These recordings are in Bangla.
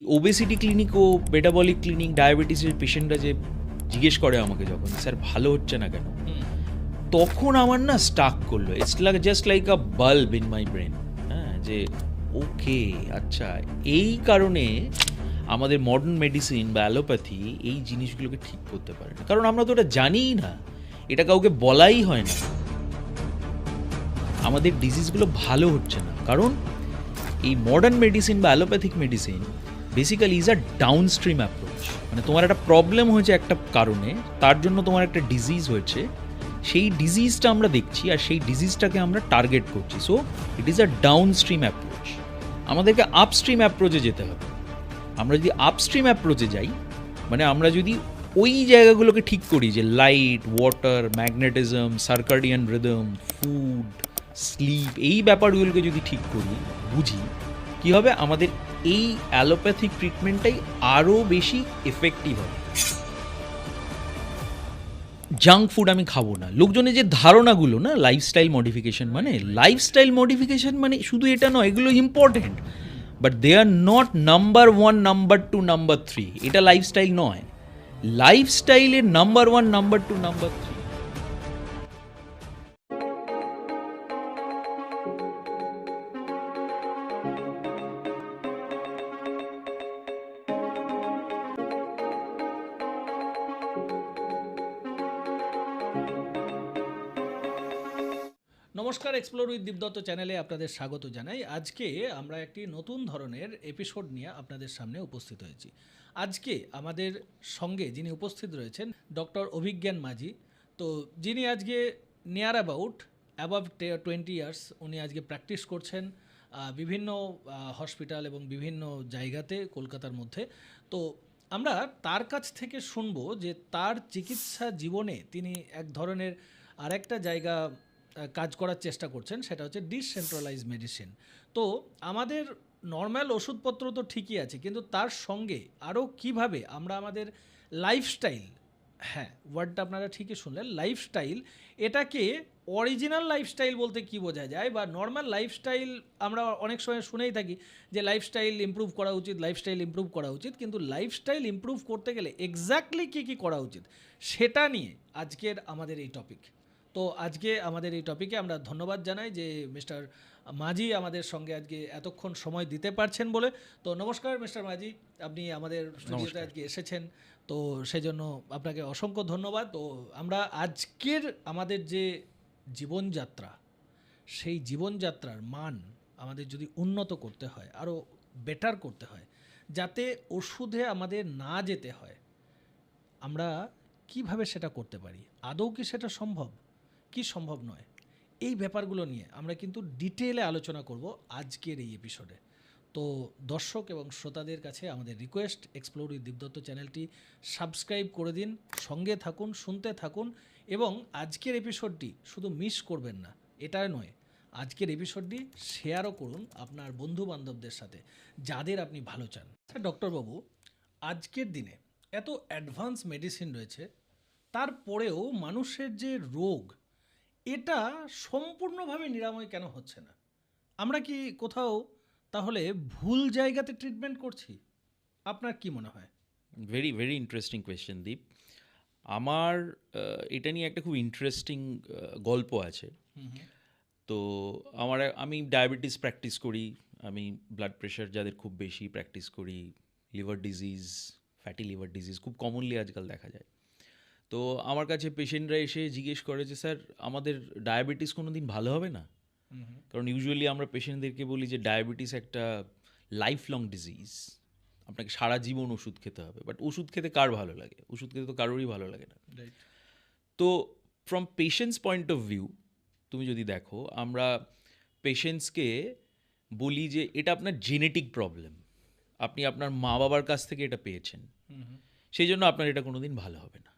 ওবেসিটি ক্লিনিক ও মেটাবলিক ক্লিনিক ডায়াবেটিসের পেশেন্টরা যে জিজ্ঞেস করে আমাকে যখন, স্যার ভালো হচ্ছে না কেন, তখন আমার না স্টাক করলো। It's like just like a bulb in my brain. হ্যাঁ, যে ওকে, আচ্ছা, এই কারণে আমাদের মডার্ন মেডিসিন বা অ্যালোপ্যাথি এই জিনিসগুলোকে ঠিক করতে পারে না, কারণ আমরা তো ওটা জানিই না, এটা কাউকে বলাই হয় না। আমাদের ডিজিজগুলো ভালো হচ্ছে না কারণ এই মডার্ন মেডিসিন বা allopathic medicine basically is a downstream approach. মানে তোমার একটা প্রবলেম হয়েছে একটা কারণে, তার জন্য তোমার একটা ডিজিজ হয়েছে, সেই ডিজিজটা আমরা দেখছি আর সেই ডিজিজটাকে আমরা টার্গেট করছি। So it is a downstream approach. আমাদেরকে আপস্ট্রিম অ্যাপ্রোচে যেতে হবে। আমরা যদি আপস্ট্রিম অ্যাপ্রোচে যাই, মানে আমরা যদি ওই জায়গাগুলোকে ঠিক করি, যে light, water, magnetism, circadian rhythm, food, sleep, এই ব্যাপারগুলোকে যদি ঠিক করি, বুঝি, কী হবে, আমাদের এই অ্যালোপ্যাথিক ট্রিটমেন্টটাই আরও বেশি এফেক্টিভ হবে। জাঙ্ক ফুড আমি খাবো না, লোকজনের যে ধারণাগুলো না, লাইফস্টাইল মডিফিকেশন মানে শুধু এটা নয়, এগুলো important, but they are not number one, number two, number three. এটা লাইফস্টাইল নয়। লাইফস্টাইলের number one, number two, number three. নমস্কার, এক্সপ্লোর উইথ দীপদত্ত চ্যানেলে আপনাদের স্বাগত জানাই। আজকে আমরা একটি নতুন ধরনের এপিসোড নিয়ে আপনাদের সামনে উপস্থিত হয়েছি। আজকে আমাদের সঙ্গে যিনি উপস্থিত রয়েছেন, ডক্টর অভিজ্ঞান মাঝি। তো যিনি আজকে নিয়ার অ্যাবাভ 20 ইয়ার্স উনি আজকে প্র্যাকটিস করছেন বিভিন্ন হসপিটাল এবং বিভিন্ন জায়গাতে কলকাতার মধ্যে। তো আমরা তার কাছ থেকে শুনবো যে তার চিকিৎসা জীবনে তিনি এক ধরনের আরেকটা জায়গা কাজ করার চেষ্টা করছেন, সেটা হচ্ছে ডিসেন্ট্রালাইজ মেডিসিন। তো আমাদের নর্মাল ওষুধপত্র তো ঠিকই আছে, কিন্তু তার সঙ্গে আরও কিভাবে আমরা আমাদের লাইফস্টাইল, হ্যাঁ ওয়ার্ডটা আপনারা ঠিকই শুনলেন, লাইফস্টাইল, এটাকে অরিজিনাল লাইফস্টাইল বলতে কি বোঝা যায়, বা নর্মাল লাইফস্টাইল আমরা অনেক সময় শুনেই থাকি যে লাইফস্টাইল ইমপ্রুভ করা উচিত, লাইফস্টাইল ইমপ্রুভ করা উচিত, কিন্তু লাইফস্টাইল ইমপ্রুভ করতে গেলে এক্স্যাক্টলি কী কী করা উচিত সেটা নিয়ে আজকের আমাদের এই টপিক। তো আজকে আমাদের এই টপিকে আমরা ধন্যবাদ জানাই যে মিস্টার মাঝি আমাদের সঙ্গে আজকে এতক্ষণ সময় দিতে পারছেন বলে। তো নমস্কার মিস্টার মাঝি, আপনি আমাদের স্টুডিওতে আজকে এসেছেন, তো সেই জন্য আপনাকে অসংখ্য ধন্যবাদ। তো আমরা আজকের আমাদের যে জীবনযাত্রা, সেই জীবনযাত্রার মান আমাদের যদি উন্নত করতে হয়, আরও বেটার করতে হয়, যাতে ওষুধে আমাদের না যেতে হয়, আমরা কিভাবে সেটা করতে পারি, আদৌ কি সেটা সম্ভব, কি সম্ভব নয়, এই ব্যাপারগুলো নিয়ে আমরা কিন্তু ডিটেলে আলোচনা করব আজকের এই এপিসোডে। তো দর্শক এবং শ্রোতাদের কাছে আমাদের রিকোয়েস্ট, এক্সপ্লোর উইথ দীপদত্ত চ্যানেলটি সাবস্ক্রাইব করে দিন, সঙ্গে থাকুন, শুনতে থাকুন, এবং আজকের এপিসোডটি শুধু মিস করবেন না, এটা নয়, আজকের এপিসোডটি শেয়ারও করুন আপনার বন্ধু বান্ধবদের সাথে, যাদের আপনি ভালো চান। আচ্ছা ডক্টরবাবু, আজকের দিনে এত অ্যাডভান্স মেডিসিন রয়েছে, তারপরেও মানুষের যে রোগ, এটা সম্পূর্ণভাবে নিরাময় কেন হচ্ছে না? আমরা কি কোথাও তাহলে ভুল জায়গাতে ট্রিটমেন্ট করছি? আপনার কি মনে হয়? ভেরি ভেরি ইন্টারেস্টিং কোয়েশ্চেন, দীপ। আমার এটা নিয়ে একটা খুব ইন্টারেস্টিং গল্প আছে। তো আমি ডায়াবেটিস প্র্যাকটিস করি, আমি ব্লাড প্রেশার যাদের খুব বেশি প্র্যাকটিস করি, liver disease, fatty liver disease খুব কমনলি আজকাল দেখা যায়। তো আমার কাছে পেশেন্টরা এসে জিজ্ঞেস করে যে, স্যার আমাদের ডায়াবেটিস কোনো দিন ভালো হবে না? কারণ ইউজুয়ালি আমরা পেশেন্টদেরকে বলি যে ডায়াবেটিস একটা লাইফ লং ডিজিজ, আপনাকে সারা জীবন ওষুধ খেতে হবে। বাট ওষুধ খেতে কার ভালো লাগে? ওষুধ খেতে তো কারোরই ভালো লাগে না। তো from patients point of view তুমি যদি দেখো, আমরা পেশেন্টসকে বলি যে এটা আপনার জেনেটিক প্রবলেম, আপনি আপনার মা বাবার কাছ থেকে এটা পেয়েছেন, সেই জন্য আপনার এটা কোনো দিন ভালো হবে না।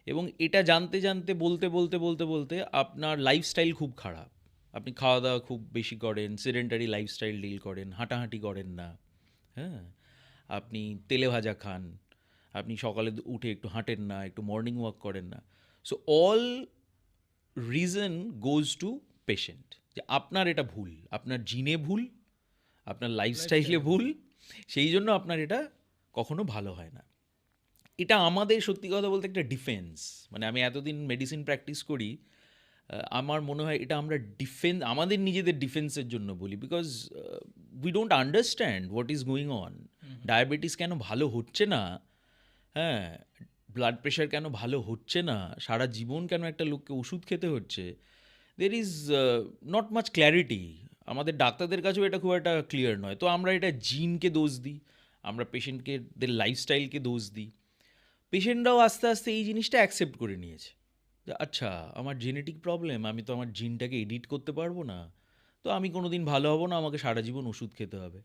এবং এটা জানতে জানতে, বলতে বলতে বলতে বলতে আপনার লাইফস্টাইল খুব খারাপ, আপনি খাওয়া দাওয়া খুব বেশি করেন, সেডেন্টারি লাইফস্টাইল ডিল করেন, হাঁটাহাঁটি করেন না, হ্যাঁ, আপনি তেলে ভাজা খান, আপনি সকালে উঠে একটু হাঁটেন না, একটু মর্নিং ওয়াক করেন না। So all reason goes to patient, যে আপনার এটা ভুল, আপনার জিনে ভুল, আপনার লাইফস্টাইলে ভুল, সেই জন্য আপনার এটা কখনো ভালো হয় না। এটা আমাদের সত্যি কথা বলতে একটা ডিফেন্স। মানে আমি এতদিন মেডিসিন প্র্যাকটিস করি, আমার মনে হয় এটা আমরা আমাদের নিজেদের ডিফেন্সের জন্য বলি। Because we don't understand what is going on. Diabetes কেন ভালো হচ্ছে না, হ্যাঁ, ব্লাড প্রেশার কেন ভালো হচ্ছে না, সারা জীবন কেন একটা লোককে ওষুধ খেতে হচ্ছে, there is not much clarity. আমাদের ডাক্তারদের কাছেও এটা খুব একটা ক্লিয়ার নয়। তো আমরা এটা জিনকে দোষ দিই, আমরা পেশেন্টকে দের লাইফস্টাইলকে দোষ দিই। পেশেন্টরাও আস্তে আস্তে এই জিনিসটা অ্যাকসেপ্ট করে নিয়েছে যে আচ্ছা, আমার জেনেটিক প্রবলেম, আমি তো আমার জিনটাকে এডিট করতে পারবো না, তো আমি কোনো দিন ভালো হব না, আমাকে সারা জীবন ওষুধ খেতে হবে।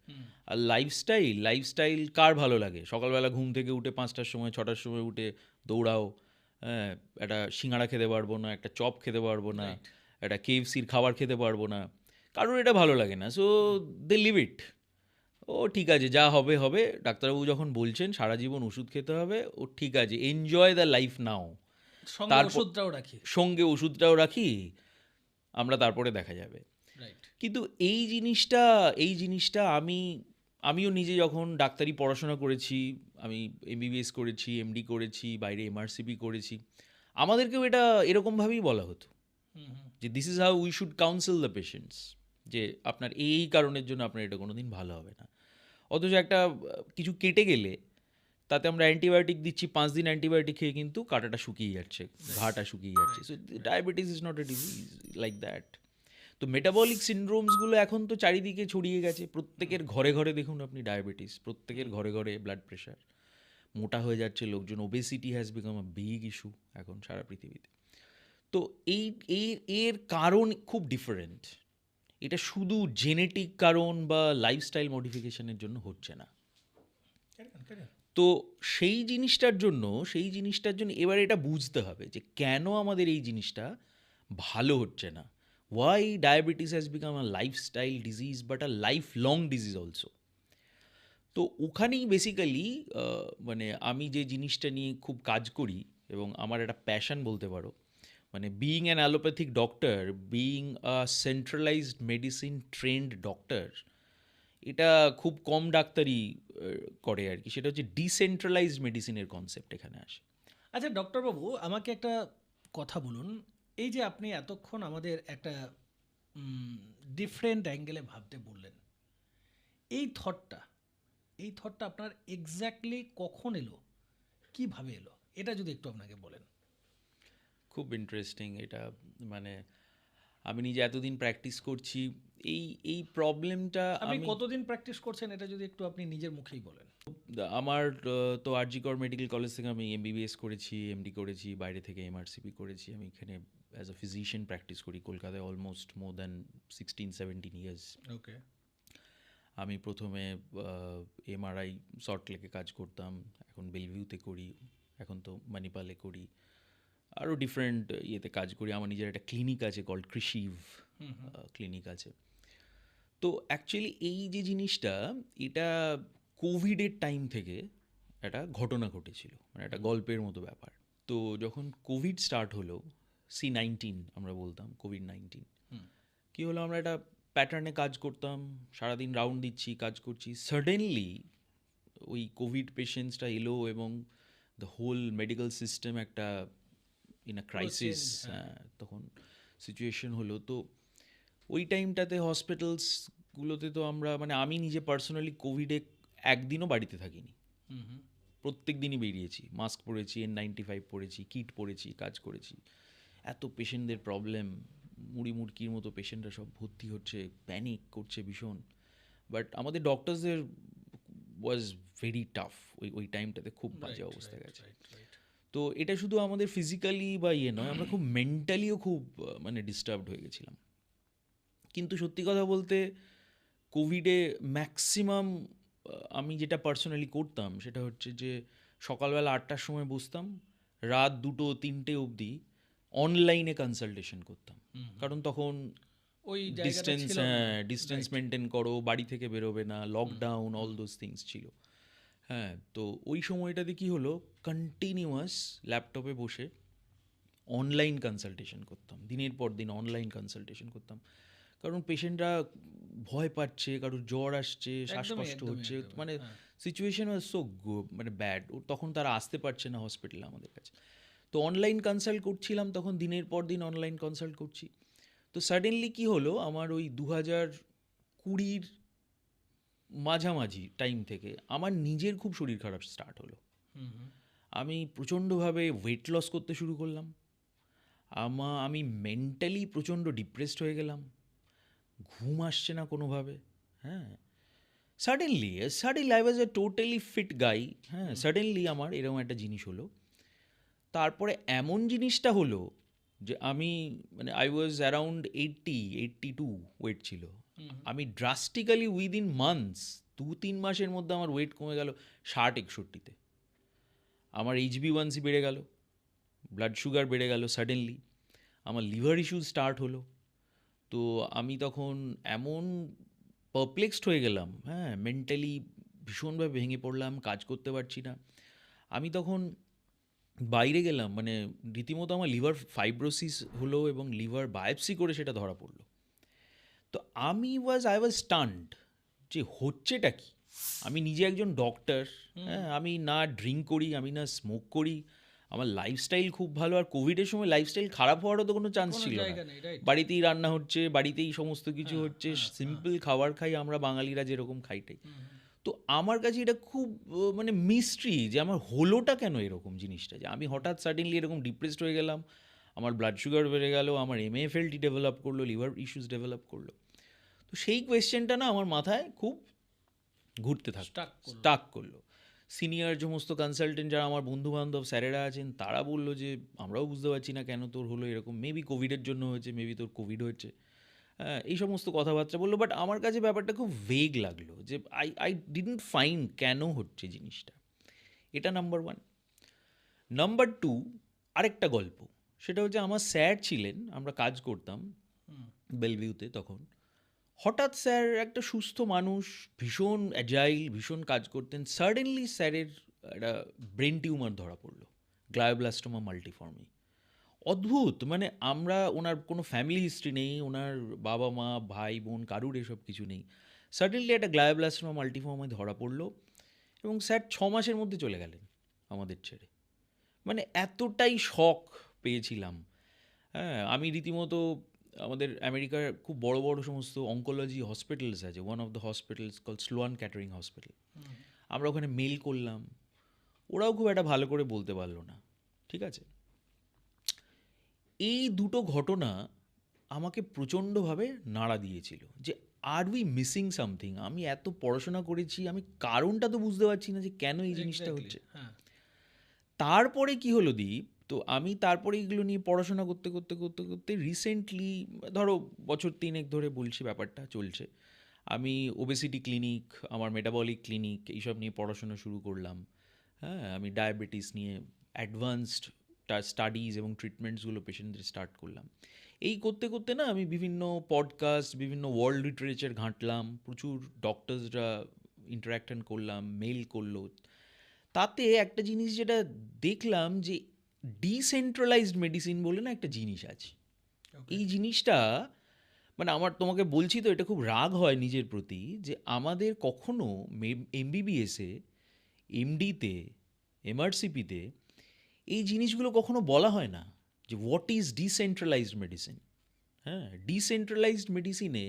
আর লাইফস্টাইল কার ভালো লাগে? সকালবেলা ঘুম থেকে উঠে 5টার সময় 6টার সময় উঠে দৌড়াও, হ্যাঁ, একটা সিঙ্গাড়া খেতে পারবো না, একটা চপ খেতে পারবো না, একটা KFCর খাবার খেতে পারবো না, কারোর এটা ভালো লাগে না। সো দে লিভ ইট। ও ঠিক আছে, যা হবে হবে, ডাক্তারবাবু যখন বলছেন সারা জীবন ওষুধ খেতে হবে, ও ঠিক আছে, এনজয় দ্য লাইফ নাও। সঙ্গে তারপর ওষুধটাও রাখি। সঙ্গে ওষুধটাও রাখি, আমরা তারপরে দেখা যাবে। রাইট। কিন্তু এই জিনিসটা আমিও নিজে যখন ডাক্তারি পড়াশোনা করেছি, আমি MBBS করেছি, MD করেছি, বাইরে MRCP করেছি, আমাদেরকেও এটা এরকমভাবেই বলা হতো যে this is how we should counsel the patients, যে আপনার এই কারণের জন্য আপনার এটা কোনো দিন ভালো হবে না। অথচ একটা কিছু কেটে গেলে তাতে আমরা অ্যান্টিবায়োটিক দিচ্ছি, 5 দিন অ্যান্টিবায়োটিক খেয়ে কিন্তু কাঁটাটা শুকিয়ে যাচ্ছে, ঘাটা শুকিয়ে যাচ্ছে। So diabetes is not a disease like that. তো মেটাবলিক সিনড্রোমসগুলো এখন তো চারিদিকে ছড়িয়ে গেছে, প্রত্যেকের ঘরে ঘরে দেখুন আপনি ডায়াবেটিস, প্রত্যেকের ঘরে ঘরে ব্লাড প্রেশার, মোটা হয়ে যাচ্ছে লোকজন, obesity has become a big issue এখন সারা পৃথিবীতে। তো এই এর কারণ খুব ডিফারেন্ট। এটা শুধু জেনেটিক কারণ বা লাইফস্টাইল মডিফিকেশনের জন্য হচ্ছে না। তো সেই জিনিসটার জন্য এবার এটা বুঝতে হবে যে কেন আমাদের এই জিনিসটা ভালো হচ্ছে না। Why diabetes has become a lifestyle disease but a life long disease also. তো ওখানেই বেসিক্যালি মানে আমি যে জিনিসটা নিয়ে খুব কাজ করি এবং আমার একটা প্যাশন বলতে পারো, মানে being an allopathic doctor, being a centralised medicine trend doctor, এটা খুব কম ডাক্তারই করে আর কি। সেটা হচ্ছে ডিসেন্ট্রালাইজড মেডিসিনের কনসেপ্ট এখানে আসে। আচ্ছা ডক্টরবাবু, আমাকে একটা কথা বলুন। এই যে আপনি এতক্ষণ আমাদের একটা ডিফারেন্ট অ্যাঙ্গেলে ভাবতে বললেন, এই থটটা এই থটটা আপনার এক্স্যাক্টলি কখন এলো, কিভাবে এলো, এটা যদি একটু আপনাকে বলেন। খুব ইন্টারেস্টিং এটা। মানে আমি নিজে এতদিন প্র্যাকটিস করছি, এই প্রবলেমটা আপনি আমি কতদিন প্র্যাকটিস করছেন এটা যদি একটু আপনি নিজের মুখেই বলেন। আমার তো RG কর মেডিকেল কলেজ থেকে আমি MBBS করেছি, MD করেছি, বাইরে থেকে MRCP করেছি। আমি এখানে অ্যাজ আ ফিজিশিয়ান প্র্যাকটিস করি কলকাতায় অলমোস্ট মোর দ্যান 16-17 ইয়ার্স। ওকে। আমি প্রথমে MRI সল্টলেকে কাজ করতাম, এখন বেলভিউতে করি, এখন তো মানিপালে করি, আরও ডিফারেন্ট ইয়েতে কাজ করি। আমার নিজের একটা ক্লিনিক আছে কল্ড কৃষিভ ক্লিনিক আছে। তো অ্যাকচুয়ালি এই যে জিনিসটা, এটা কোভিডের টাইম থেকে একটা ঘটনা ঘটেছিল, মানে একটা গল্পের মতো ব্যাপার। তো যখন কোভিড স্টার্ট হলো, C-19 আমরা বলতাম, কোভিড-19, কী হলো, আমরা একটা প্যাটার্নে কাজ করতাম, সারাদিন রাউন্ড দিচ্ছি, কাজ করছি, সাডেনলি ওই কোভিড পেশেন্টসটা এলো এবং দ্য হোল মেডিকেল সিস্টেম একটা ইন আ ক্রাইসিস, তখন সিচুয়েশন হলো। তো ওই টাইমটাতে হসপিটালসগুলোতে তো আমরা, মানে আমি নিজে পার্সোনালি কোভিডে একদিনও বাড়িতে থাকিনি, প্রত্যেক দিনই বেরিয়েছি, মাস্ক পরেছি, N95 পরেছি, কিট পরেছি, কাজ করেছি। এত পেশেন্টদের প্রবলেম, মুড়ি মুড়কির মতো পেশেন্টরা সব ভর্তি হচ্ছে, প্যানিক করছে ভীষণ। বাট আমাদের ডক্টরসদের ওয়াজ ভেরি টাফ, ওই টাইমটাতে খুব বাজে অবস্থা গেছে। তো এটা শুধু আমাদের ফিজিক্যালি বা ইয়ে নয়, আমরা খুব মেন্টালিও খুব মানে ডিস্টার্বড হয়ে গেছিলাম। কিন্তু সত্যি কথা বলতে কোভিডে ম্যাক্সিমাম আমি যেটা পার্সোনালি করতাম সেটা হচ্ছে যে সকালবেলা 8টার সময় বসতাম, রাত 2-3টে অবধি অনলাইনে কনসালটেশন করতাম। কারণ তখন ওই ডিস্টেন্স মেনটেন করো, বাড়ি থেকে বেরোবে না, লকডাউন, অল দোজ থিংস ছিল। হ্যাঁ, তো ওই সময়টাতে কী হলো, কন্টিনিউয়াস ল্যাপটপে বসে অনলাইন কনসালটেশন করতাম, দিনের পর দিন অনলাইন কনসালটেশন করতাম। কারণ পেশেন্টরা ভয় পাচ্ছে, কারোর জ্বর আসছে, শ্বাসকষ্ট একদমই, হচ্ছে, একদমই, মানে হ্যাঁ। সিচুয়েশন ওয়াজ সো মানে ব্যাড। তখন তারা আসতে পারছে না হসপিটালে আমাদের কাছে। তো অনলাইন কনসাল্ট করছিলাম, তখন দিনের পর দিন অনলাইন কনসাল্ট করছি। তো সাডেনলি কি হলো, আমার ওই 2020 মাঝামাঝি টাইম থেকে আমার নিজের খুব শরীর খারাপ স্টার্ট হলো। হুম, হুম। আমি প্রচণ্ডভাবে ওয়েট লস করতে শুরু করলাম। আমি মেন্টালি প্রচণ্ড ডিপ্রেসড হয়ে গেলাম। ঘুম আসছে না কোনোভাবে। হ্যাঁ, suddenly I was a totally fit guy. হ্যাঁ, সাডেনলি আমার এরকম একটা জিনিস হলো। তারপরে এমন জিনিসটা হলো যে আমি, মানে আই ওয়াজ অ্যারাউন্ড 82 ওয়েট ছিল। আমি ড্রাস্টিক্যালি উইদিন মান্থস, 2-3 মাসের মধ্যে আমার ওয়েট কমে গেল 60-61-তে। আমার HbA1c বেড়ে গেল, ব্লাড সুগার বেড়ে গেল সাডেনলি, আমার লিভার ইস্যু স্টার্ট হলো। তো আমি তখন এমন পারপ্লেক্সড হয়ে গেলাম, হ্যাঁ, মেন্টালি ভীষণভাবে ভেঙে পড়লাম, কাজ করতে পারছি না। আমি তখন বাইরে গেলাম, মানে রীতিমতো আমার লিভার ফাইব্রোসিস হলো এবং লিভার বায়োপসি করে সেটা ধরা পড়লো। তো আই ওয়াজ স্টান্ড যে হচ্ছেটা কি। আমি নিজে একজন ডক্টর, হ্যাঁ, আমি না ড্রিঙ্ক করি, আমি না স্মোক করি, আমার লাইফস্টাইল খুব ভালো। আর কোভিডের সময় লাইফস্টাইল খারাপ হওয়ারও তো কোনো চান্স কোনো ছিল না। জায়গা নেই, রাইট? বাড়িতেই রান্না হচ্ছে, বাড়িতেই সমস্ত কিছু হ্যাঁ, হচ্ছে, হ্যাঁ, সিম্পল খাবার খাই আমরা বাঙালিরা যেরকম খাইটাই। তো আমার কাছে এটা খুব মানে মিস্ট্রি যে আমার হলোটা কেন এরকম জিনিসটা, যে আমি হঠাৎ সাডেনলি এরকম ডিপ্রেসড হয়ে গেলাম, আমার ব্লাড সুগার বেড়ে গেল, আমার MAFLT ডেভেলপ করলো, লিভার ইস্যুস ডেভেলপ করলো। তো সেই কোয়েশ্চেনটা না আমার মাথায় খুব ঘুরতে থাকতো, স্টাক করলো। সিনিয়র সমস্ত কনসালটেন্ট যারা আমার বন্ধু বান্ধব স্যারেরা আছেন, তারা বললো যে আমরাও বুঝতে পারছি না কেন তোর হলো এরকম, মেবি কোভিডের জন্য হয়েছে, মেবি তোর কোভিড হয়েছে, হ্যাঁ, এই সমস্ত কথাবার্তা বললো। বাট আমার কাছে ব্যাপারটা খুব ভেগ লাগলো, যে আই ডিডন্ট ফাইন্ড কেন হচ্ছে জিনিসটা। এটা নাম্বার 1। নাম্বার 2, আরেকটা গল্প। সেটা হচ্ছে আমার স্যার ছিলেন, আমরা কাজ করতাম বেলভিউতে তখন। হঠাৎ স্যার একটা সুস্থ মানুষ, ভীষণ অ্যাজাইল, ভীষণ কাজ করতেন, সাডেনলি স্যারের একটা ব্রেন টিউমার ধরা পড়লো, গ্লায়োব্লাস্টোমা মাল্টিফর্মি। অদ্ভুত, মানে আমরা, ওনার কোনো ফ্যামিলি হিস্ট্রি নেই, ওনার বাবা মা ভাই বোন কারুর এসব কিছু নেই। সাডেনলি একটা গ্লায়োব্লাস্টোমা মাল্টিফর্মে ধরা পড়লো এবং স্যার 6 মাসের মধ্যে চলে গেলেন আমাদের ছেড়ে। মানে এতটাই শক পেয়েছিলাম। হ্যাঁ, আমি রীতিমতো, আমাদের আমেরিকার খুব বড় বড় সমস্ত অঙ্কোলজি হসপিটালস আছে, one of the hospitals call Sloan catering hospital, আমরা ওখানে মেল করলাম, ওরাও খুব একটা ভালো করে বলতে পারলো না। ঠিক আছে, এই দুটো ঘটনা আমাকে প্রচণ্ডভাবে নাড়া দিয়েছিল যে আর উই মিসিং সামথিং। আমি এত পড়াশোনা করেছি, আমি কারণটা তো বুঝতে পারছি না যে কেন এই জিনিসটা হচ্ছে। হ্যাঁ। তারপরে কি হলো দীপ, তো আমি তারপরে এগুলো নিয়ে পড়াশোনা করতে করতে করতে করতে রিসেন্টলি, ধরো বছর 3 ধরে বলছি ব্যাপারটা চলছে, আমি ওবেসিটি ক্লিনিক, আমার মেটাবলিক ক্লিনিক, এইসব নিয়ে পড়াশোনা শুরু করলাম। হ্যাঁ, আমি ডায়াবেটিস নিয়ে অ্যাডভান্সড স্টাডিজ এবং ট্রিটমেন্টসগুলো পেশেন্টদের স্টার্ট করলাম। এই করতে করতে না আমি বিভিন্ন পডকাস্ট, বিভিন্ন ওয়ার্ল্ড লিটারেচার ঘাঁটলাম, প্রচুর ডক্টরসরা ইন্টারাকশন করলাম, মেল করলো। তাতে একটা জিনিস যেটা দেখলাম, যে ডিসেন্ট্রালাইজড মেডিসিন বলে না একটা জিনিস আছে। এই জিনিসটা, মানে আমার, তোমাকে বলছি তো এটা খুব রাগ হয় নিজের প্রতি, যে আমাদের কখনো MBBS-এ, MD-তে, MRCP-তে এই জিনিসগুলো কখনো বলা হয় না, যে হোয়াট ইজ ডিসেন্ট্রালাইজড মেডিসিন। হ্যাঁ, ডিসেন্ট্রালাইজড মেডিসিনে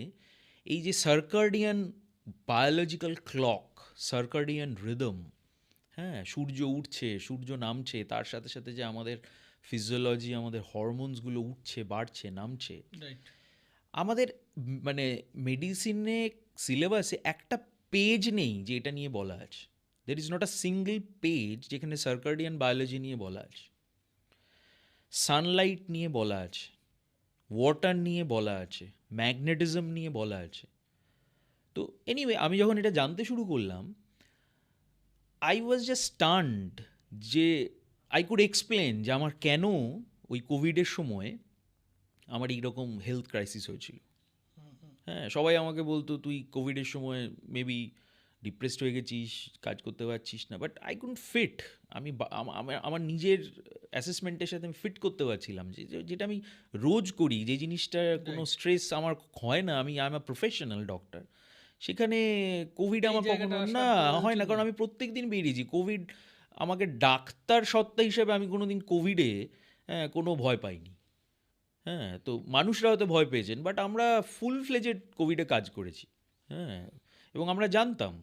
এই যে circadian biological clock, circadian rhythm, হ্যাঁ, সূর্য উঠছে, সূর্য নামছে, তার সাথে সাথে যে আমাদের ফিজিওলজি, আমাদের হরমোনসগুলো উঠছে, বাড়ছে, নামছে, রাইট। আমাদের মানে মেডিসিনে সিলেবাসে একটা পেজ নেই যে এটা নিয়ে বলা আছে। There is not a single page যেখানে সার্কাডিয়ান বায়োলজি নিয়ে বলা আছে, সানলাইট নিয়ে বলা আছে, ওয়াটার নিয়ে বলা আছে, ম্যাগনেটিজম নিয়ে বলা আছে। তো এনিওয়ে, আমি যখন এটা জানতে শুরু করলাম, আই ওয়াজ জাস্ট স্টান্ড, যে আই কুড এক্সপ্লেন যে আমার কেন ওই কোভিডের সময় আমার এইরকম হেলথ ক্রাইসিস হয়েছিল। হ্যাঁ, সবাই আমাকে বলতো তুই কোভিডের সময় মেবি ডিপ্রেসড হয়ে গেছিস, কাজ করতে পারছিস না, বাট আই কুডন্ট ফিট। আমি আমার নিজের অ্যাসেসমেন্টের সাথে আমি ফিট করতে পারছিলাম, যেটা আমি রোজ করি, যে জিনিসটা কোনো স্ট্রেস আমার হয় না, আমি I am a professional doctor, সেখানে কোভিড এই আমার জায়গাটা কখনো আসার না প্রয়োজন হয় না, ছিল কারণ না। আমি প্রত্যেক দিন বেরিয়েছি। কোভিড আমাকে ডাক্তার সত্তা হিসেবে আমি কোনো দিন কোভিডে কোনো ভয় পাইনি। হ্যাঁ, তো মানুষরা হয়তো ভয় পেয়েছেন, বাট আমরা ফুল ফ্লেজেড কোভিডে কাজ করেছি। হ্যাঁ, এবং আমরা জানতাম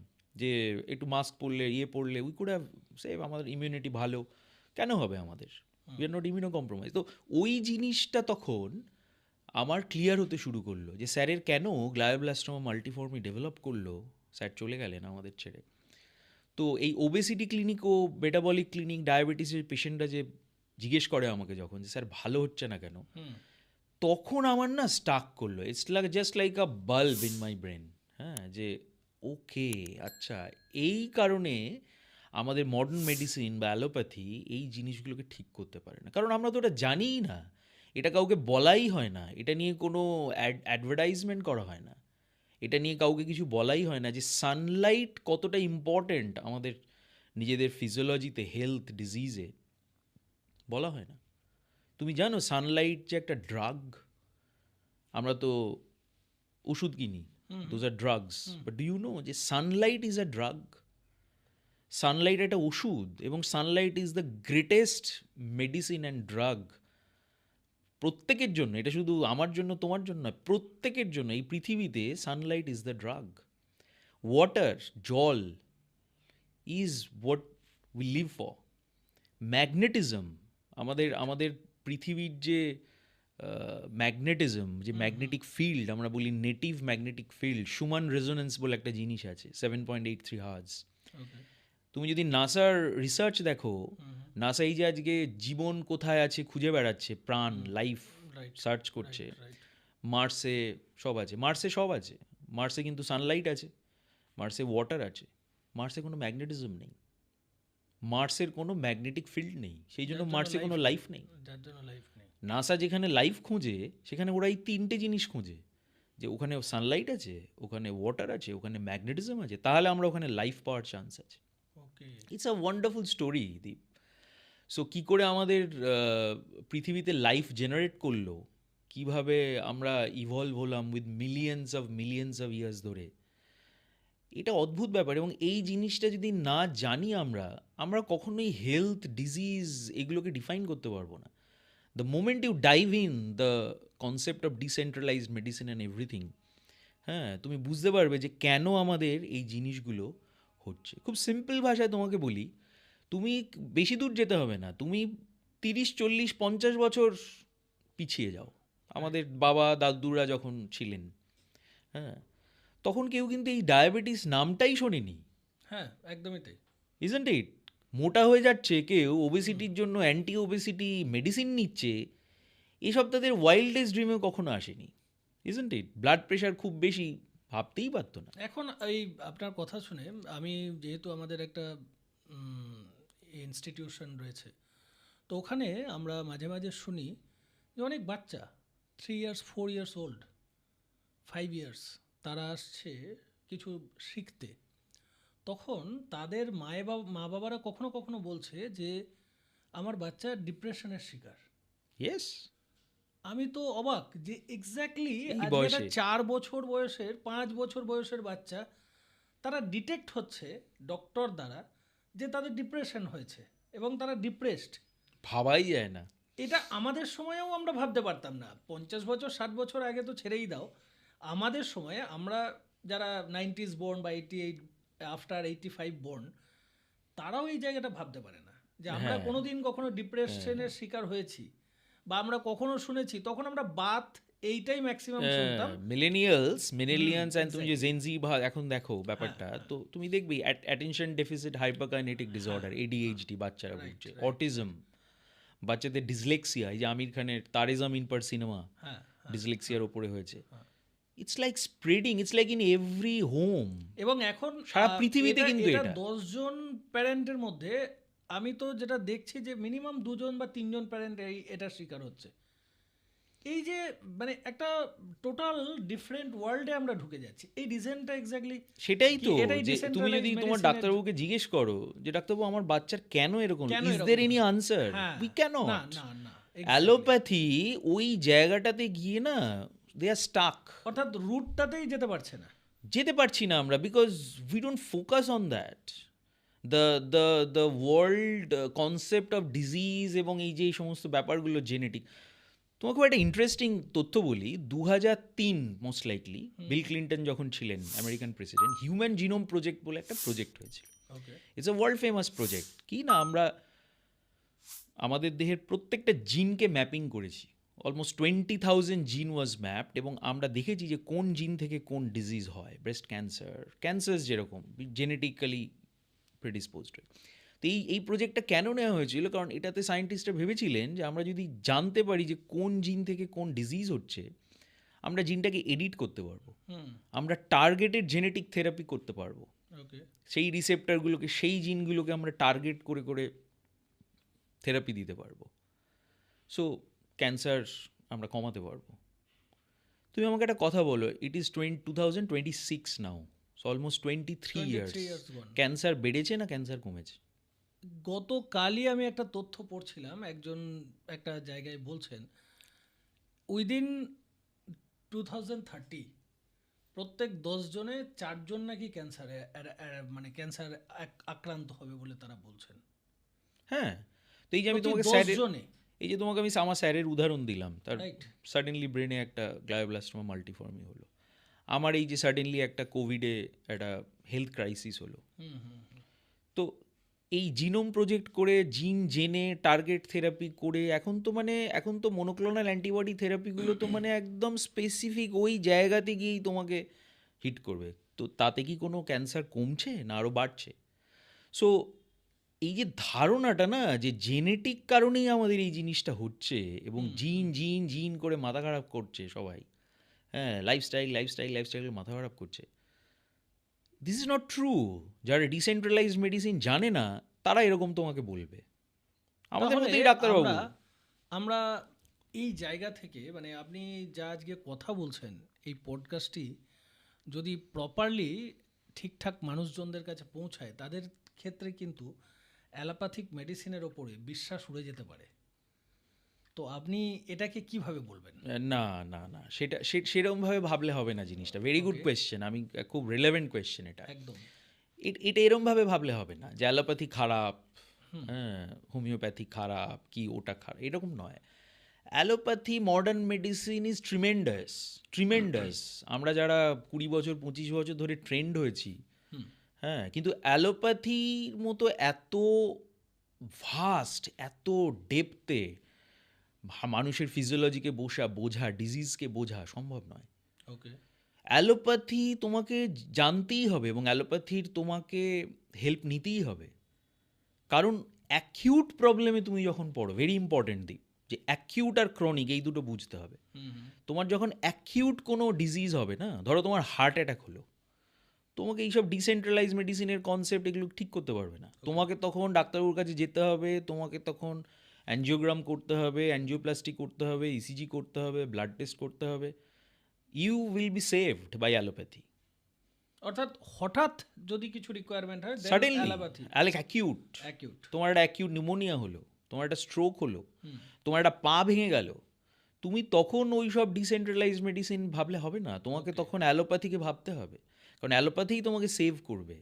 যে একটু মাস্ক পরলে, পরলে উই কুড হ্যাভ সেভ, আমাদের ইমিউনিটি ভালো কেন হবে আমাদের, we are not immuno compromise. তো ওই জিনিসটা তখন আমার ক্লিয়ার হতে শুরু করলো যে স্যারের কেন গ্লায়োব্লাস্টোমা মাল্টিফর্মি ডেভেলপ করলো, স্যার চলে গেলেন আমাদের ছেড়ে। তো এই ওবেসিটি ক্লিনিক ও মেটাবলিক ক্লিনিক, ডায়াবেটিসের পেশেন্টরা যে জিজ্ঞেস করে আমাকে যখন, যে স্যার ভালো হচ্ছে না কেন, তখন আমার না স্টাক করলো, it's like just like a bulb in my brain. হ্যাঁ, যে ওকে, আচ্ছা, এই কারণে আমাদের মডার্ন মেডিসিন বা অ্যালোপ্যাথি এই জিনিসগুলোকে ঠিক করতে পারে না, কারণ আমরা তো ওটা জানিই না, এটা কাউকে বলাই হয় না, এটা নিয়ে কোনো অ্যাডভার্টাইজমেন্ট করা হয় না, এটা নিয়ে কাউকে কিছু বলাই হয় না যে সানলাইট কতটা ইম্পর্ট্যান্ট আমাদের নিজেদের ফিজিওলজিতে, হেলথ, ডিজিজে বলা হয় না। তুমি জানো সানলাইট যে একটা ড্রাগ, আমরা তো ওষুধ কিনি, those are drugs, but do you know যে sunlight is a drug? Sunlight একটা ওষুধ, এবং sunlight is the greatest medicine and drug প্রত্যেকের জন্য। এটা শুধু আমার জন্য, তোমার জন্য নয়, প্রত্যেকের জন্য এই পৃথিবীতে sunlight is the drug. Water, জল is what we live for. Magnetism, আমাদের আমাদের পৃথিবীর যে ম্যাগনেটিজম, যে ম্যাগনেটিক ফিল্ড আমরা বলি, নেটিভ ম্যাগনেটিক ফিল্ড, সুমান রেজোনেন্স বলে একটা জিনিস আছে, 7.83 হার্জ। তুমি যদি নাসার রিসার্চ দেখো, নাসা এই যে আজকে জীবন কোথায় আছে খুঁজে বেড়াচ্ছে, প্রাণ, লাইফ সার্চ করছে, মার্সে সব আছে, মার্সে সব আছে, মার্সে কিন্তু সানলাইট আছে, মার্সে ওয়াটার আছে, মার্সে কোনো ম্যাগনেটিজম নেই, মার্সের কোনো ম্যাগনেটিক ফিল্ড নেই, সেই জন্য মার্সে কোনো লাইফ নেই। যার জন্য লাইফ নেই। নাসা যেখানে লাইফ খুঁজে, সেখানে ওরা এই তিনটে জিনিস খুঁজে, যে ওখানে সানলাইট আছে, ওখানে ওয়াটার আছে, ওখানে ম্যাগনেটিজম আছে, তাহলে আমরা ওখানে লাইফ পাওয়ার চান্স আছে। Okay. It's a wonderful story, Deep. So কী করে আমাদের পৃথিবীতে লাইফ জেনারেট করলো, কিভাবে আমরা ইভলভ হলাম উইথ মিলিয়ন্স অফ ইয়ার্স ধরে, এটা অদ্ভুত ব্যাপার। এবং এই জিনিসটা যদি না জানি আমরা, আমরা কখনোই হেলথ, ডিজিজ এগুলোকে ডিফাইন করতে পারবো না। The moment you dive in the concept of decentralised medicine and everything, হ্যাঁ, তুমি বুঝতে পারবে যে কেন আমাদের এই জিনিসগুলো হচ্ছে। খুব সিম্পল ভাষায় তোমাকে বলি, তুমি বেশি দূর যেতে হবে না, তুমি 30, 40, 50 বছর পিছিয়ে যাও, আমাদের বাবা দাদুরা যখন ছিলেন, হ্যাঁ, তখন কেউ কিন্তু এই ডায়াবেটিস নামটাই শোনেনি। হ্যাঁ, একদমই তাই। Isn't it? মোটা হয়ে যাচ্ছে কেউ, ওবেসিটির জন্য অ্যান্টি ওবেসিটি মেডিসিন নিচ্ছে, এসব তাদের ওয়াইল্ডেস্ট ড্রিমেও কখনো আসেনি। Isn't it? ব্লাড প্রেশার খুব বেশি, ভাবতেই পারতো না। এখন এই আপনার কথা শুনে আমি, যেহেতু আমাদের একটা ইনস্টিটিউশন রয়েছে, তো ওখানে আমরা মাঝে মাঝে শুনি যে অনেক বাচ্চা 3 ইয়ার্স 4 ইয়ার্স ওল্ড, 5 ইয়ার্স, তারা আসছে কিছু শিখতে। তখন তাদের মা বাবারা কখনো কখনো বলছে যে আমার বাচ্চা ডিপ্রেশনের শিকার। ইয়েস, আমি তো অবাক যে এক্স্যাক্টলি এই আজকে বয়সে। 4 বছর বয়সের, 5 বছর বয়সের বাচ্চা, তারা ডিটেক্ট হচ্ছে ডক্টর দ্বারা যে তাদের ডিপ্রেশন হয়েছে এবং তারা ডিপ্রেসড। ভাবাই যায় না। এটা আমাদের সময়েও আমরা ভাবতে পারতাম না। 50 বছর 60 বছর আগে তো ছেড়েই দাও, আমাদের সময়ে আমরা যারা 90s বোর্ন বা 88 আফটার 85 বোর্ন, তারাও এই জায়গাটা ভাবতে পারে না যে আমরা হ্যাঁ। কোনোদিন কখনো ডিপ্রেশনের শিকার হয়েছি, বা আমরা কখনো শুনেছি। তখন আমরা বাত এইটাই ম্যাক্সিমাম শুনতাম। মিলেনিয়ালস অ্যান্ড তুমি যে জেনজি এখন দেখো ব্যাপারটা, তো তুমি দেখবি attention deficit hyperkinetic disorder, ADHD বাচ্চারা ভুগছে, অটিজম, বাচ্চাদের ডিসলেক্সিয়া, এই যে আমির খানের তারে জামিন পার সিনেমা হ্যাঁ, ডিসলেক্সিয়ার ওপরে হয়েছে। It's like spreading, it's like in every home. এবং এখন সারা পৃথিবীতে কিন্তু এটা 10 জন প্যারেন্টের মধ্যে আমি তো যেটা দেখছি যে মিনিমাম 2 জন বা 3 জন প্যারেন্ট এটার শিকার হচ্ছে। এই যে মানে একটা টোটাল ডিফারেন্ট ওয়ার্ল্ডে আমরা ঢুকে যাচ্ছি, এই রিজনটা এক্স্যাক্টলি সেটাই তো, এটাই যে তুমি যদি decentralized তোমার medicine-এর- ডাক্তারবাবুকে জিজ্ঞেস করো যে ডাক্তারবাবু আমার বাচ্চার কেন এরকম, কেন ইজ এরকম দের এনি হয়? আনসার, হ্যাঁ, উই ক্যান না নট। না না exactly. অ্যালোপ্যাথি ওই জায়গাটাতে গিয়ে না দে আর স্টাক, অর্থাৎ রুটটাতেই যেতে পারছে না। যেতে পারছি না আমরা, because we don't focus on that. The world concept of disease এবং এই যে এই সমস্ত ব্যাপারগুলো জেনেটিক। তোমাকে একটা ইন্টারেস্টিং তথ্য বলি, 2003 মোস্ট লাইকলি বিল ক্লিন্টন যখন ছিলেন American president, human genome project বলে একটা প্রজেক্ট হয়েছিল। Okay, it's a world famous project. কি না, আমরা আমাদের দেহের প্রত্যেকটা জিনকে ম্যাপিং করেছি, অলমোস্ট 20,000 জিন ওয়াজ ম্যাপড, এবং আমরা দেখেছি যে কোন জিন থেকে কোন ডিজিজ হয়, ব্রেস্ট ক্যান্সার যেরকম জেনেটিক্যালি প্রেডিসপোজড হয়। তো এই প্রজেক্টটা কেন নেওয়া হয়েছিল, কারণ এটাতে সায়েন্টিস্টরা ভেবেছিলেন যে আমরা যদি জানতে পারি যে কোন জিন থেকে কোন ডিজিজ হচ্ছে, আমরা জিনটাকে এডিট করতে পারবো, আমরা টার্গেটেড জেনেটিক থেরাপি করতে পারবো, ওকে, সেই রিসেপ্টারগুলোকে, সেই জিনগুলোকে আমরা টার্গেট করে করে থেরাপি দিতে পারবো। সো ক্যান্সার আমরা কমাতে পারবো। তুমি আমাকে একটা কথা বলো, it is 2026 now, so almost 23 years, years gone. Cancer বেড়েছে না ক্যান্সার কমেছে? গতকালই আমি একটা তথ্য পড়ছিলাম, একজন একটা জায়গায় বলছেন উইদিন 2030 প্রত্যেক 10 জনে 4 জন নাকি ক্যান্সারে মানে ক্যান্সার আক্রান্ত হবে বলে তারা বলছেন। হ্যাঁ, তো এই যে আমি প্রতি তোমাকে 10 স্যারের, জনে, এই যে তোমাকে আমি আমার স্যারের উদাহরণ দিলাম, তার রাইট? সাডেনলি ব্রেনে একটা গ্লায়োব্লাস্টোমা মাল্টিফর্মি হলো, আমার এই যে সাডেনলি একটা কোভিডে একটা হেলথ ক্রাইসিস হলো। তো এই জিনোম প্রজেক্ট করে, জিন জেনে টার্গেট থেরাপি করে, এখন তো মনোক্লোনাল অ্যান্টিবডি থেরাপিগুলো তো মানে একদম স্পেসিফিক ওই জায়গাতে গিয়েই তোমাকে হিট করবে। তো তাতে কি কোনো ক্যান্সার কমছে না আরও বাড়ছে? সো এই যে ধারণাটা না, যে জেনেটিক কারণেই আমাদের এই জিনিসটা হচ্ছে এবং জিন জিন জিন করে মাথা খারাপ করছে সবাই, হ্যাঁ, লাইফস্টাইল মাথা খারাপ করছে, দিস ইজ নট ট্রু। যারা ডিসেন্ট্রালাইজড মেডিসিন জানে না তারা এরকম তোমাকে বলবে, আমাদের তাহলে মতোই ডাক্তারবাবু। আমরা এই জায়গা থেকে মানে আপনি যা আজকে কথা বলছেন, এই পডকাস্টটি যদি প্রপারলি ঠিকঠাক মানুষজনদের কাছে পৌঁছায়, তাদের ক্ষেত্রে কিন্তু অ্যালোপ্যাথিক মেডিসিনের ওপরে বিশ্বাস উড়ে যেতে পারে। তো আপনি এটাকে কিভাবে বলবেন? না না না, সেরকমভাবে ভাবলে হবে না জিনিসটা। ভেরি গুড কোয়েশ্চেন, আমি খুব রিলেভেন্ট কোয়েশ্চেন এটা। একদম এটা এরমভাবে ভাবলে হবে না যে অ্যালোপ্যাথি খারাপ, হ্যাঁ, হোমিওপ্যাথি খারাপ, কি ওটা খারাপ, এরকম নয়। Allopathy modern medicine is tremendous. আমরা যারা 20 বছর 25 বছর ধরে ট্রেন্ড হয়েছি, হ্যাঁ, কিন্তু অ্যালোপ্যাথির মতো এত ভাস্ট, এত ডেপথে মানুষের ফিজিওলজিকে বোঝা, ডিজিজকে বোঝা সম্ভব নয়। ওকে, অ্যালোপ্যাথি তোমাকে জানতেই হবে এবং অ্যালোপ্যাথির তোমাকে হেল্প নিতেই হবে, কারণ অ্যাকিউট প্রবলেমে তুমি যখন পড়ো, ভেরি ইম্পর্টেন্ট দিক, যে অ্যাকিউট আর ক্রনিক এই দুটো বুঝতে হবে। তোমার যখন অ্যাকিউট কোনো ডিজিজ হবে না, ধরো তোমার হার্ট অ্যাটাক হলো, তোমাকে এইসব ডিসেন্ট্রালাইজ মেডিসিনের কনসেপ্ট এগুলো ঠিক করতে পারবে না। তোমাকে তখন ডাক্তারবাবুর কাছে যেতে হবে, তোমাকে তখন অ্যানজিওগ্রাম করতে হবে, অ্যানজিওপ্লাস্টি করতে হবে, ইসিজি করতে হবে, ব্লাড টেস্ট করতে হবে। You will be saved by allopathy. অর্থাৎ হঠাৎ যদি কিছু রিকোয়ারমেন্ট হয়, সাডেনলি অ্যালোপ্যাথি অ্যাকিউট, অ্যাকিউট, তোমার একটা অ্যাকিউট নিউমোনিয়া হলো, তোমার একটা স্ট্রোক হলো, তোমার একটা পা ভেঙে গেল, তুমি তখন ওই সব ডিসেন্ট্রালাইজ মেডিসিন ভাবলে হবে না, তোমাকে তখন অ্যালোপ্যাথিকে ভাবতে হবে, কারণ অ্যালোপ্যাথিই তোমাকে সেভ করবে।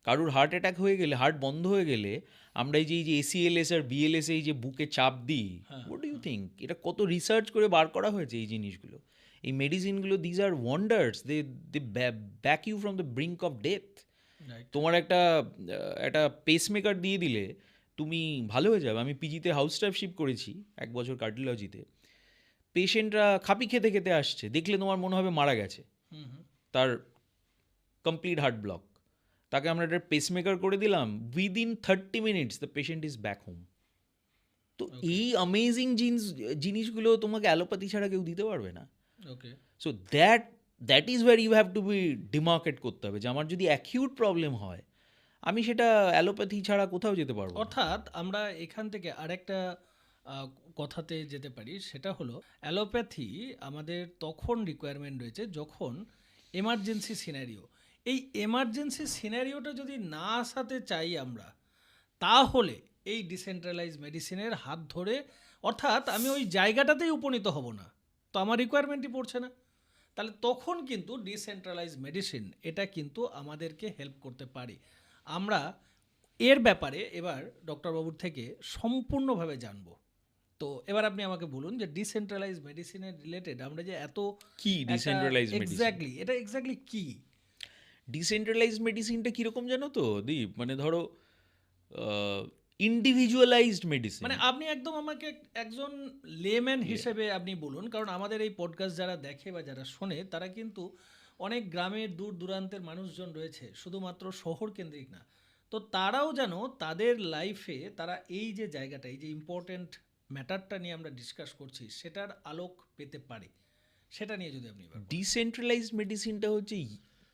কারোর হার্ট অ্যাটাক হয়ে গেলে, হার্ট বন্ধ হয়ে গেলে, আমরা এই যে এসিএলএস আর বিএলএস এই যে বুকে চাপ দিই, হোয়াট ডু ইউ থিঙ্ক এটা কত রিসার্চ করে বার করা হয়েছে এই জিনিসগুলো, এই মেডিসিনগুলো, these are wonders, they back you from the brink of death. তোমার একটা পেসমেকার দিয়ে দিলে তুমি ভালো হয়ে যাবে। আমি পিজিতে হাউস স্টাফশিপ করেছি 1 বছর কার্ডিওলজিতে, পেশেন্টরা খাপি খেতে খেতে আসছে, দেখলে তোমার মনে হবে মারা গেছে, তার কমপ্লিট হার্ট ব্লক, তাকে আমরা একটা পেসমেকার করে দিলাম, within 30 minutes the patient is back home. তো এই অ্যামেজিং জিনিসগুলো তোমাকে অ্যালোপ্যাথি ছাড়া কেউ দিতে পারবে না। Okay, so that is where you have to be demarcate করতে হবে, যে আমার যদি অ্যাকিউট প্রবলেম হয়, আমি সেটা অ্যালোপ্যাথি ছাড়া কোথাও যেতে পারবো না। অর্থাৎ আমরা এখান থেকে আরেকটা কথাতে যেতে পারি, সেটা হলো অ্যালোপ্যাথি আমাদের তখন রিকোয়ারমেন্ট রয়েছে যখন এমার্জেন্সি সিনারিও, এই এমার্জেন্সি সিনারিওটা যদি না আসাতে চাই আমরা, তাহলে এই ডিসেন্ট্রালাইজ মেডিসিনের হাত ধরে, অর্থাৎ আমি ওই জায়গাটাতেই উপনীত হব না, তো আমার রিকোয়ারমেন্টই পড়ছে না, তাহলে তখন কিন্তু ডিসেন্ট্রালাইজ মেডিসিন এটা কিন্তু আমাদেরকে হেল্প করতে পারে। আমরা এর ব্যাপারে এবার ডক্টরবাবুর থেকে সম্পূর্ণভাবে জানবো। তো এবার আপনি আমাকে বলুন যে ডিসেন্ট্রালাইজ মেডিসিনের রিলেটেড আমরা যে এত কি ডিসেন্ট্রালাইজ মেডিসিন? এক্স্যাক্টলি, এটা এক্স্যাক্টলি কি? ডিসেন্ট্রালাইজ মেডিসিনটা কীরকম জানো তো দীপ? মানে ধরো ইন্ডিভিজুয়ালাইজড মেডিসিন। মানে আপনি একদম আমাকে একজন লেম্যান হিসেবে আপনি বলুন, কারণ আমাদের এই পডকাস্ট যারা দেখে বা যারা শোনে তারা কিন্তু অনেক গ্রামের দূর দূরান্তের মানুষজন রয়েছে, শুধুমাত্র শহর কেন্দ্রিক না। তো তারাও যেন তাদের লাইফে তারা এই যে জায়গাটা, এই যে ইম্পর্টেন্ট ম্যাটারটা নিয়ে আমরা ডিসকাস করছি, সেটার আলোক পেতে পারে, সেটা নিয়ে যদি আপনি এবার বলেন। ডিসেন্ট্রালাইজড মেডিসিনটা হচ্ছে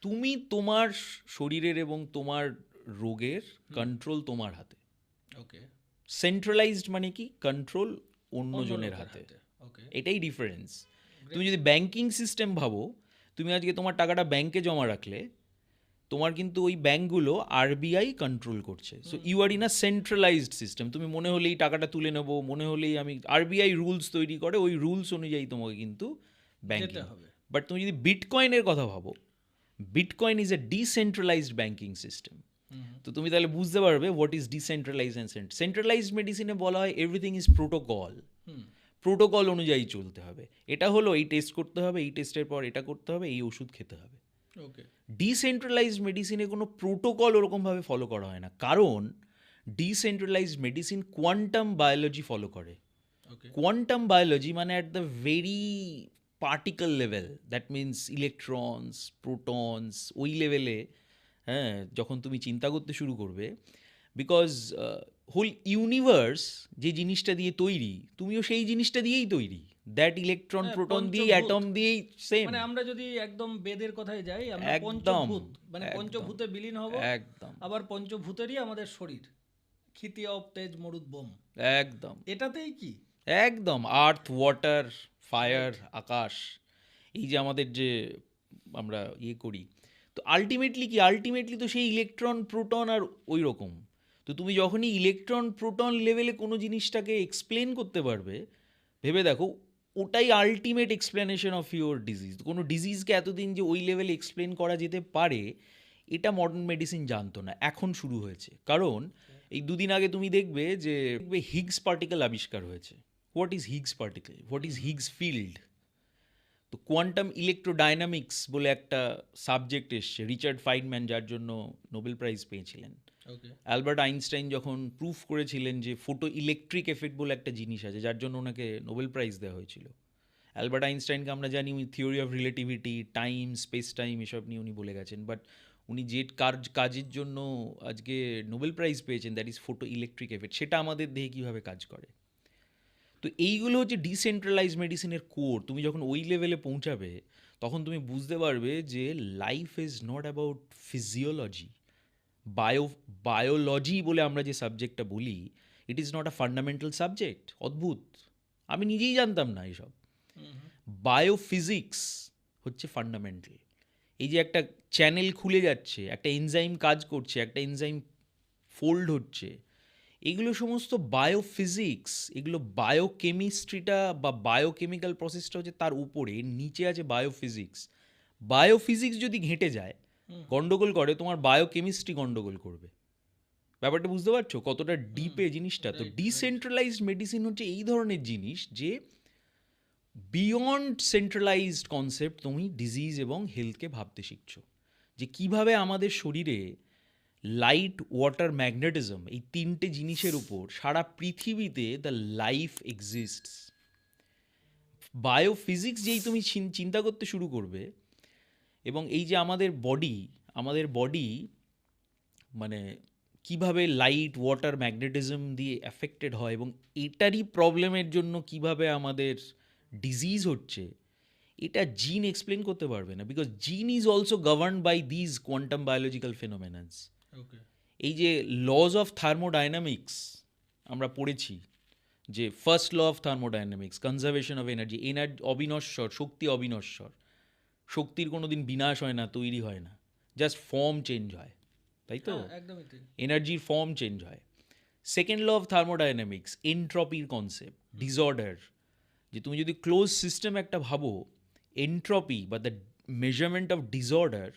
তুমি তোমার শরীরের এবং তোমার রোগের কন্ট্রোল তোমার হাতে। ওকে, সেন্ট্রালাইজড মানে কি? কন্ট্রোল অন্যজনের হাতে। ওকে, এটাই ডিফারেন্স। তুমি যদি ব্যাংকিং সিস্টেম ভাবো, তুমি আজকে তোমার টাকাটা ব্যাংকে জমা রাখলে তোমার কিন্তু ওই ব্যাংকগুলো আরবিআই কন্ট্রোল করছে। So you are in a centralised system. তুমি মনে হলেই টাকাটা তুলে নেবো, মনে হলেই আমি, আরবিআই রুলস তৈরি করে, ওই রুলস অনুযায়ী তোমাকে কিন্তু ব্যাংকিং হবে। বাট তুমি যদি বিটকয়েনের কথা ভাবো, Bitcoin is a decentralised banking system. তো তুমি তাহলে বুঝতে পারবে what is decentralise and centralised মেডিসিনে বলা হয় এভরিথিং ইজ প্রোটোকল। প্রোটোকল অনুযায়ী চলতে হবে। এটা হলো এই টেস্ট করতে হবে, এই টেস্টের পর এটা করতে হবে, এই ওষুধ খেতে হবে। ওকে, ডিসেন্ট্রালাইজড মেডিসিনে কোনো প্রোটোকল ওরকমভাবে ফলো করা হয় না, কারণ decentralised medicine quantum biology follow করে। ওকে, কোয়ান্টাম বায়োলজি মানে at the very particle level, that means electrons, protons, ওই লেভেলে। হ্যাঁ, যখন তুমি চিন্তা করতে শুরু করবে, বিকজ হোল ইউনিভার্স যে জিনিসটা দিয়ে তৈরি, তুমিও সেই জিনিসটা দিয়েই তৈরি, দ্যাট ইলেকট্রন হ্যাঁ, প্রোটন দিয়েই, পঞ্চভূত। অ্যাটম দিয়েই সেম। মানে আমরা যদি একদম বেদের কথায় যাই, আমরা একদম, পঞ্চভূত, মানে একদম, পঞ্চভূতে বিলীন হব। একদম, আবার পঞ্চভূতেরই আমাদের শরীর, ক্ষিতি অব তেজ মরুদ বোম, একদম, এটাতেই কি একদম। আর্থ, ওয়াটার, ফায়ার, আকাশ, এই যে আমাদের যে আমরা ইয়ে করি, তো আলটিমেটলি কি? আলটিমেটলি তো সেই ইলেকট্রন, প্রোটন আর ওই রকম। তো তুমি যখনই ইলেকট্রন, প্রোটন লেভেলে কোনো জিনিসটাকে এক্সপ্লেন করতে পারবে, ভেবে দেখো, ওটাই ultimate explanation of your disease. কোনো ডিজিজকে এতদিন যে ওই লেভেলে এক্সপ্লেন করা যেতে পারে, এটা মডার্ন মেডিসিন জানতো না, এখন শুরু হয়েছে। কারণ এই দুদিন আগে তুমি দেখবে যে হিগস পার্টিকেল আবিষ্কার হয়েছে। What is Higgs particle? What is Higgs field? তো কোয়ান্টাম ইলেকট্রোডাইনামিক্স বলে একটা সাবজেক্ট এসছে, রিচার্ড ফাইনম্যান যার জন্য নোবেল প্রাইজ পেয়েছিলেন। ওকে, অ্যালবার্ট আইনস্টাইন যখন প্রুফ করেছিলেন যে ফোটো ইলেকট্রিক এফেক্ট বলে একটা জিনিস আছে, যার জন্য ওনাকে নোবেল প্রাইজ দেওয়া হয়েছিল। অ্যালবার্ট আইনস্টাইনকে আমরা জানি উনি theory of relativity, time, space time, এসব নিয়ে উনি বলে গেছেন। বাট উনি যে কাজের জন্য আজকে নোবেল প্রাইজ পেয়েছেন, that is photo electric effect. সেটা আমাদের দেহে কীভাবে কাজ করে। তো এইগুলো হচ্ছে ডিসেন্ট্রালাইজ মেডিসিনের কোর। তুমি যখন ওই লেভেলে পৌঁছাবে, তখন তুমি বুঝতে পারবে যে life is not about physiology, biology বলে আমরা যে সাবজেক্টটা বলি, ইট is not a fundamental subject. অদ্ভুত, আমি নিজেই জানতাম না এসব। বায়োফিজিক্স হচ্ছে ফান্ডামেন্টাল। এই যে একটা চ্যানেল খুলে যাচ্ছে, একটা এনজাইম কাজ করছে, একটা এনজাইম ফোল্ড হচ্ছে, এগুলো সমস্ত বায়োফিজিক্স। এগুলো বায়োকেমিস্ট্রিটা বা বায়োকেমিক্যাল প্রসেসটা হচ্ছে তার উপরে, নিচে আছে বায়োফিজিক্স। বায়োফিজিক্স যদি ঘেঁটে যায়, গন্ডগোল করে, তোমার বায়োকেমিস্ট্রি গন্ডগোল করবে। ব্যাপারটা বুঝতে পারছো কতটা ডিপে জিনিসটা? তো ডিসেন্ট্রালাইজড মেডিসিন হচ্ছে এই ধরনের জিনিস যে বিয়ন্ড সেন্ট্রালাইজড কনসেপ্ট তুমি ডিজিজ এবং হেলথকে ভাবতে শিখছো, যে কিভাবে আমাদের শরীরে লাইট, ওয়াটার, ম্যাগনেটিজম, এই তিনটে জিনিসের উপর সারা পৃথিবীতে দ্য লাইফ এক্সিস্টস। বায়োফিজিক্স যেই তুমি চিন্তা করতে শুরু করবে, এবং এই যে আমাদের বডি মানে কিভাবে লাইট, ওয়াটার, ম্যাগনেটিজম দিয়ে অ্যাফেক্টেড হয়, এবং এটারই প্রবলেমের জন্য কিভাবে আমাদের ডিজিজ হচ্ছে, এটা জিন এক্সপ্লেন করতে পারবে না। Because gene is also govern by these quantum biological phenomenons. Okay, এই যে লজ অফ থার্মোডাইনামিক্স আমরা পড়েছি, যে first law of thermodynamics, conservation of energy, অবিনশ্বর, শক্তি অবিনশ্বর, শক্তির কোনো দিন বিনাশ হয় না, তৈরি হয় না, জাস্ট ফর্ম চেঞ্জ হয়, তাই তো? হ্যাঁ, একদমই ঠিক। এনার্জির ফর্ম চেঞ্জ হয়। সেকেন্ড ল অফ থার্মোডাইনামিক্স, এন্ট্রপির কনসেপ্ট, ডিসঅর্ডার, যে তুমি যদি ক্লোজ সিস্টেম একটা ভাবো, এন্ট্রপি বা the measurement of disorder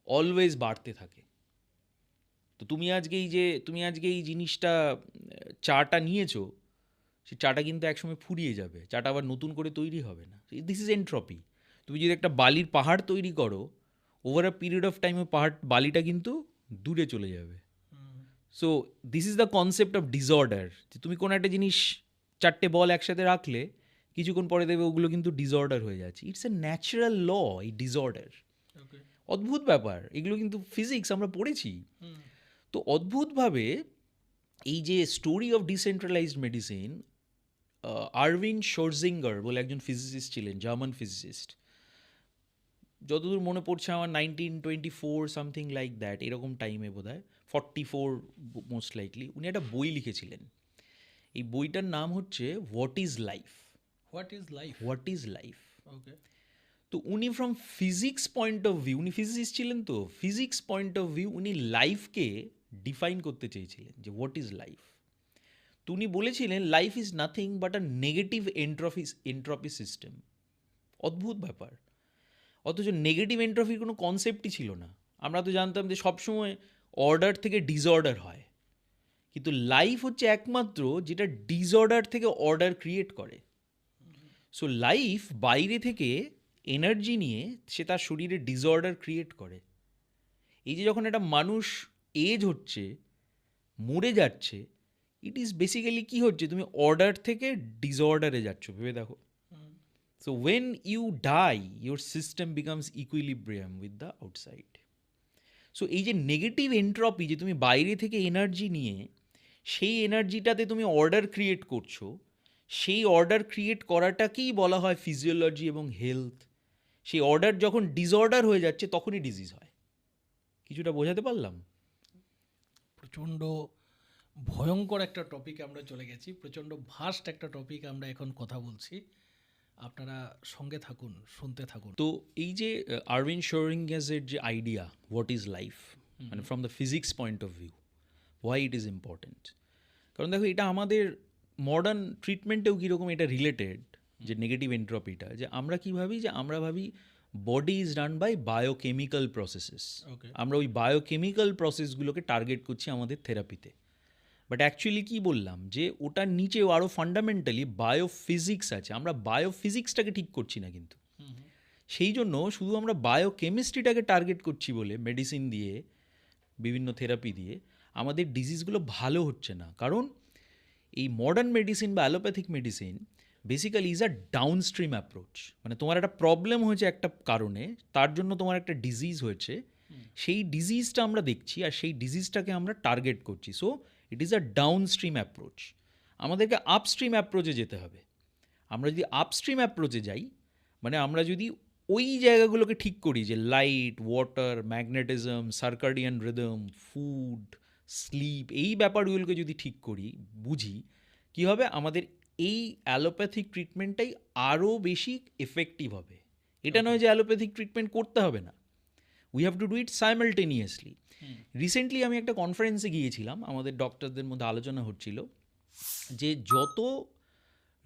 always বাড়তে থাকে। তো তুমি আজকে এই জিনিসটা চাটা নিয়েছো, সেই চাটা কিন্তু একসময় ফুরিয়ে যাবে, চাটা আবার নতুন করে তৈরি হবে না। This is entropy. তুমি যদি একটা বালির পাহাড় তৈরি করো, over a period of time বালিটা কিন্তু দূরে চলে যাবে। So this is the concept of disorder, যে তুমি কোনো একটা জিনিস, চারটে বল একসাথে রাখলে কিছুক্ষণ পরে দেখবে ওগুলো কিন্তু ডিসঅর্ডার হয়ে যাচ্ছে। ইটস এ ন্যাচারাল ল, এই ডিসঅর্ডার। ওকে। অদ্ভুত ব্যাপার, এগুলো কিন্তু ফিজিক্স আমরা পড়েছি। তো অদ্ভুতভাবে এই যে story of decentralised medicine, Erwin Schrodinger বলে একজন ফিজিসিস্ট ছিলেন, জার্মান ফিজিসিস্ট, যতদূর মনে পড়ছে আমার 1924 সামথিং লাইক দ্যাট, এরকম টাইমে বোধ হয় 44 মোস্ট লাইকলি, উনি একটা বই লিখেছিলেন। এই বইটার নাম হচ্ছে what is life. What is life? What is life. Okay. তো উনি from physics point of view, উনি ফিজিসিস্ট ছিলেন, তো ফিজিক্স পয়েন্ট অফ ভিউ উনি লাইফকে ডিফাইন করতে চেয়েছিলেন যে হোয়াট ইজ লাইফ। তো উনি বলেছিলেন life is nothing but a negative entropy system. অদ্ভুত ব্যাপার। অথচ নেগেটিভ এন্ট্রপির কোনো কনসেপ্টই ছিল না। আমরা তো জানতাম যে সবসময় অর্ডার থেকে ডিসঅর্ডার হয়, কিন্তু লাইফ হচ্ছে একমাত্র যেটা ডিসঅর্ডার থেকে অর্ডার ক্রিয়েট করে। সো লাইফ বাইরে থেকে এনার্জি নিয়ে সে তার শরীরে ডিসঅর্ডার ক্রিয়েট করে। এই যে যখন একটা মানুষ এজ হচ্ছে, মরে যাচ্ছে, ইট ইজ বেসিক্যালি কী হচ্ছে, তুমি অর্ডার থেকে ডিসঅর্ডারে যাচ্ছ, ভেবে দেখো। So when you die, your system becomes equilibrium with the outside. So এই যে নেগেটিভ এন্ট্রপি, যে তুমি বাইরে থেকে এনার্জি নিয়ে সেই এনার্জিটাতে তুমি অর্ডার ক্রিয়েট করছো, সেই অর্ডার ক্রিয়েট করাটাকেই বলা হয় ফিজিওলজি এবং হেলথ। সেই অর্ডার যখন ডিসঅর্ডার হয়ে যাচ্ছে তখনই ডিজিজ হয়। কিছুটা বোঝাতে পারলাম? প্রচণ্ড ভয়ঙ্কর একটা টপিক আমরা চলে গেছি, প্রচণ্ড ভাস্ট একটা টপিক আমরা এখন কথা বলছি। আপনারা সঙ্গে থাকুন, শুনতে থাকুন। তো এই যে আরভিন শোরিঙ্গাসের যে আইডিয়া হোয়াট ইজ লাইফ, মানে from the physics point of view, why it is important. কারণ দেখো, এটা আমাদের মডার্ন ট্রিটমেন্টেও কীরকম এটা রিলেটেড, যে নেগেটিভ এন্ট্রপিটা, যে আমরা কী ভাবি, যে আমরা ভাবি body is run by biochemical processes. Okay. আমরা ওই বায়োকেমিক্যাল প্রসেসগুলোকে টার্গেট করছি আমাদের থেরাপিতে। বাট অ্যাকচুয়ালি কী বললাম, যে ওটার নিচেও আরও ফান্ডামেন্টালি বায়োফিজিক্স আছে। আমরা বায়োফিজিক্সটাকে ঠিক করছি না কিন্তু। সেই জন্য শুধু আমরা বায়োকেমিস্ট্রিটাকে টার্গেট করছি বলে মেডিসিন দিয়ে, বিভিন্ন থেরাপি দিয়ে আমাদের ডিজিজগুলো ভালো হচ্ছে না। কারণ এই মডার্ন মেডিসিন বা allopathic medicine basically is a downstream approach. মানে তোমার একটা প্রবলেম হয়েছে একটা কারণে, তার জন্য তোমার একটা ডিজিজ হয়েছে, সেই ডিজিজটা আমরা দেখছি আর সেই ডিজিজটাকে আমরা টার্গেট করছি। So it is a downstream approach. আমাদেরকে আপস্ট্রিম অ্যাপ্রোচে যেতে হবে। আমরা যদি আপস্ট্রিম অ্যাপ্রোচে যাই, মানে আমরা যদি ওই জায়গাগুলোকে ঠিক করি, যে light, water, magnetism, circadian rhythm, food, sleep, এই ব্যাপারগুলোকে যদি ঠিক করি, বুঝি, কী হবে, আমাদের এই অ্যালোপ্যাথিক ট্রিটমেন্টটাই আরও বেশি এফেক্টিভ হবে। এটা নয় যে অ্যালোপ্যাথিক ট্রিটমেন্ট করতে হবে না, we have to do it simultaneously. Recently আমি একটা কনফারেন্সে গিয়েছিলাম, আমাদের ডক্টরদের মধ্যে আলোচনা হচ্ছিল যে যত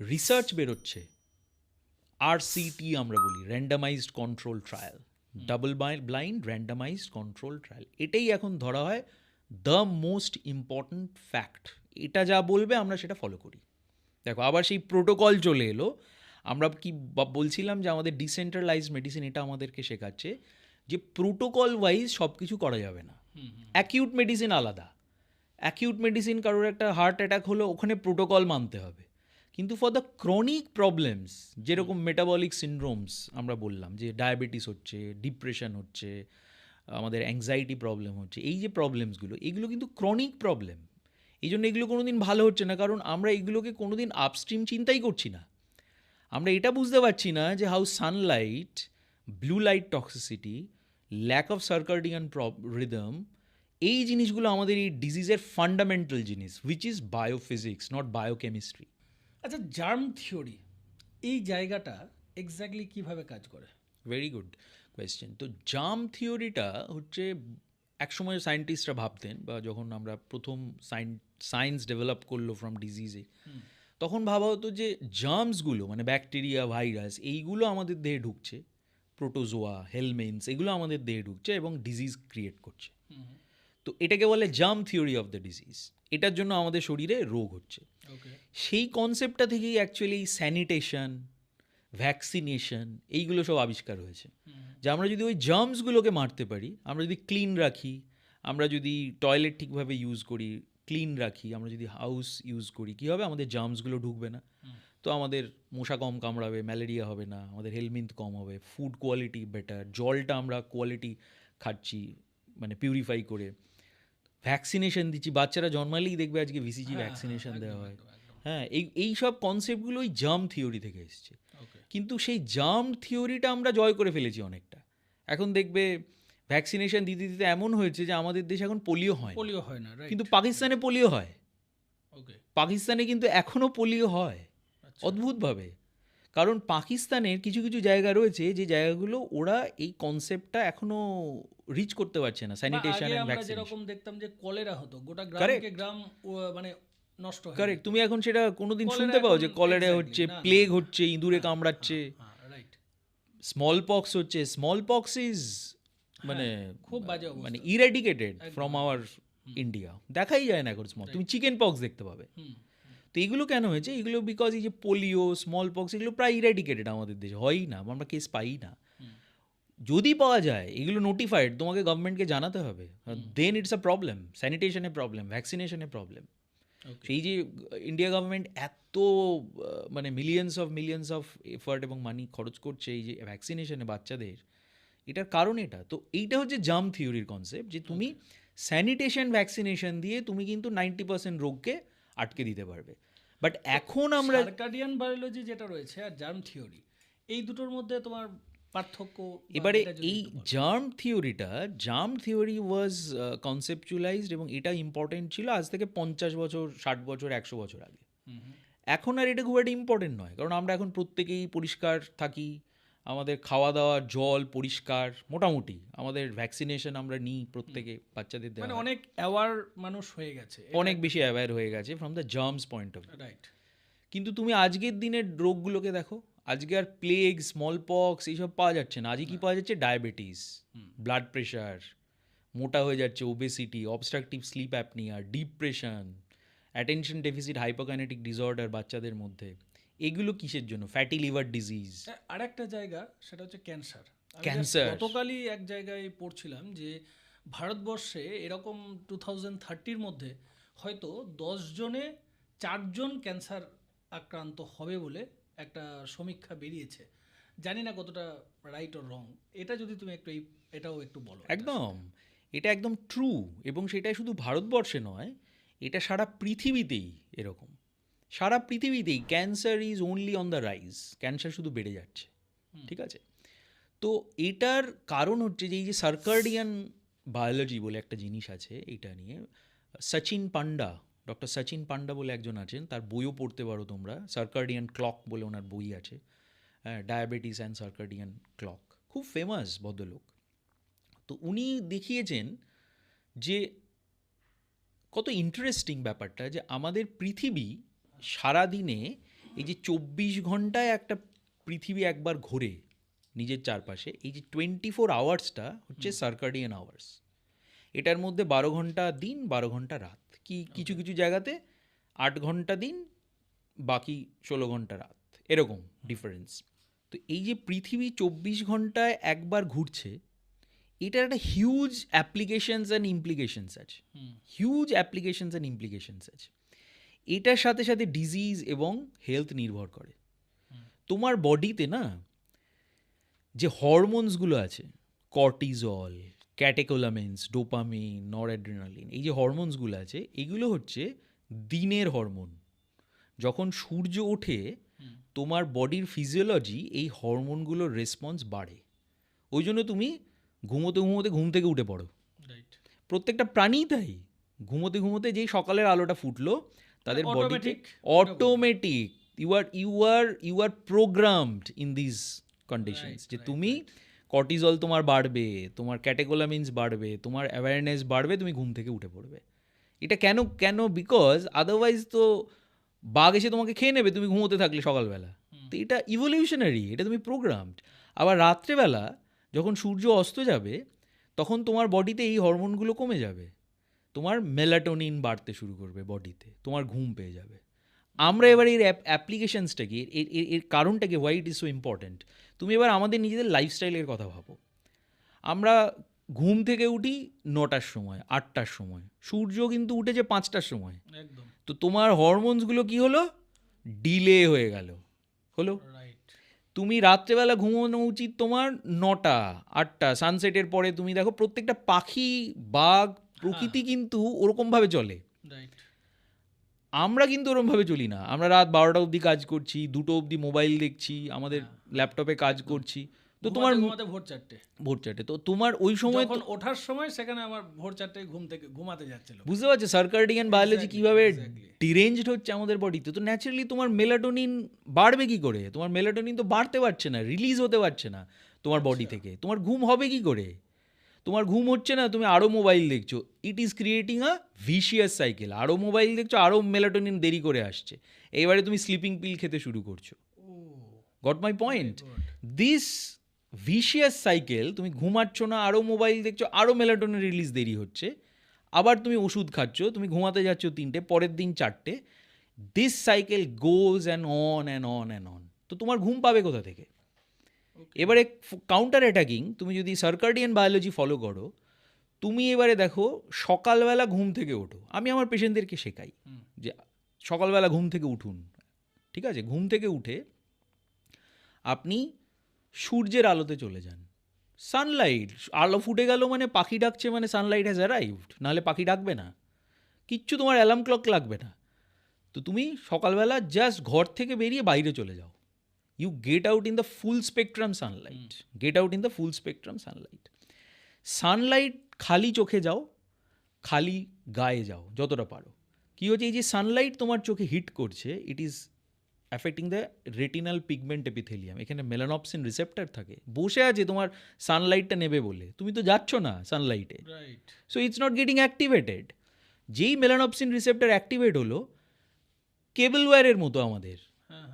রিসার্চ বেরোচ্ছে, RCT আমরা বলি, randomised control trial, double blind randomised control trial, এটাই এখন ধরা হয় দ্য মোস্ট ইম্পর্ট্যান্ট ফ্যাক্ট। এটা যা বলবে আমরা সেটা ফলো করি। দেখো, আবার সেই প্রোটোকল চলে এলো। আমরা কি বলছিলাম, যে আমাদের ডিসেন্ট্রালাইজড মেডিসিন এটা আমাদেরকে শেখাচ্ছে যে প্রোটোকল ওয়াইজ সব কিছু করা যাবে না। অ্যাকিউট মেডিসিন আলাদা। অ্যাকিউট মেডিসিন, কারোর একটা হার্ট অ্যাটাক হলো, ওখানে প্রোটোকল মানতে হবে। কিন্তু ফর দ্য ক্রনিক প্রবলেমস, যেরকম মেটাবলিক সিনড্রোমস আমরা বললাম, যে ডায়াবেটিস হচ্ছে, ডিপ্রেশন হচ্ছে, আমাদের অ্যাংজাইটি প্রবলেম হচ্ছে, এই যে প্রবলেমসগুলো, এগুলো কিন্তু ক্রনিক প্রবলেম। এই জন্য এগুলো কোনো দিন ভালো হচ্ছে না, কারণ আমরা এগুলোকে কোনো দিন আপস্ট্রিম চিন্তাই করছি না। আমরা এটা বুঝতে পারছি না যে how sunlight, blue light toxicity, lack of circadian rhythm, এই জিনিসগুলো আমাদের এই ডিজিজের ফান্ডামেন্টাল জিনিস, which is biophysics, not biochemistry. আচ্ছা, জার্ম থিওরি এই জায়গাটা এক্স্যাক্টলি কিভাবে কাজ করে? Very good question. তো জার্ম থিওরিটা হচ্ছে একসময় সায়েন্টিস্টরা ভাবতেন, বা যখন আমরা প্রথম সায়েন্স ডেভেলপ করলো ফ্রম ডিজিজে, তখন ভাবা হতো যে জার্মসগুলো মানে ব্যাকটেরিয়া, ভাইরাস, এইগুলো আমাদের দেহে ঢুকছে, প্রোটোজোয়া, হেলমেন্টস, এগুলো আমাদের দেহে ঢুকছে এবং ডিজিজ ক্রিয়েট করছে। তো এটাকে বলে germ theory of the disease. এটার জন্য আমাদের শরীরে রোগ হচ্ছে। ওকে, সেই কনসেপ্টটা থেকেই অ্যাকচুয়ালি স্যানিটেশন, ভ্যাকসিনেশন, এইগুলো সব আবিষ্কার হয়েছে। যে আমরা যদি ওই জার্মসগুলোকে মারতে পারি, আমরা যদি ক্লিন রাখি, আমরা যদি টয়লেট ঠিকভাবে ইউজ করি, ক্লিন রাখি, আমরা যদি হাউস ইউজ করি, কী হবে, আমাদের জার্মসগুলো ঢুকবে না। তো আমাদের মশা কম কামড়াবে, ম্যালেরিয়া হবে না, আমাদের হেলমিন্থ কম হবে, ফুড কোয়ালিটি বেটার, জলটা আমরা কোয়ালিটি খাচ্ছি মানে পিউরিফাই করে, ভ্যাকসিনেশন দিচ্ছি, বাচ্চারা জন্মালেই দেখবে আজকে ভিসিজি ভ্যাকসিনেশন দেওয়া হয়। হ্যাঁ, এই সব কনসেপ্টগুলো ওই জার্ম থিওরি থেকে এসছে। ওকে, কিন্তু সেই জার্ম থিওরিটা আমরা জয় করে ফেলেছি অনেকটা। এখন দেখবে ভ্যাকসিনেশন দিতে দিতে এমন হয়েছে যে আমাদের দেশে এখন পোলিও হয় না। পোলিও হয় না, রাইট? কিন্তু পাকিস্তানে পোলিও হয়। ওকে, পাকিস্তানে কিন্তু এখনও পোলিও হয় আচ্ছা, অদ্ভুতভাবে। কারণ পাকিস্তানের কিছু কিছু জায়গা রয়েছে যে জায়গাগুলো ওরা এই কনসেপ্টটা এখনও রিচ করতে পারছে না, বা স্যানিটেশন আগে অ্যান্ড আমরা ভ্যাকসিনেশন। যেরকম দেখতাম যে কলেরা হতো, গোটা Correct. গ্রামকে গ্রাম মানে নষ্ট হয়ে কারেক্ট, যেত। তুমি এখন সেটা কোনোদিন কলেরা শুনতে পাও যে এখন কলেরা exactly, হচ্ছে, না, না, প্লেগ না। হচ্ছে, ইঁদুরে কামড়াচ্ছে, হ্যাঁ, রাইট, স্মল পক্স হচ্ছে। স্মল পক্স ইজ মানে খুব বাজে অবস্থা। মানে ইরেডিকেটেড একদম, ফ্রম আওয়ার ইন্ডিয়া। দেখাই যায় না এখন স্মল। তুমি চিকেন পক্স দেখতে পাবে। হুম, তো এগুলো কেন হয়েছে? এগুলো বিকজ এই যে পোলিও, স্মল পক্স, এগুলো প্রায় ইরেডিকেটেড আমাদের দেশে, হয়ই না, আমরা কেস পাই না। যদি পাওয়া যায় এগুলো নোটিফাইড, তোমাকে গভর্নমেন্টকে জানাতে হবে, দেন ইটস আ প্রবলেম। স্যানিটেশনের প্রবলেম, ভ্যাকসিনেশনের প্রবলেম। ওকে, সেই যে ইন্ডিয়া গভর্নমেন্ট এত মানে মিলিয়ন্স অফ এফার্ট এবং মানি খরচ করছে এই যে ভ্যাকসিনেশনে বাচ্চাদের, এটার কারণ এটা। তো এইটা হচ্ছে জার্ম থিওরির কনসেপ্ট, যে তুমি স্যানিটেশন ভ্যাকসিনেশন দিয়ে তুমি কিন্তু 90% রোগকে আটকে দিতে পারবে। বাট এখন আমরা সার্কাডিয়ান বায়োলজি যেটা রয়েছে আর জার্ম থিওরি, এই দুটোর মধ্যে তোমার পার্থক্য বা এবারে এটা যদি এই একটু বলো। জার্ম থিওরি ওয়াজ কনসেপচুয়ালাইজড, এবং এটা ইম্পর্টেন্ট ছিল আজ থেকে 50 বছর, 60 বছর, 100 বছর আগে। এখন আর এটা খুব একটা ইম্পর্টেন্ট নয়, কারণ আমরা এখন প্রত্যেকেই পরিষ্কার থাকি, আমাদের খাওয়া দাওয়া, জল পরিষ্কার মোটামুটি, আমাদের ভ্যাকসিনেশন আমরা নিই প্রত্যেকে, বাচ্চাদের দেওয়া মানে হয়। অনেক অ্যাওয়ার মানুষ হয়ে গেছে, অনেক বেশি অ্যাওয়্যার হয়ে গেছে from the germs point of view. Right? কিন্তু তুমি আজকের দিনের রোগগুলোকে দেখো, আজকে আর প্লেগ, স্মল পক্স এইসব পাওয়া যাচ্ছে না। আজকে কি পাওয়া যাচ্ছে? ডায়াবেটিস, ব্লাড প্রেশার, মোটা হয়ে যাচ্ছে, obesity, obstructive sleep apnoea, depression, attention deficit hypokinetic disorder বাচ্চাদের মধ্যে। এগুলো কিসের জন্য? ফ্যাটি লিভার ডিজিজ, আর একটা জায়গা সেটা হচ্ছে ক্যান্সার। ক্যান্সার। গতকালই এক জায়গায় পড়ছিলাম যে ভারতবর্ষে এরকম 2030-র মধ্যে হয়তো 10 জনে 4 জন ক্যান্সার আক্রান্ত হবে বলে একটা সমীক্ষা বেরিয়েছে। জানি না কতটা রাইট ও রং। এটা যদি তুমি একটু এটাও একটু বলো। একদম, এটা একদম ট্রু। এবং সেটা শুধু ভারতবর্ষে নয়, এটা সারা পৃথিবীতেই এরকম। সারা পৃথিবীতেই cancer is only on the rise, cancer শুধু বেড়ে যাচ্ছে। ঠিক আছে? তো এটার কারণ হচ্ছে যে এই যে সার্কার্ডিয়ান বায়োলজি বলে একটা জিনিস আছে, এটা নিয়ে সচিন পান্ডা, ডক্টর সচিন পান্ডা বলে একজন আছেন, তার বইও পড়তে পারো তোমরা, সার্কার্ডিয়ান ক্লক বলে ওনার বই আছে, হ্যাঁ, ডায়াবেটিস অ্যান্ড সার্কার্ডিয়ান ক্লক, খুব ফেমাস ভদ্রলোক। তো উনি দেখিয়েছেন যে কত ইন্টারেস্টিং ব্যাপারটা, যে আমাদের পৃথিবী সারাদিনে এই যে 24 ঘন্টায় একটা পৃথিবী একবার ঘোরে নিজের চারপাশে, এই যে 24 আওয়ার্সটা হচ্ছে সার্কাডিয়ান আওয়ার্স। এটার মধ্যে 12 ঘন্টা দিন, 12 ঘন্টা রাত, কি কিছু কিছু জায়গাতে 8 ঘন্টা দিন, বাকি 16 ঘন্টা রাত, এরকম ডিফারেন্স। তো এই যে পৃথিবী 24 ঘন্টায় একবার ঘুরছে, এটার একটা হিউজ অ্যাপ্লিকেশনস অ্যান্ড ইমপ্লিকেশনস আছে, হিউজ অ্যাপ্লিকেশনস অ্যান্ড ইমপ্লিকেশনস আছে। এটার সাথে সাথে ডিজিজ এবং হেলথ নির্ভর করে। তোমার বডিতে না যে হরমোনসগুলো আছে, কর্টিজল, ক্যাটেকোলামিনস, ডোপামিন, নরঅ্যাড্রিনালিন, এই যে হরমোনসগুলো আছে, এগুলো হচ্ছে দিনের হরমোন। যখন সূর্য ওঠে তোমার বডির ফিজিওলজি এই হরমোনগুলোর রেসপন্স বাড়ে। ওই জন্য তুমি ঘুমোতে ঘুমোতে ঘুম থেকে উঠে পড়ো। রাইট, প্রত্যেকটা প্রাণী তাই, ঘুমোতে ঘুমোতে যেই সকালের আলোটা ফুটলো তাদের বডিতে Automatic automatic you are programmed in this conditions যে তুমি কর্টিজল তোমার বাড়বে, তোমার ক্যাটেকোলামিনস বাড়বে, তোমার অ্যাওয়ারনেস বাড়বে, তুমি ঘুম থেকে উঠে পড়বে। এটা কেন বিকজ আদারওয়াইজ তো বাঘ এসে তোমাকে খেয়ে নেবে তুমি ঘুমোতে থাকলে সকালবেলা। তো এটা ইভলিউশনারি, এটা তুমি প্রোগ্রামড। আবার রাত্রেবেলা যখন সূর্য অস্ত যাবে তখন তোমার বডিতে এই হরমোনগুলো কমে যাবে, তোমার মেলাটোনিন বাড়তে শুরু করবে বডিতে, তোমার ঘুম পেয়ে যাবে। আমরা এবার এর অ্যাপ্লিকেশনসটাকে, এর কারণটাকে, why it is so important. তুমি এবার আমাদের নিজেদের লাইফস্টাইলের কথা ভাবো। আমরা ঘুম থেকে উঠি 9টার সময়, 8টার সময়, সূর্য কিন্তু উঠেছে 5টার সময়। একদম তো তোমার হরমোনসগুলো কি হলো? ডিলে হয়ে গেল, হলো। রাইট। তুমি রাত্রেবেলা ঘুমানো উচিত তোমার 9টা 8টা, সানসেটের পরে। তুমি দেখো প্রত্যেকটা পাখি, বাঘ, প্রকৃতি কিন্তু ওরকমভাবে চলে। রাইট। আমরা কিন্তু ওরমভাবে চলি না। আমরা রাত 12টা অবধি কাজ করছি, 2টো অবধি মোবাইল দেখছি, আমাদের ল্যাপটপে কাজ করছি। তো তোমার ঘুমাতে ভোর 4টে, ভোর 4টে, তো তোমার ওই সময় যখন ওঠার সময় সেখানে আমার ভোর 4টায় ঘুম থেকে ঘুমাতে যাচ্ছিল। বুঝতে পারছো সার্কাডিয়ান বায়োলজি কিভাবে exactly. ডিরেঞ্জড হচ্ছে আমাদের বডিতে। তো ন্যাচারালি তোমার মেলাটোনিন বাড়বে কি করে? তোমার মেলাটোনিন তো বাড়তে পারছে না, রিলিজ হতে পারছে না তোমার বডি থেকে। তোমার ঘুম হবে কি করে? তোমার ঘুম হচ্ছে না, তুমি আরও মোবাইল দেখছো। It is creating a vicious cycle. আরও মোবাইল দেখছো, আরও মেলাটোনিন দেরি করে আসছে। এইবারে তুমি স্লিপিং পিল খেতে শুরু করছো। Got my point? This vicious cycle, তুমি ঘুমাচ্ছ না, আরও মোবাইল দেখছো, আরও মেলাটোনিন রিলিজ দেরি হচ্ছে, আবার তুমি ওষুধ খাচ্ছ, তুমি ঘুমাতে যাচ্ছ 3টে, পরের দিন 4টে। This cycle goes and on and on and on. তো তোমার ঘুম পাবে কোথা থেকে? এবারে কাউন্টার অ্যাটাকিং, তুমি যদি সার্কাডিয়ান বায়োলজি ফলো করো, তুমি এবারে দেখো সকালবেলা ঘুম থেকে ওঠো। আমি আমার পেশেন্টদেরকে শেখাই যে সকালবেলা ঘুম থেকে উঠুন, ঠিক আছে? ঘুম থেকে উঠে আপনি সূর্যের আলোতে চলে যান। সানলাইট, আলো ফুটে গেল মানে পাখি ডাকছে, মানে সানলাইট হ্যাজ অ্যারাইভড। নাহলে পাখি ডাকবে না, কিচ্ছু তোমার অ্যালার্ম ক্লক লাগবে না। তো তুমি সকালবেলা জাস্ট ঘর থেকে বেরিয়ে বাইরে চলে যাও। You get out in the full spectrum sunlight. Get out in the full spectrum sunlight. Sunlight খালি চোখে যাও, খালি গায়ে যাও যতটা পারো। কী হচ্ছে, এই যে সানলাইট তোমার চোখে হিট করছে, it is affecting the retinal pigment epithelium. এখানে মেলানপসিন রিসেপ্টর থাকে, বসে আছে তোমার সানলাইটটা নেবে বলে। তুমি তো যাচ্ছ না সানলাইটে, right. So it's not getting activated. যেই মেলানপসিন রিসেপ্টর অ্যাক্টিভেট হলো, কেবল ওয়্যারের মতো আমাদের,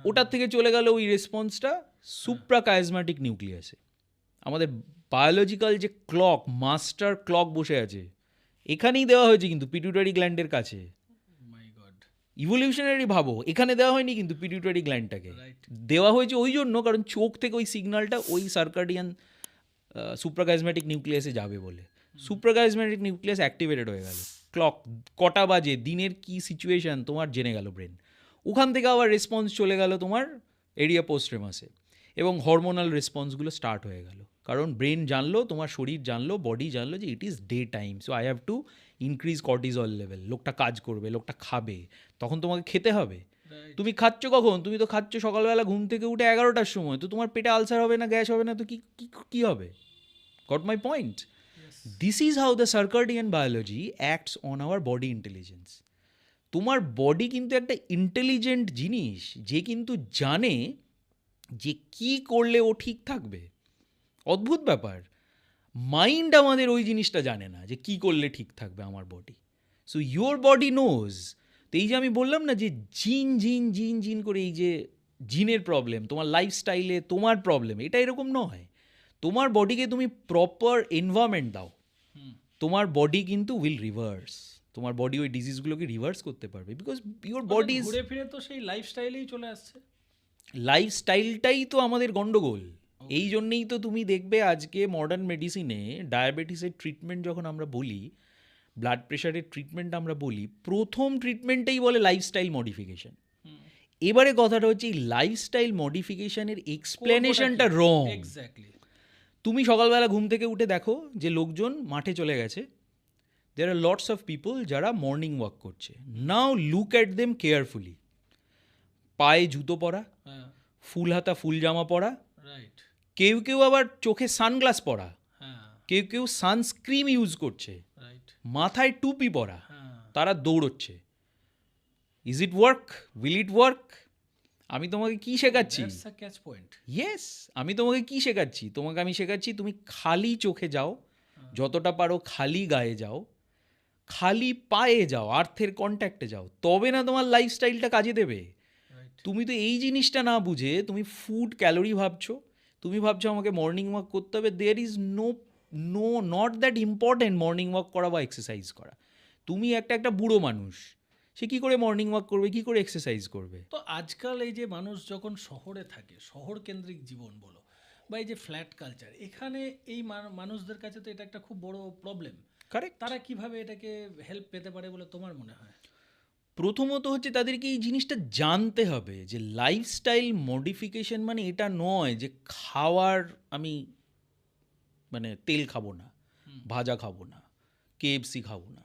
ওটার থেকে চলে গেল ওই রেসপন্সটা সুপ্রাকায়াজম্যাটিক নিউক্লিয়াসে। আমাদের বায়োলজিক্যাল যে ক্লক, মাস্টার ক্লক বসে আছে, এখানেই দেওয়া হয়েছে কিন্তু পিটুইটারি গ্ল্যান্ডের কাছে। মাই গড। ইভলিউশনারি ভাবো, এখানে দেওয়া হয়নি কিন্তু পিটুইটারি গ্ল্যান্ডটাকে। রাইট। দেওয়া হয়েছে ওই জন্য, কারণ চোখ থেকে ওই সিগন্যালটা ওই সার্কাডিয়ান সুপ্রাকায়াজম্যাটিক নিউক্লিয়াসে যাবে বলে। সুপ্রাকায়াজম্যাটিক নিউক্লিয়াস অ্যাক্টিভেটেড হয়ে গেল, ক্লক কটা বাজে, দিনের কি সিচুয়েশান তোমার জেনে গেল ব্রেন। ওখান থেকে আবার রেসপন্স চলে গেল তোমার এরিয়া পোস্ট্রেমাসে, এবং হরমোনাল রেসপন্সগুলো স্টার্ট হয়ে গেল। কারণ ব্রেন জানলো, তোমার শরীর জানলো, বডি জানলো যে it is day time, so I have to increase cortisol level. লোকটা কাজ করবে, লোকটা খাবে, তখন তোমাকে খেতে হবে। তুমি খাচ্ছ কখন? তুমি তো খাচ্ছ সকালবেলা ঘুম থেকে উঠে 11টার সময়। তো তোমার পেটে আলসার হবে না, গ্যাস হবে না, তো কি হবে? Got my point? This is how the circadian biology acts on our body intelligence. তোমার বডি কিন্তু একটা ইন্টেলিজেন্ট জিনিস, যে কিন্তু জানে যে কি করলে ও ঠিক থাকবে। অদ্ভুত ব্যাপার, মাইন্ড আমাদের ওই জিনিসটা জানে না যে কি করলে ঠিক থাকবে আমার body. So your body knows. তো এই যে আমি বললাম না যে জিন করে, এই যে জিনের প্রবলেম, তোমার লাইফস্টাইলে তোমার প্রবলেম, এটা এরকম নয়। তোমার বডিকে তুমি প্রপার এনভায়রনমেন্ট দাও, তোমার বডি কিন্তু উইল রিভার্স। তোমার বডি ওই ডিজিজগুলোকে রিভার্স করতে পারবে, বিকজ ইউর বডি ইজ, ঘুরে ফিরে তো সেই লাইফস্টাইলেই চলে আসছে। লাইফস্টাইলটাই তো আমাদের গন্ডগোল। এই জন্যেই তো তুমি দেখবে আজকে মডার্ন মেডিসিনে ডায়াবেটিসের ট্রিটমেন্ট যখন আমরা বলি, ব্লাড প্রেশারের ট্রিটমেন্ট আমরা বলি, প্রথম ট্রিটমেন্টেই বলে লাইফস্টাইল মডিফিকেশন। এবারে কথাটা হচ্ছে এই লাইফস্টাইল মডিফিকেশনের এক্সপ্লেনেশনটা রং। এক্স্যাক্টলি। তুমি সকালবেলা ঘুম থেকে উঠে দেখো যে লোকজন মাঠে চলে গেছে, দেয়ার আর লটস অফ পিপল যারা মর্নিং ওয়াক করছে। নাও লুক অ্যাট দেম কেয়ারফুলি। পায়ে জুতো পরা, ফুল হাতা ফুল জামা পরা, রাইট। কেউ আবার চোখে সানগ্লাস পরা, হ্যাঁ। কেউ সানস্ক্রিন ইউজ করছে, রাইট। মাথায় টুপি পরা, হ্যাঁ। তারা দৌড়চ্ছে। Is it work? Will it work? আমি তোমাকে কি শেখাচ্ছি? That's a catch point. Yes, আমি তোমাকে কি শেখাচ্ছি? তোমাকে আমি শেখাচ্ছি তুমি খালি চোখে যাও, যতটা পারো খালি গায়ে যাও, খালি পায়ে যাও, আর্থের কন্ট্যাক্টে যাও, তবে না তোমার লাইফস্টাইলটা কাজে দেবে। রাইট। তুমি তো এই জিনিসটা না বুঝে তুমি ফুড ক্যালোরি ভাবছো, তুমি ভাবছো আমাকে মর্নিং ওয়াক করতে হবে। There is no no not that important morning walk করা বা এক্সারসাইজ করা। তুমি একটা বুড়ো মানুষ, সে কী করে মর্নিং ওয়াক করবে, কী করে এক্সারসাইজ করবে? তো আজকাল এই যে মানুষ যখন শহরে থাকে, শহর কেন্দ্রিক জীবন বলো বা এই যে ফ্ল্যাট কালচার, এখানে এই মানুষদের কাছে তো এটা একটা খুব বড় প্রবলেম। কারেক্ট। তারা কিভাবে এটাকে হেল্প পেতে পারে বলে তোমার মনে হয়? প্রথমত হচ্ছে তাদেরকে এই জিনিসটা জানতে হবে যে লাইফস্টাইল মডিফিকেশন মানে এটা নয় যে খাওয়ার আমি মানে তেল খাবো না, ভাজা খাবো না, কেএফসি খাবো না।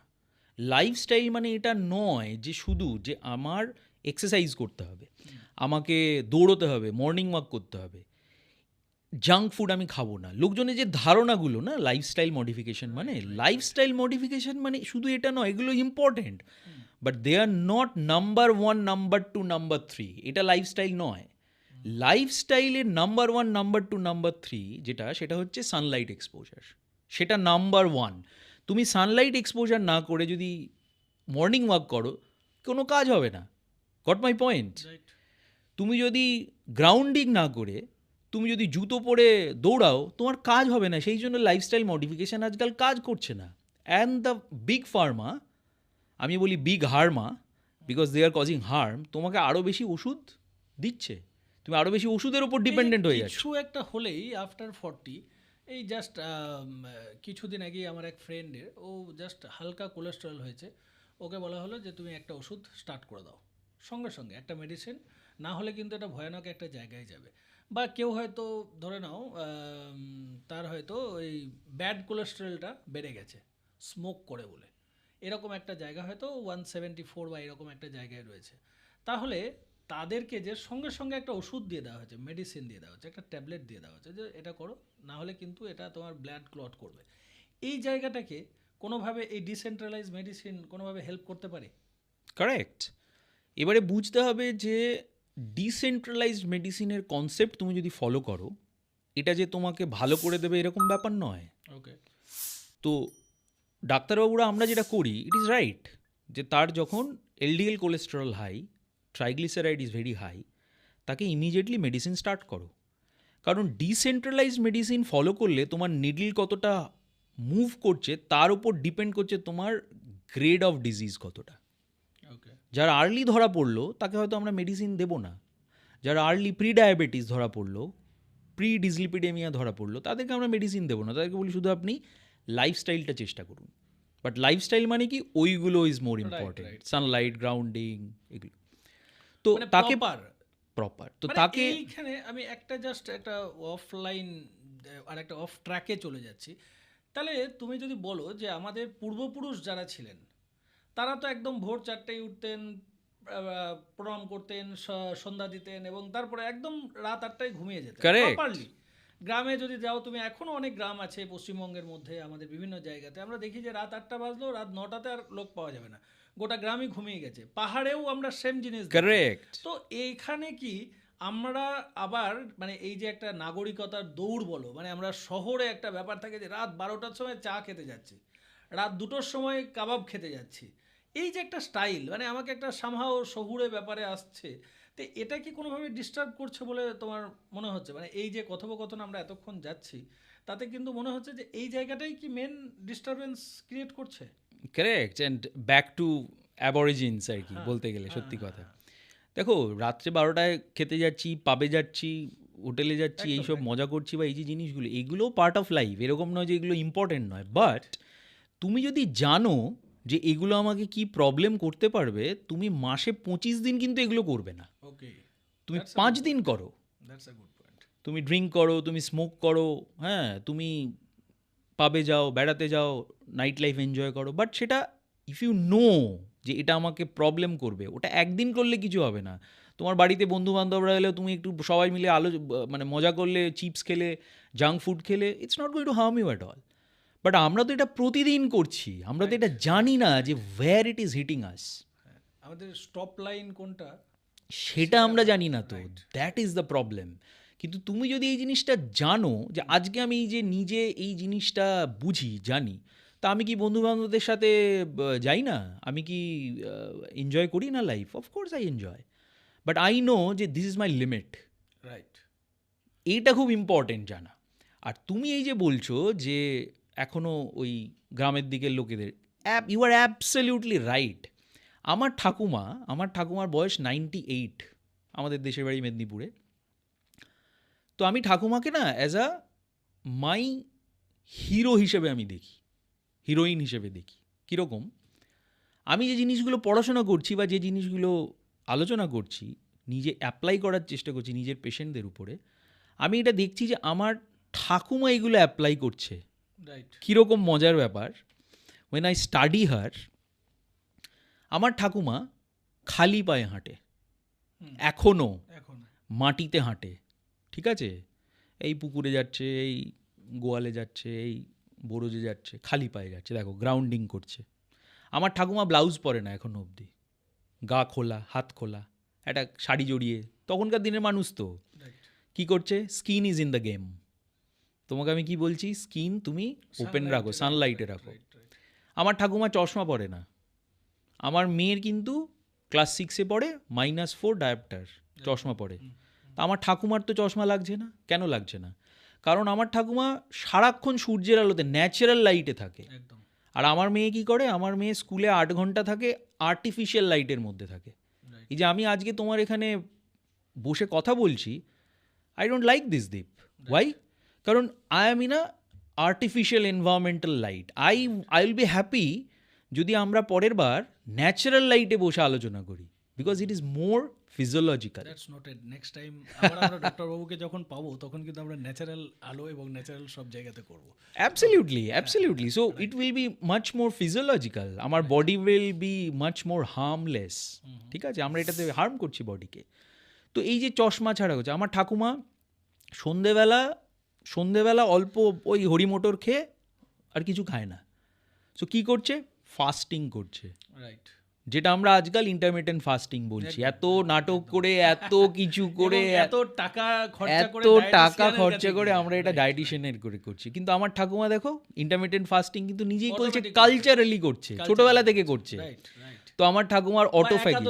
লাইফস্টাইল মানে এটা নয় যে শুধু যে আমার এক্সারসাইজ করতে হবে, আমাকে দৌড়োতে হবে, মর্নিং ওয়াক করতে হবে, জাঙ্ক ফুড আমি খাবো না। লোকজনের যে ধারণাগুলো না লাইফস্টাইল মডিফিকেশন মানে, লাইফস্টাইল মডিফিকেশন মানে শুধু এটা নয়, এগুলো important, but they are not number one, number two, number three. এটা লাইফস্টাইল নয়। লাইফস্টাইলের number one, number two, number three যেটা, সেটা হচ্ছে সানলাইট এক্সপোজার। সেটা নাম্বার ওয়ান। তুমি সানলাইট এক্সপোজার না করে যদি মর্নিং ওয়াক করো, কোনো কাজ হবে না। Got my point? রাইট। তুমি যদি গ্রাউন্ডিং না করে তুমি যদি জুতো পরে দৌড়াও, তোমার কাজ হবে না। সেই জন্য লাইফস্টাইল মডিফিকেশান আজকাল কাজ করছে না। অ্যান্ড দ্য বিগ ফার্মা, আমি বলি big harma, because they are causing harm, তোমাকে আরও বেশি ওষুধ দিচ্ছে, তুমি আরও বেশি ওষুধের ওপর ডিপেন্ডেন্ট হয়ে যাচ্ছ। কিছু একটা হলেই আফটার 40, এই জাস্ট কিছুদিন আগেই আমার এক ফ্রেন্ডের, ও জাস্ট হালকা কোলেস্টেরল হয়েছে, ওকে বলা হলো যে তুমি একটা ওষুধ স্টার্ট করে দাও, সঙ্গে সঙ্গে একটা মেডিসিন, না হলে কিন্তু এটা ভয়ানক একটা জায়গায় যাবে। বা কেউ হয়তো ধরে নাও তার হয়তো ওই ব্যাড কোলেস্টেরলটা বেড়ে গেছে স্মোক করে বলে, এরকম একটা জায়গা হয়তো 174 বা এরকম একটা জায়গায় রয়েছে, তাহলে তাদেরকে যে সঙ্গে সঙ্গে একটা ওষুধ দিয়ে দেওয়া হয়েছে, মেডিসিন দিয়ে দেওয়া হচ্ছে, একটা ট্যাবলেট দিয়ে দেওয়া হচ্ছে যে এটা করো, না হলে কিন্তু এটা তোমার ব্লাড ক্লট করবে। এই জায়গাটাকে কোনোভাবে এই ডিসেন্ট্রালাইজ মেডিসিন কোনোভাবে হেল্প করতে পারে? কারেক্ট। এবারে বুঝতে হবে যে ডিসেন্ট্রালাইজড মেডিসিনের কনসেপ্ট তুমি যদি ফলো করো, এটা যে তোমাকে ভালো করে দেবে এরকম ব্যাপার নয়। ওকে। তো ডাক্তারবাবুরা আমরা যেটা করি, ইট ইজ রাইট যে তার যখন LDL cholesterol high, triglyceride is very high, তাকে ইমিডিয়েটলি মেডিসিন স্টার্ট করো। কারণ ডিসেন্ট্রালাইজড মেডিসিন ফলো করলে তোমার নিডল কতটা মুভ করছে তার উপর ডিপেন্ড করছে তোমার গ্রেড অফ ডিজিজ কতটা। ওকে। যারা আর্লি ধরা পড়লো তাকে হয়তো আমরা মেডিসিন দেবো না। যারা আর্লি প্রি ডায়াবেটিস ধরা পড়লো, প্রি ডিসলিপিডেমিয়া ধরা পড়লো, তাদেরকে আমরা মেডিসিন দেবো না। তাদেরকে বলি শুধু আপনি লাইফস্টাইলটা চেষ্টা করুন। বাট লাইফস্টাইল মানে কি, ওইগুলো is more important, right. Sunlight, grounding, এগুলো। তো মানে তাকে প্রপার, তো মানে তাকে এইখানে আমি একটা জাস্ট একটা অফলাইন আর একটা অফ ট্র্যাকে চলে যাচ্ছি। তাহলে তুমি যদি বলো যে আমাদের পূর্বপুরুষ যারা ছিলেন তারা তো একদম ভোর 4টায় উঠতেন, প্রণাম করতেন, সন্ধ্যা দিতেন এবং তারপরে একদম রাত 8টায় ঘুমিয়ে যেতেন Correct. প্রপারলি। গ্রামে যদি যাও তুমি, এখনও অনেক গ্রাম আছে পশ্চিমবঙ্গের মধ্যে, আমাদের বিভিন্ন জায়গাতে আমরা দেখি যে রাত 8টা বাজলো, রাত 9টাতে আর লোক পাওয়া যাবে না, গোটা গ্রামই ঘুমিয়ে গেছে। পাহাড়েও আমরা সেম জিনিস দেখি। কারেক্ট। তো এইখানে কি আমরা আবার মানে এই যে একটা নাগরিকতার দৌড় বলো, মানে আমরা শহরে একটা ব্যাপার থাকে যে রাত 12টার সময় চা খেতে যাচ্ছি, রাত 2টোর সময় কাবাব খেতে যাচ্ছি, এই যে একটা স্টাইল, মানে আমাকে একটা সামহাও শহুরে ব্যাপারে আসছে, তো এটা কি কোনোভাবে ডিস্টার্ব করছে বলে তোমার মনে হচ্ছে? মানে এই যে কথোপকথন আমরা এতক্ষণ যাচ্ছি, তাতে কিন্তু মনে হচ্ছে যে এই জায়গাটাই কি মেন ডিস্টারবেন্স ক্রিয়েট করছে। কারেক্ট। অ্যান্ড ব্যাক টু অ্যাবরিজিনস আর কি, বলতে গেলে সত্যি কথা। দেখো, রাত্রে 12টায় খেতে যাচ্ছি, পাবে যাচ্ছি, হোটেলে যাচ্ছি, এইসব মজা করছি, বা এই যে জিনিসগুলো, এগুলোও পার্ট অফ লাইফ। এরকম নয় যে এগুলো ইম্পর্টেন্ট নয়। বাট তুমি যদি জানো যে এগুলো আমাকে কি প্রবলেম করতে পারবে, তুমি মাসে 25 দিন কিন্তু এগুলো করবে না। ওকে, তুমি 5 দিন করো। That's a good point. তুমি ড্রিঙ্ক করো, তুমি স্মোক করো, হ্যাঁ, তুমি পাবে যাও, বেড়াতে যাও, নাইট লাইফ এনজয় করো, বাট সেটা ইফ ইউ নো যে এটা আমাকে প্রবলেম করবে, ওটা একদিন করলে কিছু হবে না। তোমার বাড়িতে বন্ধু বান্ধবরা এলেও তুমি একটু সবাই মিলে মানে মজা করলে, চিপস খেলে, জাঙ্ক ফুড খেলে, it's not going to harm you at all. But আমরা তো এটা প্রতিদিন করছি, আমরা তো এটা জানি না যে ওয়্যার ইট ইজ হিটিং আস। আমাদের স্টপ লাইন কোনটা সেটা আমরা জানি না তো, দ্যাট ইজ দ্য প্রবলেম। কিন্তু তুমি যদি এই জিনিসটা জানো যে আজকে আমি এই যে নিজে এই জিনিসটা বুঝি জানি, তা আমি কি বন্ধুবান্ধবদের সাথে যাই না? আমি কি এনজয় করি না life? Of course I enjoy, but I know যে this is my limit. Right. এইটা খুব ইম্পর্টেন্ট জানা। আর তুমি এই যে বলছো যে এখনও ওই গ্রামের দিকের লোকেদের, ইউ আর অ্যাবসলিউটলি রাইট। আমার ঠাকুমার বয়স 98, আমাদের দেশের বাড়ি মেদিনীপুরে। তো আমি ঠাকুমাকে না অ্যাজ আ মাই হিরো হিসেবে আমি দেখি, হিরোইন হিসেবে দেখি। কীরকম? আমি যে জিনিসগুলো পড়াশোনা করছি বা যে জিনিসগুলো আলোচনা করছি, নিজে অ্যাপ্লাই করার চেষ্টা করছি নিজের পেশেন্টদের উপরে, আমি এটা দেখছি যে আমার ঠাকুমা এগুলো অ্যাপ্লাই করছে। রাইট। কীরকম মজার ব্যাপার, ওয়েন আই স্টাডি হার, আমার ঠাকুমা খালি পায়ে হাঁটে, এখনও এখন মাটিতে হাঁটে, ঠিক আছে? এই পুকুরে যাচ্ছে, এই গোয়ালে যাচ্ছে, এই বরজে যাচ্ছে, খালি পায়ে যাচ্ছে, দেখো গ্রাউন্ডিং করছে। আমার ঠাকুমা ব্লাউজ পরে না এখনও অবধি, গা খোলা, হাত খোলা, একটা শাড়ি জড়িয়ে। তখনকার দিনের মানুষ তো কী করছে? Skin is in the game. তোমাকে আমি কি বলছি? স্কিন তুমি ওপেন রাখো, সানলাইটে রাখো। আমার ঠাকুমা চশমা পরে না। আমার মেয়ের কিন্তু ক্লাস 6-এ পড়ে, -4 ডায়োপ্টার, চশমা পরে। তা আমার ঠাকুমার তো চশমা লাগছে না। কেন লাগছে না? কারণ আমার ঠাকুমা সারাক্ষণ সূর্যের আলোতে, ন্যাচারাল লাইটে থাকে। একদম। আর আমার মেয়ে কি করে? আমার মেয়ে স্কুলে 8 ঘন্টা থাকে, আর্টিফিশিয়াল লাইটের মধ্যে থাকে। এই যে আমি আজকে তোমার এখানে বসে কথা বলছি, I don't like this Deep. Why? কারণ I am in a artificial environmental light. I will be happy যদি আমরা পরের বার ন্যাচারাল লাইটে বসে আলোচনা করি, because it is more physiological. That's noted. Next time আমরা ডক্টর বাবুকে যখন পাবো তখন কিন্তু আমরা ন্যাচারাল আলো এবং ন্যাচারাল সব জায়গাতে করব। Absolutely. So it will be much more physiological. আমার body will be much more harmless. ঠিক আছে? আমরা এটাতে হার্ম করছি বডিকে। তো এই যে চশমা ছাড়া হচ্ছে, আমার ঠাকুমা সন্ধেবেলা অল্প ওই হরিমোটর খেয়ে আর কিছু খায় না। সো কী করছে? ফাস্টিং করছে। রাইট। যেটা আমরা আজকাল ইন্টারমিটেন্ট ফাস্টিং বলছি। এত নাটক করে, এত কিছু করে, এত টাকা খরচা করে আমরা এটা ডায়েটিশিয়ানের করে করছি। কিন্তু আমার ঠাকুমা দেখো ইন্টারমিটেন্ট ফাস্টিং কিন্তু নিজেই করছে, কালচারালি করছে, ছোটবেলা থেকে করছে। তো আমার ঠাকুমার অটোফ্যাগি,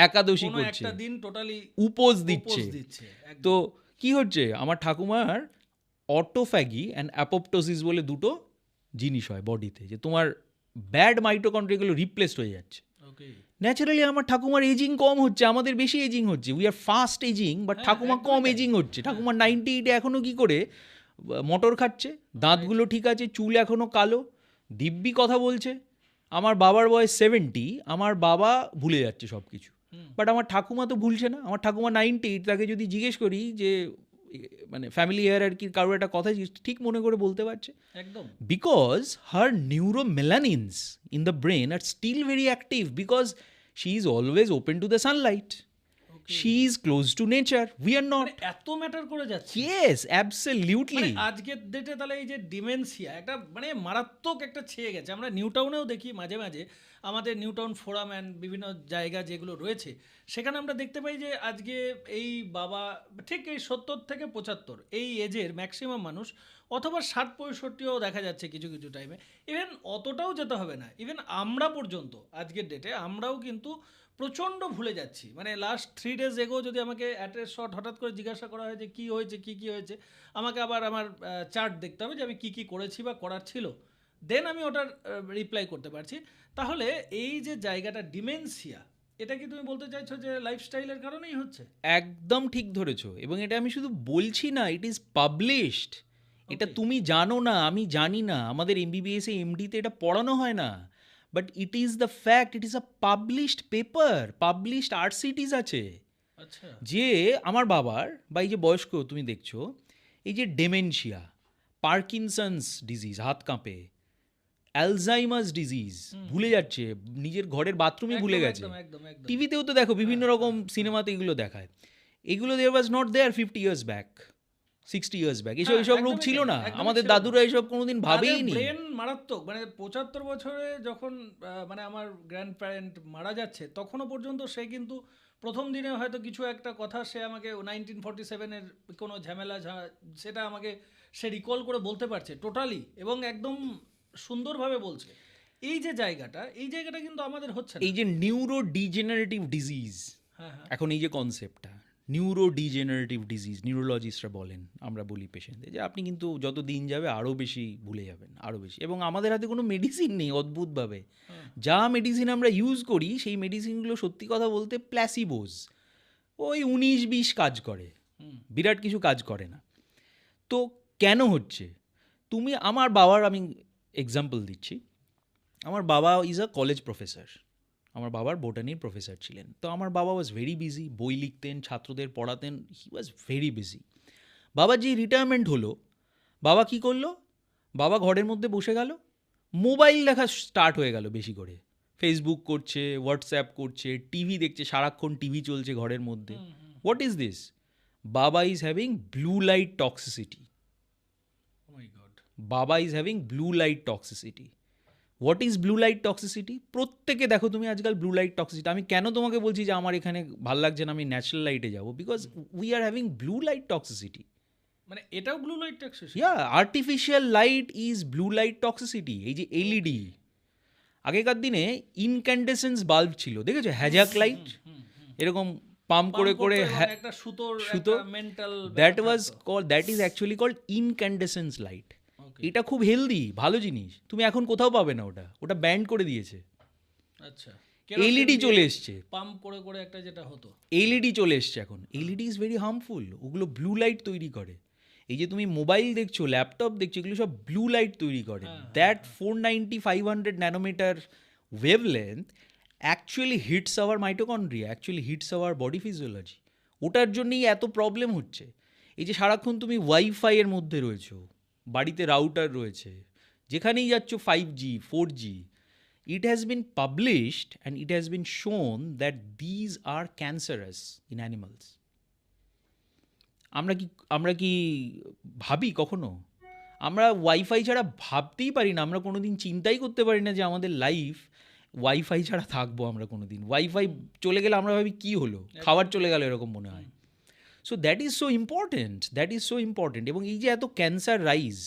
একাদশী করছে, একটা দিন টোটালি উপোস দিচ্ছে। তো কি হচ্ছে? আমার ঠাকুমার অটোফ্যাগি অ্যান্ড অ্যাপোপ্টোসিস বলে দুটো জিনিস হয় বডিতে, যে তোমার ব্যাড মাইটোকন্ড্রিয়াগুলো রিপ্লেসড হয়ে যাচ্ছে। ন্যাচারালি আমার ঠাকুমার এজিং কম হচ্ছে, আমাদের বেশি এজিং হচ্ছে। We are fast ageing, but ঠাকুমা কম এজিং হচ্ছে। ঠাকুমার 98-এ এখনও কী করে মটর খাচ্ছে, দাঁতগুলো ঠিক আছে, চুল এখনও কালো, দিব্যি কথা বলছে। আমার বাবার বয়স 70, আমার বাবা ভুলে যাচ্ছে সব কিছু, বাট আমার ঠাকুমা তো ভুলছে না। আমার ঠাকুমা 98, তাকে যদি জিজ্ঞেস করি যে মানে ফ্যামিলি হায়ারার্কির কারোর একটা কথা ঠিক মনে করে বলতে পারছে। একদম। Because her neuromelanins in the brain are still very active, because she is always open to the sunlight, she is close to nature, we are not. এত ম্যাটার করে যাচ্ছে। Yes, absolutely. আজকের ডেটে তাহলে এই যে ডিমেনশিয়া একটা মানে মারাত্মক একটা ছেয়ে গেছে। আমরা নিউ টাউনেও দেখি মাঝে মাঝে, আমাদের নিউ টাউন ফোরাম অ্যান্ড বিভিন্ন জায়গা যেগুলো রয়েছে সেখানে আমরা দেখতে পাই যে আজকে এই বাবা ঠিক এই 70 থেকে 75 এই এজের ম্যাক্সিমাম মানুষ, অথবা 60-65ও দেখা যাচ্ছে কিছু কিছু টাইমে। ইভেন অতটাও যেতে হবে না, ইভেন আমরা পর্যন্ত আজকের ডেটে আমরাও কিন্তু প্রচণ্ড ভুলে যাচ্ছি। মানে লাস্ট 3 days এগো যদি আমাকে অ্যাড্রেস শট হঠাৎ করে জিজ্ঞাসা করা হয় যে কী হয়েছে, কী হয়েছে, আমাকে আবার আমার চার্ট দেখতে হবে যে আমি কী করেছি বা করার ছিল, দেন আমি ওটার রিপ্লাই করতে পারছি। তাহলে এই যে জায়গাটা ডিমেনশিয়া, এটা কি তুমি বলতে চাইছো যে লাইফস্টাইলের কারণেই হচ্ছে? একদম ঠিক ধরেছো। এবং এটা আমি শুধু বলছি না, ইট ইজ পাবলিশড। এটা তুমি জানো না, আমি জানি না, আমাদের MBBS-এ MD-তে এটা পড়ানো হয় না, but it is the fact, it is a published paper, published RCTs আছে। আচ্ছা। যে আমার বাবার বা এই যে বয়স্ক তুমি দেখছো, এই যে ডেমেনশিয়া, পার্কিনসন্স ডিজিজ, হাত কাঁপে, অ্যালজাইমার্স ডিজিজ, ভুলে যাচ্ছে, নিজের ঘরের বাথরুমে ভুলে গেছে। টিভিতেও তো দেখো বিভিন্ন রকম সিনেমাতে এগুলো দেখায়। এগুলো there was not there 50 years back. 60 years back এসব হ্যাঁ, এসব রোগ একদমই ছিল তাই, না, একদমই আমাদের ছিল না। দাদুরা এসব কোনোদিন ভাবেইনি। ব্রেন মারাত্মক, মানে 75 বছরে যখন মানে আমার গ্র্যান্ড প্যারেন্ট মারা যাচ্ছে তখনও পর্যন্ত সে কিন্তু প্রথম দিনে হয়তো কিছু একটা কথা সে আমাকে 1947-এর কোনো ঝামেলা সেটা আমাকে সে রিকল করে বলতে পারছে টোটালি, এবং একদম সুন্দরভাবে বলছে। এই জায়গাটা কিন্তু আমাদের হচ্ছে না। এই যে নিউরো ডিজেনারেটিভ ডিজিজ, হ্যাঁ হ্যাঁ, এখন এই যে কনসেপ্টটা নিউরো ডিজেনারেটিভ ডিজিজ, নিউরোলজিস্টরা বলেন, আমরা বলি পেশেন্টদের যে আপনি কিন্তু যত দিন যাবে আরও বেশি ভুলে যাবেন, আরও বেশি। এবং আমাদের হাতে কোনো মেডিসিন নেই অদ্ভুতভাবে, যা মেডিসিন আমরা ইউজ করি সেই মেডিসিনগুলো সত্যি কথা বলতে প্ল্যাসিবোজ, ওই 19-20 কাজ করে, বিরাট কিছু কাজ করে না। তো কেন হচ্ছে? তুমি আমার বাবার, আমি এক্সাম্পল দিচ্ছি, আমার বাবা ইজ আ কলেজ প্রফেসর, আমার বাবার বোটানির প্রফেসর ছিলেন। তো আমার বাবা ওয়াজ ভেরি বিজি, বই লিখতেন, ছাত্রদের পড়াতেন, হি ওয়াজ ভেরি বিজি। বাবার যে রিটায়ারমেন্ট হলো, বাবা কি করলো? বাবা ঘরের মধ্যে বসে গেল, মোবাইল দেখা স্টার্ট হয়ে গেল বেশি করে, ফেসবুক করছে, হোয়াটসঅ্যাপ করছে, টিভি দেখছে, সারাক্ষণ টিভি চলছে ঘরের মধ্যে। What is this? Baba is having blue light toxicity. Oh my God. Baba is having blue light toxicity. What is blue light toxicity? প্রত্যেকে দেখো তুমি আজকাল ব্লু লাইট টক্সিসিটি। আমি কেন তোমাকে বলছি যে আমার এখানে ভালো লাগছে না, আমি ন্যাচারাল লাইটে যাবো? Because we are having blue light toxicity. মানে এটাও blue light toxicity? Yeah, artificial light is blue light toxicity. এই যে এলইডি, আগেকার দিনে ইনক্যান্ডেসেন্স বাল্ব ছিল, দেখেছো? হ্যাজাক লাইট, এরকম পাম্প করে করে, একটা সুতোর সুতো, একটা মেন্টাল, that is actually called incandescence light. এটা খুব হেলদি, ভালো জিনিস, তুমি এখন কোথাও পাবে না, ওটা ব্যান্ড করে দিয়েছে। আচ্ছা, এলইডি চলে এসছে, পাম্প করে করে একটা যেটা হতো, এলইডি চলে এসছে এখন। এলইডি ইজ ভেরি হার্মফুল, ওগুলো ব্লু লাইট তৈরি করে। এই যে তুমি মোবাইল দেখছো, ল্যাপটপ দেখছো, এগুলো সব ব্লু লাইট তৈরি করে। That 490-500 nanometre wave length actually hits our mitochondria, actually hits our body physiology. ওটার জন্যই এত প্রবলেম হচ্ছে। এই যে সারাক্ষণ তুমি ওয়াইফাইয়ের মধ্যে রয়েছো, বাড়িতে রাউটার রয়েছে, যেখানেই যাচ্ছ 5G 4G, it has been published and it has been shown that these are cancerous in animals. আমরা কি ভাবি কখনো? আমরা ওয়াইফাই ছাড়া ভাবতেই পারি না, আমরা কোনোদিন চিন্তাই করতে পারি না যে আমাদের লাইফ ওয়াইফাই ছাড়া থাকবো আমরা কোনোদিন। ওয়াইফাই চলে গেলে আমরা ভাবি কী হলো, খাবার চলে গেল, এরকম মনে হয়। So that is so important, that is so important. এবং এই যে এত ক্যান্সার রাইজ,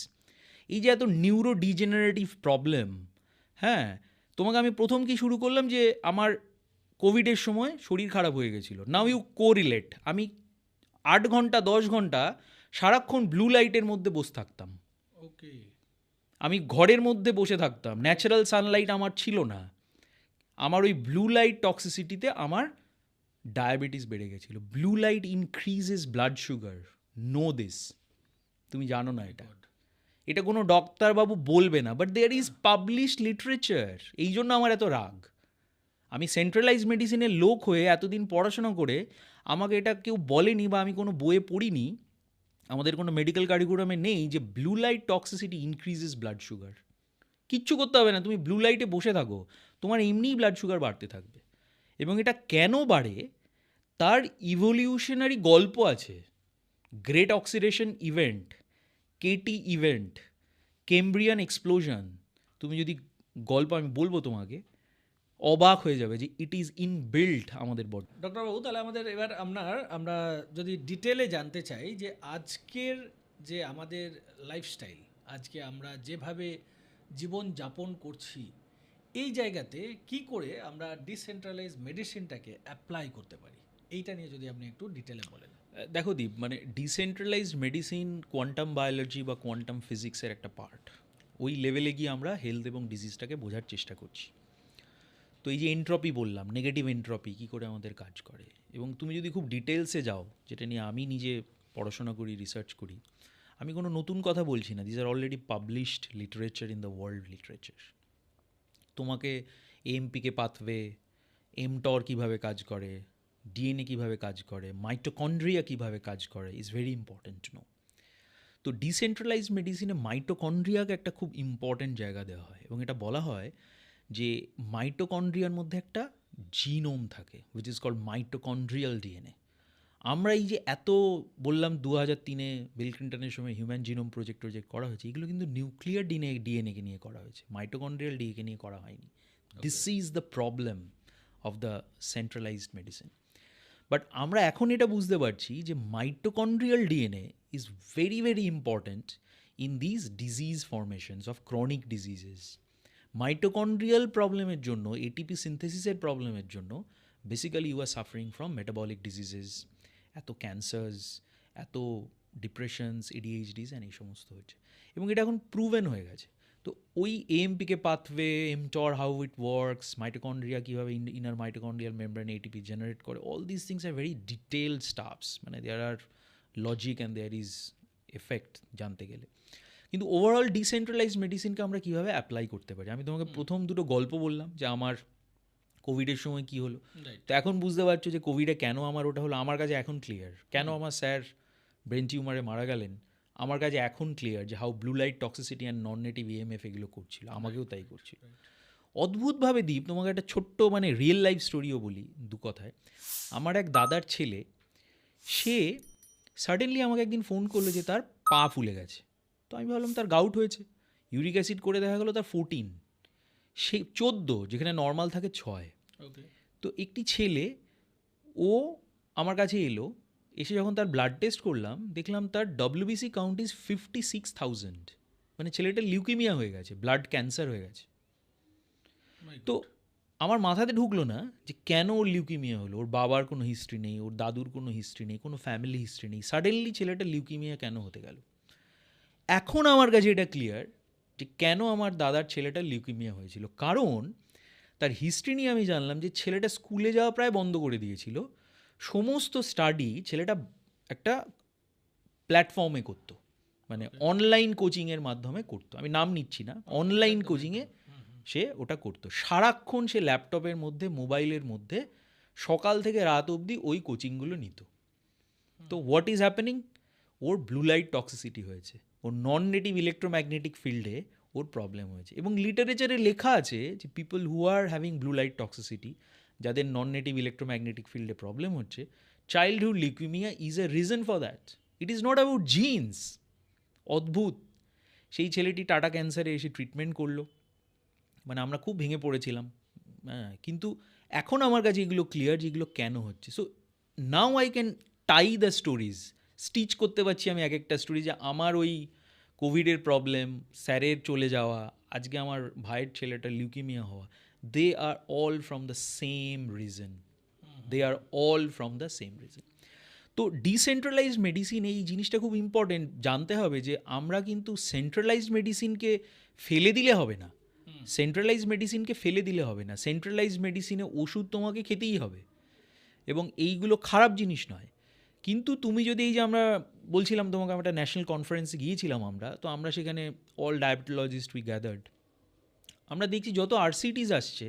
এই যে এত নিউরো ডিজেনারেটিভ প্রবলেম, হ্যাঁ, তোমাকে আমি প্রথম কি শুরু করলাম যে আমার কোভিডের সময় শরীর খারাপ হয়ে গেছিলো। নাও ইউ কোরিলেট, আমি 8 ঘন্টা 10 ঘন্টা সারাক্ষণ ব্লু লাইটের মধ্যে বসে থাকতাম। ওকে, আমি ঘরের মধ্যে বসে থাকতাম, ন্যাচারাল সানলাইট আমার ছিল না। আমার ওই ব্লু লাইট টক্সিসিটিতে আমার ডায়াবেটিস বেড়ে গেছিলো। Blue light increases blood sugar, know this, তুমি জানো না এটা, এটা কোনো ডক্টরবাবু বলবে না, but there is published literature. এই জন্য আমার এত রাগ। আমি সেন্ট্রালাইজ মেডিসিনের লোক হয়ে এতদিন পড়াশোনা করে আমাকে এটা কেউ বলেনি, বা আমি কোনো বইয়ে পড়িনি, আমাদের কোনো মেডিকেল কারিকুলামে নেই যে blue light toxicity increases blood sugar. কিচ্ছু করতে হবে না, তুমি ব্লু লাইটে বসে থাকো, তোমার এমনিই ব্লাড সুগার বাড়তে থাকবে। এবং এটা কেন বাড়ে তার ইভলিউশনারি গল্প আছে। Great oxidation event, KT event, Cambrian explosion, তুমি যদি গল্প আমি বলবো তোমাকে, অবাক হয়ে যাবে যে ইট ইজ ইনবিল্ট আমাদের বডি। ডক্টরবাবু, তাহলে আমাদের এবার আমরা যদি ডিটেলে জানতে চাই যে আজকের যে আমাদের লাইফস্টাইল, আজকে আমরা যেভাবে জীবন যাপন করছি, এই জায়গাতে কি করে আমরা ডিসেন্ট্রালাইজ মেডিসিনটাকে অ্যাপ্লাই করতে পারি, এইটা নিয়ে যদি আপনি একটু ডিটেলে বলেন। দেখো দীপ, মানে ডিসেন্ট্রালাইজড মেডিসিন কোয়ান্টাম বায়োলজি বা কোয়ান্টাম ফিজিক্সের একটা পার্ট। ওই লেভেলে গিয়ে আমরা হেলথ এবং ডিজিজটাকে বোঝার চেষ্টা করছি। তো এই যে এন্ট্রপি বললাম, নেগেটিভ এন্ট্রপি কী করে আমাদের কাজ করে, এবং তুমি যদি খুব ডিটেলসে যাও, যেটা নিয়ে আমি নিজে পড়াশোনা করি, রিসার্চ করি, আমি কোনো নতুন কথা বলছি না, these are already published literature in the world literature. তোমাকে এএমপিকে পাথওয়ে, এমটর কীভাবে কাজ করে, ডিএনএ কীভাবে কাজ করে, মাইটোকন্ড্রিয়া কীভাবে কাজ করে, is very important to know. তো ডিসেন্ট্রালাইজড মেডিসিনে মাইটোকন্ড্রিয়াকে একটা খুব ইম্পর্ট্যান্ট জায়গা দেওয়া হয়, এবং এটা বলা হয় যে মাইটোকন্ড্রিয়ার মধ্যে একটা জিনোম থাকে, which is called mitochondrial DNA. আমরা এই যে এত বললাম 2003-এ বিল ক্লিন্টনের সময় হিউম্যান জিনোম প্রজেক্ট করা হয়েছে, এগুলো কিন্তু নিউক্লিয়ার ডিএনএকে নিয়ে করা হয়েছে, মাইটোকন্ড্রিয়াল ডিএনএকে নিয়ে করা হয়নি। This is the problem of the centralised medicine. But আমরা এখন এটা বুঝতে পারছি যে mitochondrial DNA is very very important in these disease formations of chronic diseases. Mitochondrial প্রবলেমের জন্য, এটিপি সিনথেসিসের প্রবলেমের জন্য basically you are suffering from metabolic diseases, এত ক্যান্সার্স, এত ডিপ্রেশনস, এডিএইচডিস অ্যান্ড এই সমস্ত হচ্ছে, এবং এটা এখন প্রুভেন হয়ে গেছে। তো ওই AMPK pathway, mTOR, how it works, mitochondria কীভাবে inner mitochondrial membrane ATP generate করে, all this things are very detailed stuffs, মানে there are logic and there is effect জানতে গেলে। কিন্তু ওভারঅল ডিসেন্ট্রালাইজড মেডিসিনকে আমরা কীভাবে অ্যাপ্লাই করতে পারি, আমি তোমাকে প্রথম দুটো গল্প বললাম যে আমার কোভিডের সময় কী হলো। তো এখন বুঝতে পারছো যে কোভিডে কেন আমার ওটা হলো, আমার কাছে এখন ক্লিয়ার। কেন আমার স্যার ব্রেন টিউমারে মারা গেলেন, আমার কাছে এখন ক্লিয়ার যে how blue light toxicity and non native EMF এগুলো করছিল, আমাকেও তাই করছিল। অদ্ভুতভাবে দীপ, তোমাকে একটা ছোট্ট মানে রিয়েল লাইফ স্টোরিও বলি দু কথায়। আমার এক দাদার ছেলে, সে সাডেনলি আমাকে একদিন ফোন করলো যে তার পা ফুলে গেছে। তো আমি ভাবলাম তার গাউট হয়েছে, ইউরিক অ্যাসিড করে দেখা গেলো তার 14, সে 14, যেখানে নর্মাল থাকে 6। তো একটি ছেলে, ও আমার কাছে এলো, এসে যখন তার ব্লাড টেস্ট করলাম, দেখলাম তার ডব্লিউবিসি কাউন্ট ইজ 56,000, মানে ছেলেটার লিউকেমিয়া হয়ে গেছে, ব্লাড ক্যান্সার হয়ে গেছে। তো আমার মাথাতে ঢুকলো না যে কেন ওর লিউকেমিয়া হলো, ওর বাবার কোনো হিস্ট্রি নেই, ওর দাদুর কোনো হিস্ট্রি নেই, কোনো ফ্যামিলি হিস্ট্রি নেই, সাডেনলি ছেলেটার লিউকেমিয়া কেন হতে গেল। এখন আমার কাছে এটা ক্লিয়ার যে কেন আমার দাদার ছেলেটার লিউকেমিয়া হয়েছিল, কারণ তার হিস্ট্রি নিয়ে আমি জানলাম যে ছেলেটা স্কুলে যাওয়া প্রায় বন্ধ করে দিয়েছিল, সমস্ত স্টাডি ছেলেটা একটা প্ল্যাটফর্মে করতো, মানে অনলাইন কোচিংয়ের মাধ্যমে করতো, আমি নাম নিচ্ছি না, অনলাইন কোচিংয়ে সে ওটা করতো, সারাক্ষণ সে ল্যাপটপের মধ্যে, মোবাইলের মধ্যে সকাল থেকে রাত অবধি ওই কোচিংগুলো নিত। তো what is happening, or blue light toxicity হয়েছে, ওর নন নেটিভ ইলেকট্রোম্যাগনেটিক ফিল্ডে ওর প্রবলেম হয়েছে, এবং লিটারেচারে লেখা আছে যে people who are having blue light toxicity, যাদের নন নেটিভ ইলেকট্রোম্যাগনেটিক ফিল্ডে প্রবলেম হচ্ছে, childhood leukaemia is a reason for that, it is not about genes. অদ্ভুত। সেই ছেলেটি টাটা ক্যান্সারে এসে ট্রিটমেন্ট করলো, মানে আমরা খুব ভেঙে পড়েছিলাম, হ্যাঁ, কিন্তু এখন আমার কাছে এগুলো ক্লিয়ার যে এগুলো কেন হচ্ছে। So now I can tie the stories, stitch করতে পারছি আমি এক একটা স্টোরি, যে আমার ওই কোভিডের প্রবলেম, স্যারের চলে যাওয়া, আজকে আমার ভাইয়ের ছেলেটার লিউকেমিয়া হওয়া, they are all from the same reason, they are all from the same reason. তো ডিসেন্ট্রালাইজড মেডিসিন, এই জিনিসটা খুব ইম্পর্টেন্ট জানতে হবে যে আমরা কিন্তু সেন্ট্রালাইজড মেডিসিনকে ফেলে দিলে হবে না, সেন্ট্রালাইজড মেডিসিনকে ফেলে দিলে হবে না, সেন্ট্রালাইজড মেডিসিনে ওষুধ তোমাকে খেতেই হবে, এবং এইগুলো খারাপ জিনিস নয়। কিন্তু তুমি যদি, এই যে আমরা বলছিলাম তোমাকে, আমরা একটা ন্যাশনাল কনফারেন্সে গিয়েছিলাম আমরা, তো আমরা সেখানে অল ডায়াবেটোলজিস্ট উই গ্যাদার্ড, আমরা দেখছি যত আরসিটিস আসছে,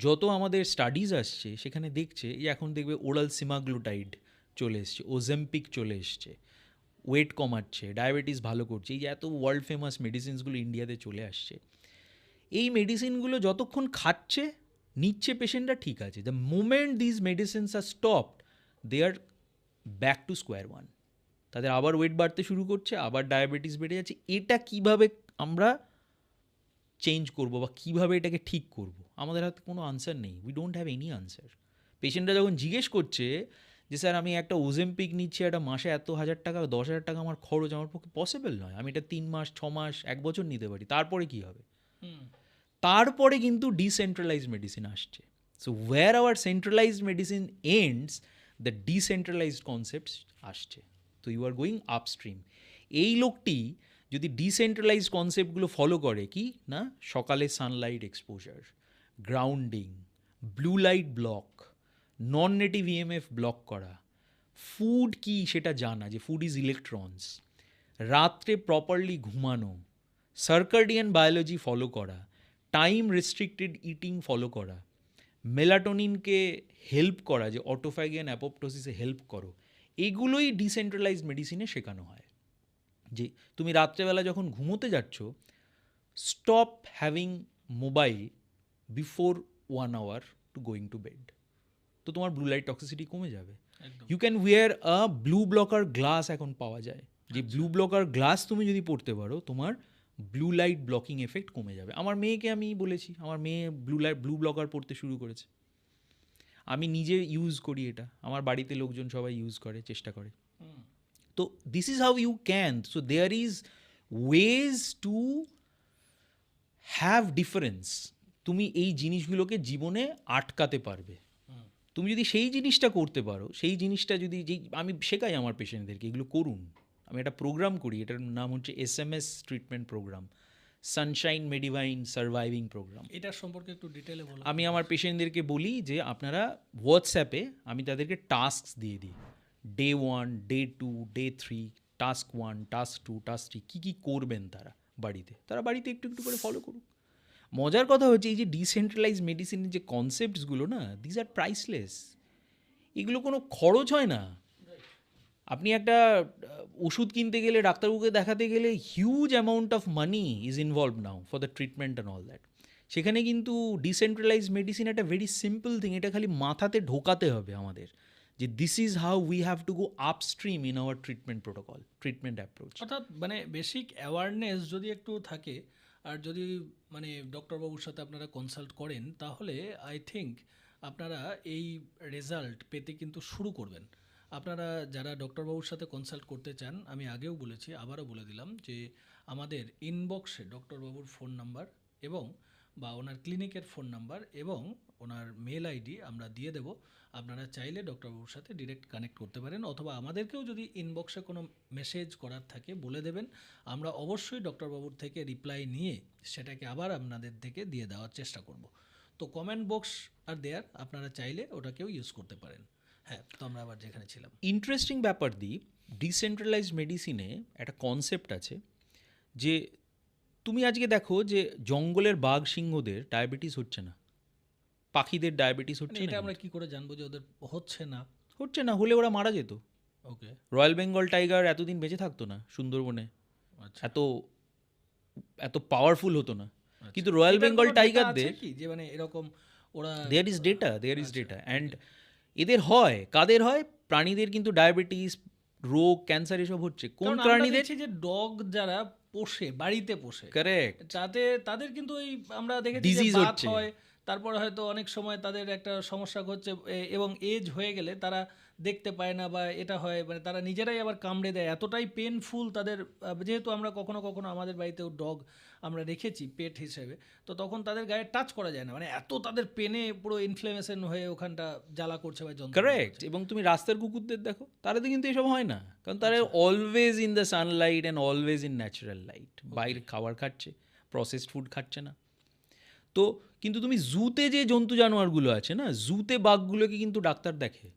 যত আমাদের স্টাডিজ আসছে, সেখানে দেখছে এই এখন দেখবে ওরাল সিমাগ্লুটাইড চলে এসছে, ওজেম্পিক চলে এসছে, ওয়েট কমাচ্ছে, ডায়াবেটিস ভালো করছে, এই যে এত ওয়ার্ল্ড ফেমাস মেডিসিনসগুলো ইন্ডিয়াতে চলে আসছে, এই মেডিসিনগুলো যতক্ষণ খাচ্ছে, নিচ্ছে পেশেন্টরা, ঠিক আছে, the moment these medicines are stopped, they are back to square one, তাদের আবার ওয়েট বাড়তে শুরু করছে, আবার ডায়াবেটিস বেড়ে যাচ্ছে। এটা কিভাবে আমরা চেঞ্জ করব বা কীভাবে এটাকে ঠিক করব, আমাদের হাতে কোনো আনসার নেই, we don't have any answer. পেশেন্টরা যখন জিজ্ঞেস করছে যে স্যার আমি একটা ওজেম্পিক নিচ্ছি, একটা মাসে এত 1,000 টাকা 10,000 টাকা আমার খরচ, আমার পক্ষে পসিবল নয়, আমি এটা 3 মাস 6 মাস 1 বছর নিতে পারি, তারপরে কী হবে? তারপরে কিন্তু ডিসেন্ট্রালাইজড মেডিসিন আসছে। So where our centralised medicine ends, the decentralised concepts আসছে। তো ইউ আর গোয়িং আপস্ট্রিম। এই লোকটি যদি ডিসেন্ট্রালাইজড কনসেপ্টগুলো ফলো করে, কি না, সকালে sunlight exposure, grounding, blue light block, non native EMF block করা, ফুড কি সেটা জানা, যে ফুড ইজ ইলেকট্রনস, রাত্রে প্রপারলি ঘুমানো, সার্কাডিয়ান বায়োলজি ফলো করা, টাইম রেস্ট্রিক্টেড ইটিং ফলো করা, মেলাটোনিনকে হেল্প করা, যে অটোফ্যাগি অ্যান্ড অ্যাপোপ্টোসিসে হেল্প করো, এগুলোই ডিসেন্ট্রালাইজড মেডিসিনে শেখানো হয়। যে তুমি রাত্রেবেলা যখন ঘুমোতে যাচ্ছ, stop having mobile before 1 hour to going to bed. তো তো তোমার ব্লু লাইট টক্সিসিটি কমে যাবে। একদম। You can wear a blue blocker glass, এখন পাওয়া যায়, যে ব্লু ব্লকার গ্লাস তুমি যদি পড়তে পারো তোমার ব্লু লাইট ব্লকিং এফেক্ট কমে যাবে। আমার মেয়েকে আমি বলেছি, আমার মেয়ে ব্লু ব্লকার পড়তে শুরু করেছে। আমি নিজে ইউজ করি এটা, আমার বাড়িতে লোকজন সবাই ইউজ করে, চেষ্টা করে। তো this is how you can, so there is ways to have difference. তুমি এই জিনিসগুলোকে জীবনে আটকাতে পারবে। তুমি যদি সেই জিনিসটা করতে পারো, সেই জিনিসটা যদি, যেই আমি শেখাই আমার পেশেন্টদেরকে এগুলো করুন। আমি একটা প্রোগ্রাম করি, এটার নাম হচ্ছে SMS treatment programme, sunshine medicine surviving programme. এটার সম্পর্কে একটু ডিটেলে বলো। আমি আমার পেশেন্টদেরকে বলি যে আপনারা হোয়াটসঅ্যাপে, আমি তাদেরকে টাস্ক দিয়ে দিই, day 1, day 2, day 3, task 1, task 2, task 3 কী কী করবেন তারা বাড়িতে, একটু একটু করে ফলো করুক। মজার কথা হচ্ছে এই যে ডিসেন্ট্রালাইজ মেডিসিনের যে কনসেপ্টসগুলো না, দিজ আর প্রাইসলেস। এগুলো কোনো খরচ হয় না। আপনি একটা ওষুধ কিনতে গেলে, ডাক্তারবাবুকে দেখাতে গেলে huge amount of money is involve now for the treatment and all that. সেখানে কিন্তু ডিসেন্ট্রালাইজ মেডিসিন একটা ভেরি সিম্পল থিং, এটা খালি মাথাতে ঢোকাতে হবে আমাদের, যে this is how we have to go upstream in our treatment protocol, treatment approach. অর্থাৎ মানে বেসিক অ্যাওয়ারনেস যদি একটু থাকে, আর যদি মানে ডক্টরবাবুর সাথে আপনারা কনসাল্ট করেন, তাহলে আই থিঙ্ক আপনারা এই রেজাল্ট পেতে কিন্তু শুরু করবেন। আপনারা যারা ডক্টরবাবুর সাথে কনসাল্ট করতে চান, আমি আগেও বলেছি, আবারও বলে দিলাম, যে আমাদের ইনবক্সে ডক্টরবাবুর ফোন নাম্বার এবং বা ওনার ক্লিনিকের ফোন নাম্বার এবং ওনার মেল আইডি আমরা দিয়ে দেব। আপনারা চাইলে ডক্টরবাবুর সাথে ডিরেক্ট কানেক্ট করতে পারেন, অথবা আমাদেরকেও যদি ইনবক্সে কোনো মেসেজ করার থাকে বলে দেবেন। আমরা অবশ্যই ডক্টরবাবুর থেকে রিপ্লাই নিয়ে সেটাকে আবার আপনাদের থেকে দিয়ে দেওয়ার চেষ্টা করব। তো কমেন্ট বক্স আর দেয়ার, আপনারা চাইলে ওটাকেও ইউজ করতে পারেন। হ্যাঁ, তো আমরা আবার যেখানে ছিলাম। ইন্টারেস্টিং ব্যাপার দ্বীপ, ডিসেন্ট্রালাইজড মেডিসিনে একটা কনসেপ্ট আছে যে তুমি আজকে দেখো যে জঙ্গলের বাঘ সিংহদের ডায়াবেটিস হচ্ছে না, পাখিদের ডায়াবেটিস হচ্ছে এটা না, আমরা কি করে জানবো যে ওদের হচ্ছে না? হলে ওরা মারা যেত। ওকে, রয়্যাল বেঙ্গল টাইগার এতদিন বেঁচে থাকতো না সুন্দরবনে, আচ্ছা। এত এত পাওয়ারফুল হতো না। কিন্তু রয়্যাল বেঙ্গল টাইগারদের, কি যে মানে এরকম ওরা, দেয়ার ইজ ডেটা অ্যান্ড এদের হয়, কাদের হয়? প্রাণীদের কিন্তু ডায়াবেটিস, রোগ, ক্যান্সার এসব হচ্ছে কোন প্রাণীদের? যে ডগ যারা পোষে, বাড়িতে পোষে, কারেক্ট, তাদের কিন্তু এই আমরা দেখেছি যে ডিজিজ বাত হচ্ছে। হয়, তারপরে হয়তো অনেক সময় তাদের একটা সমস্যা হচ্ছে, এবং এজ হয়ে গেলে তারা দেখতে পায় না, বা এটা হয় মানে তারা নিজেরাই আবার কামড়ে দেয়, এতটাই পেনফুল তাদের। যেহেতু আমরা কখনো কখনো আমাদের বাড়িতেও ডগ আমরা রেখেছি পেট হিসেবে, তো তখন তাদের গায়ে টাচ করা যায় না, মানে এত তাদের পেনে পুরো ইনফ্লেমেশন হয়ে ওখানটা জ্বালা করছে বা যন্ত্রণা কারেক্ট। করছে। এবং তুমি রাস্তার কুকুরদের দেখো, তারাতে কিন্তু এসব হয় না, কারণ তারা always in the Sunlight and always in natural light, বাইরে খাবার খাচ্ছে, প্রসেসড ফুড খাচ্ছে না। তো কিন্তু তুমি জুতে যে জন্তু জানোয়ারগুলো আছে না, জুতে বাঘগুলোকে কিন্তু ডাক্তার দেখে,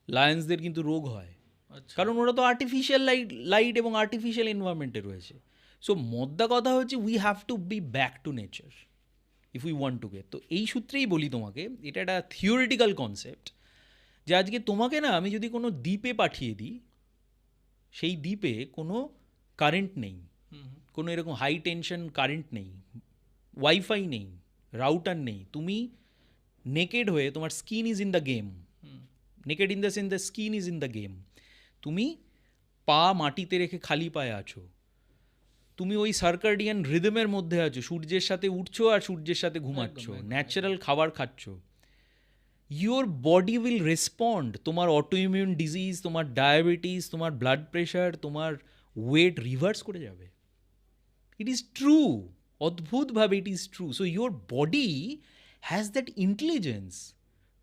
লায়ন্সদের কিন্তু রোগ হয়, আচ্ছা, কারণ ওরা তো আর্টিফিশিয়াল লাইট এবং আর্টিফিশিয়াল এনভায়রনমেন্টে রয়েছে। সো মোদ্দা কথা হচ্ছে we have to be back to nature if we want to get. তো এই সূত্রেই বলি তোমাকে, এটা একটা থিওরিটিক্যাল কনসেপ্ট, যে আজকে তোমাকে না আমি যদি কোনো দ্বীপে পাঠিয়ে দিই, সেই দ্বীপে কোনো কারেন্ট নেই, কোনো এরকম হাই টেনশন কারেন্ট নেই, ওয়াইফাই নেই, রাউটার নেই, তুমি নেকেড হয়ে, তোমার skin is in the game, naked in the sense the skin is in the game, তুমি পা মাটিতে রেখে খালি পায়ে আছো, তুমি ওই সার্কাডিয়ান রিদমের মধ্যে আছো, সূর্যের সাথে উঠছো আর সূর্যের সাথে ঘুমাচ্ছ, ন্যাচারাল খাবার খাচ্ছ, ইউর বডি উইল রেসপন্ড। তোমার অটোইমিউন ডিজিজ, তোমার ডায়াবেটিস, তোমার ব্লাড প্রেশার, তোমার ওয়েট রিভার্স করে যাবে। ইট ইজ ট্রু, অদ্ভুতভাবে it is true. So your body has that intelligence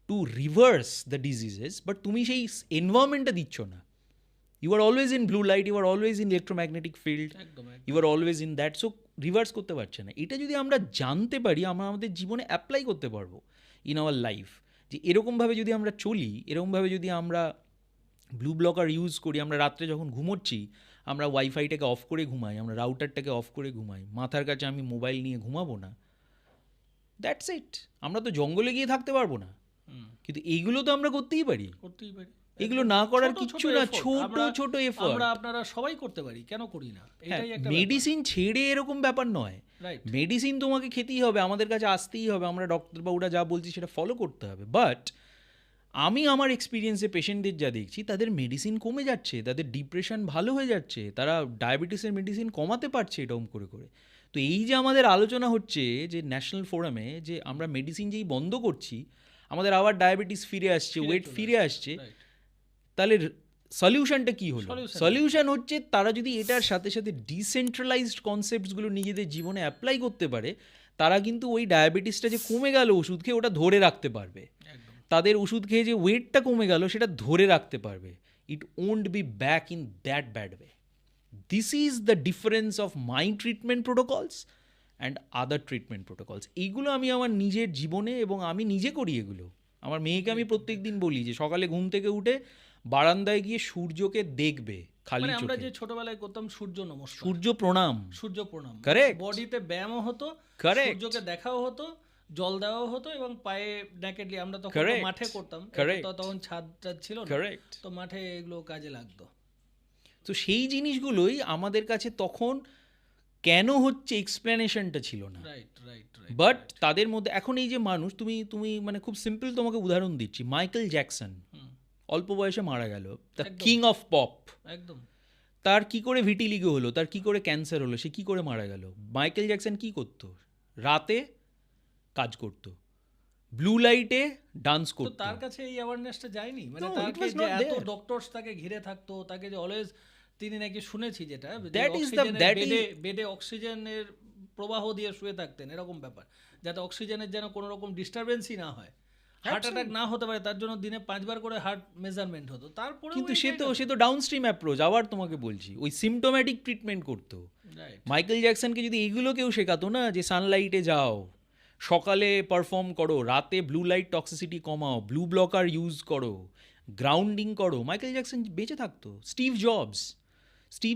to reverse the diseases, but তুমি সেই এনভায়রনমেন্টটা দিচ্ছ না। You are always in blue light, you are always in electromagnetic field, একদম you are always in that. So reverse করতে পারছে না। এটা যদি আমরা জানতে পারি, আমরা আমাদের জীবনে অ্যাপ্লাই করতে পারবো ইন আওয়ার লাইফ, যে এরকমভাবে যদি আমরা চলি, এরকমভাবে যদি আমরা ব্লু ব্লকার ইউজ করি, আমরা রাত্রে যখন ঘুমোচ্ছি আমরা ওয়াইফাইটাকে অফ করে ঘুমাই, আমরা রাউটারটাকে অফ করে ঘুমাই, মাথার কাছে আমি মোবাইল নিয়ে ঘুমাবো না, দ্যাটস ইট। আমরা তো জঙ্গলে গিয়ে থাকতে পারবো না, কিন্তু এইগুলো তো আমরা করতেই পারি। এগুলো না করার কিচ্ছু না, ছোট ছোট এফর্ট আপনারা সবাই করতে পারি, কেন করি না? এটাই একটা মেডিসিন ছেড়ে এরকম ব্যাপার নয়, মেডিসিন তোমাকে খেতেই হবে, আমাদের কাছে আসতেই হবে, আমরা ডক্টরবাবুরা যা বলছি সেটা ফলো করতে হবে, বাট আমি আমার এক্সপিরিয়েন্সে পেশেন্টদের যা দেখছি তাদের মেডিসিন কমে যাচ্ছে, তাদের ডিপ্রেশন ভালো হয়ে যাচ্ছে, তারা ডায়াবেটিসের মেডিসিন কমাতে পারছে এরকম করে করে। তো এই যে আমাদের আলোচনা হচ্ছে যে ন্যাশনাল ফোরামে, যে আমরা মেডিসিন যেই বন্ধ করছি আমাদের আবার ডায়াবেটিস ফিরে আসছে, ওয়েট ফিরে আসছে, তাহলে সলিউশনটা কি হলো? সলিউশন হচ্ছে তারা যদি এটার সাথে সাথে ডিসেন্ট্রালাইজড কনসেপ্টসগুলো নিজেদের জীবনে অ্যাপ্লাই করতে পারে, তারা কিন্তু ওই ডায়াবেটিসটা যে কমে গেল ওষুধ খেয়ে ওটা ধরে রাখতে পারবে। তাদের ওষুধ খেয়ে যে ওয়েটটা কমে গেল সেটা ধরে রাখতে পারবে। It won't be back in that bad way. This is the difference of my treatment protocols and other treatment protocols. এইগুলো আমি আমার নিজের জীবনে, এবং আমি নিজে করি এগুলো। আমার মেয়েকে আমি প্রত্যেক দিন বলি যে সকালে ঘুম থেকে উঠে বারান্দায় গিয়ে সূর্যকে দেখবে খালি মানে আমরা চোখে, যে ছোটবেলায় করতাম সূর্য নমস্কার, সূর্য প্রণাম, সূর্য প্রণাম, Correct. বডিতে ব্যায়ামও হতো, Correct. সূর্যকে দেখাও হতো, জল দেওয়াও হতো, এবং পায়ে ন্যাকেডলি আমরা তখন তো Correct. মাঠে করতাম, Correct. তো তখন ছাদ টাদ ছিল না, কারেক্ট। তো মাঠে এগুলো কাজে লাগতো। তো সেই জিনিসগুলোই আমাদের কাছে তখন কেন হচ্ছে এক্সপ্লেনেশনটা ছিল না। রাইট রাইট বাট তাদের মধ্যে এখন এই যে মানুষ, তুমি তুমি মানে খুব সিম্পল তোমাকে উদাহরণ দিচ্ছি, মাইকেল জ্যাকসন অল্প বয়সে মারা গেল, দ্য একদম। King of pop. একদম তার কি করে ভিটিলিগো হলো, তার কি করে ক্যান্সার হলো, সে কি করে মারা গেল? মাইকেল জ্যাকসন কি করতো? রাতে কাজ করতো, ব্লু লাইটে ডান্স তো করতো। তার কাছে এই অ্যাওয়ারনেসটা যায়নি, মানে No, it তাকে was যে not এত there. ডক্টরস তাকে ঘিরে থাকতো, তাকে যে অলওয়েজ, তিনি নাকি শুনেছি যেটা, That is the- that is- বেডে অক্সিজেনের প্রবাহ দিয়ে শুয়ে থাকতেন, এরকম ব্যাপার, যাতে অক্সিজেনের যেন কোনো রকম ডিস্টারবেন্সই না হয়, হার্ট অ্যাটাক না হতে পারে, তার জন্য দিনে 5 বার করে হার্ট মেজারমেন্ট হতো। তারপরে কিন্তু সে তো ডাউনস্ট্রিম অ্যাপ্রোচ, আবার তোমাকে বলছি, ওই সিমটোম্যাটিক ট্রিটমেন্ট করতো। রাইট মাইকেল জ্যাকসনকে যদি এইগুলো কেউ শেখাতো না, যে সানলাইটে যাও, সকালে পারফর্ম করো, রাতে ব্লু লাইট টক্সিসিটি কমাও, ব্লু ব্লকার ইউজ করো, গ্রাউন্ডিং করো, মাইকেল জ্যাকসন বেঁচে থাকতো। স্টিভ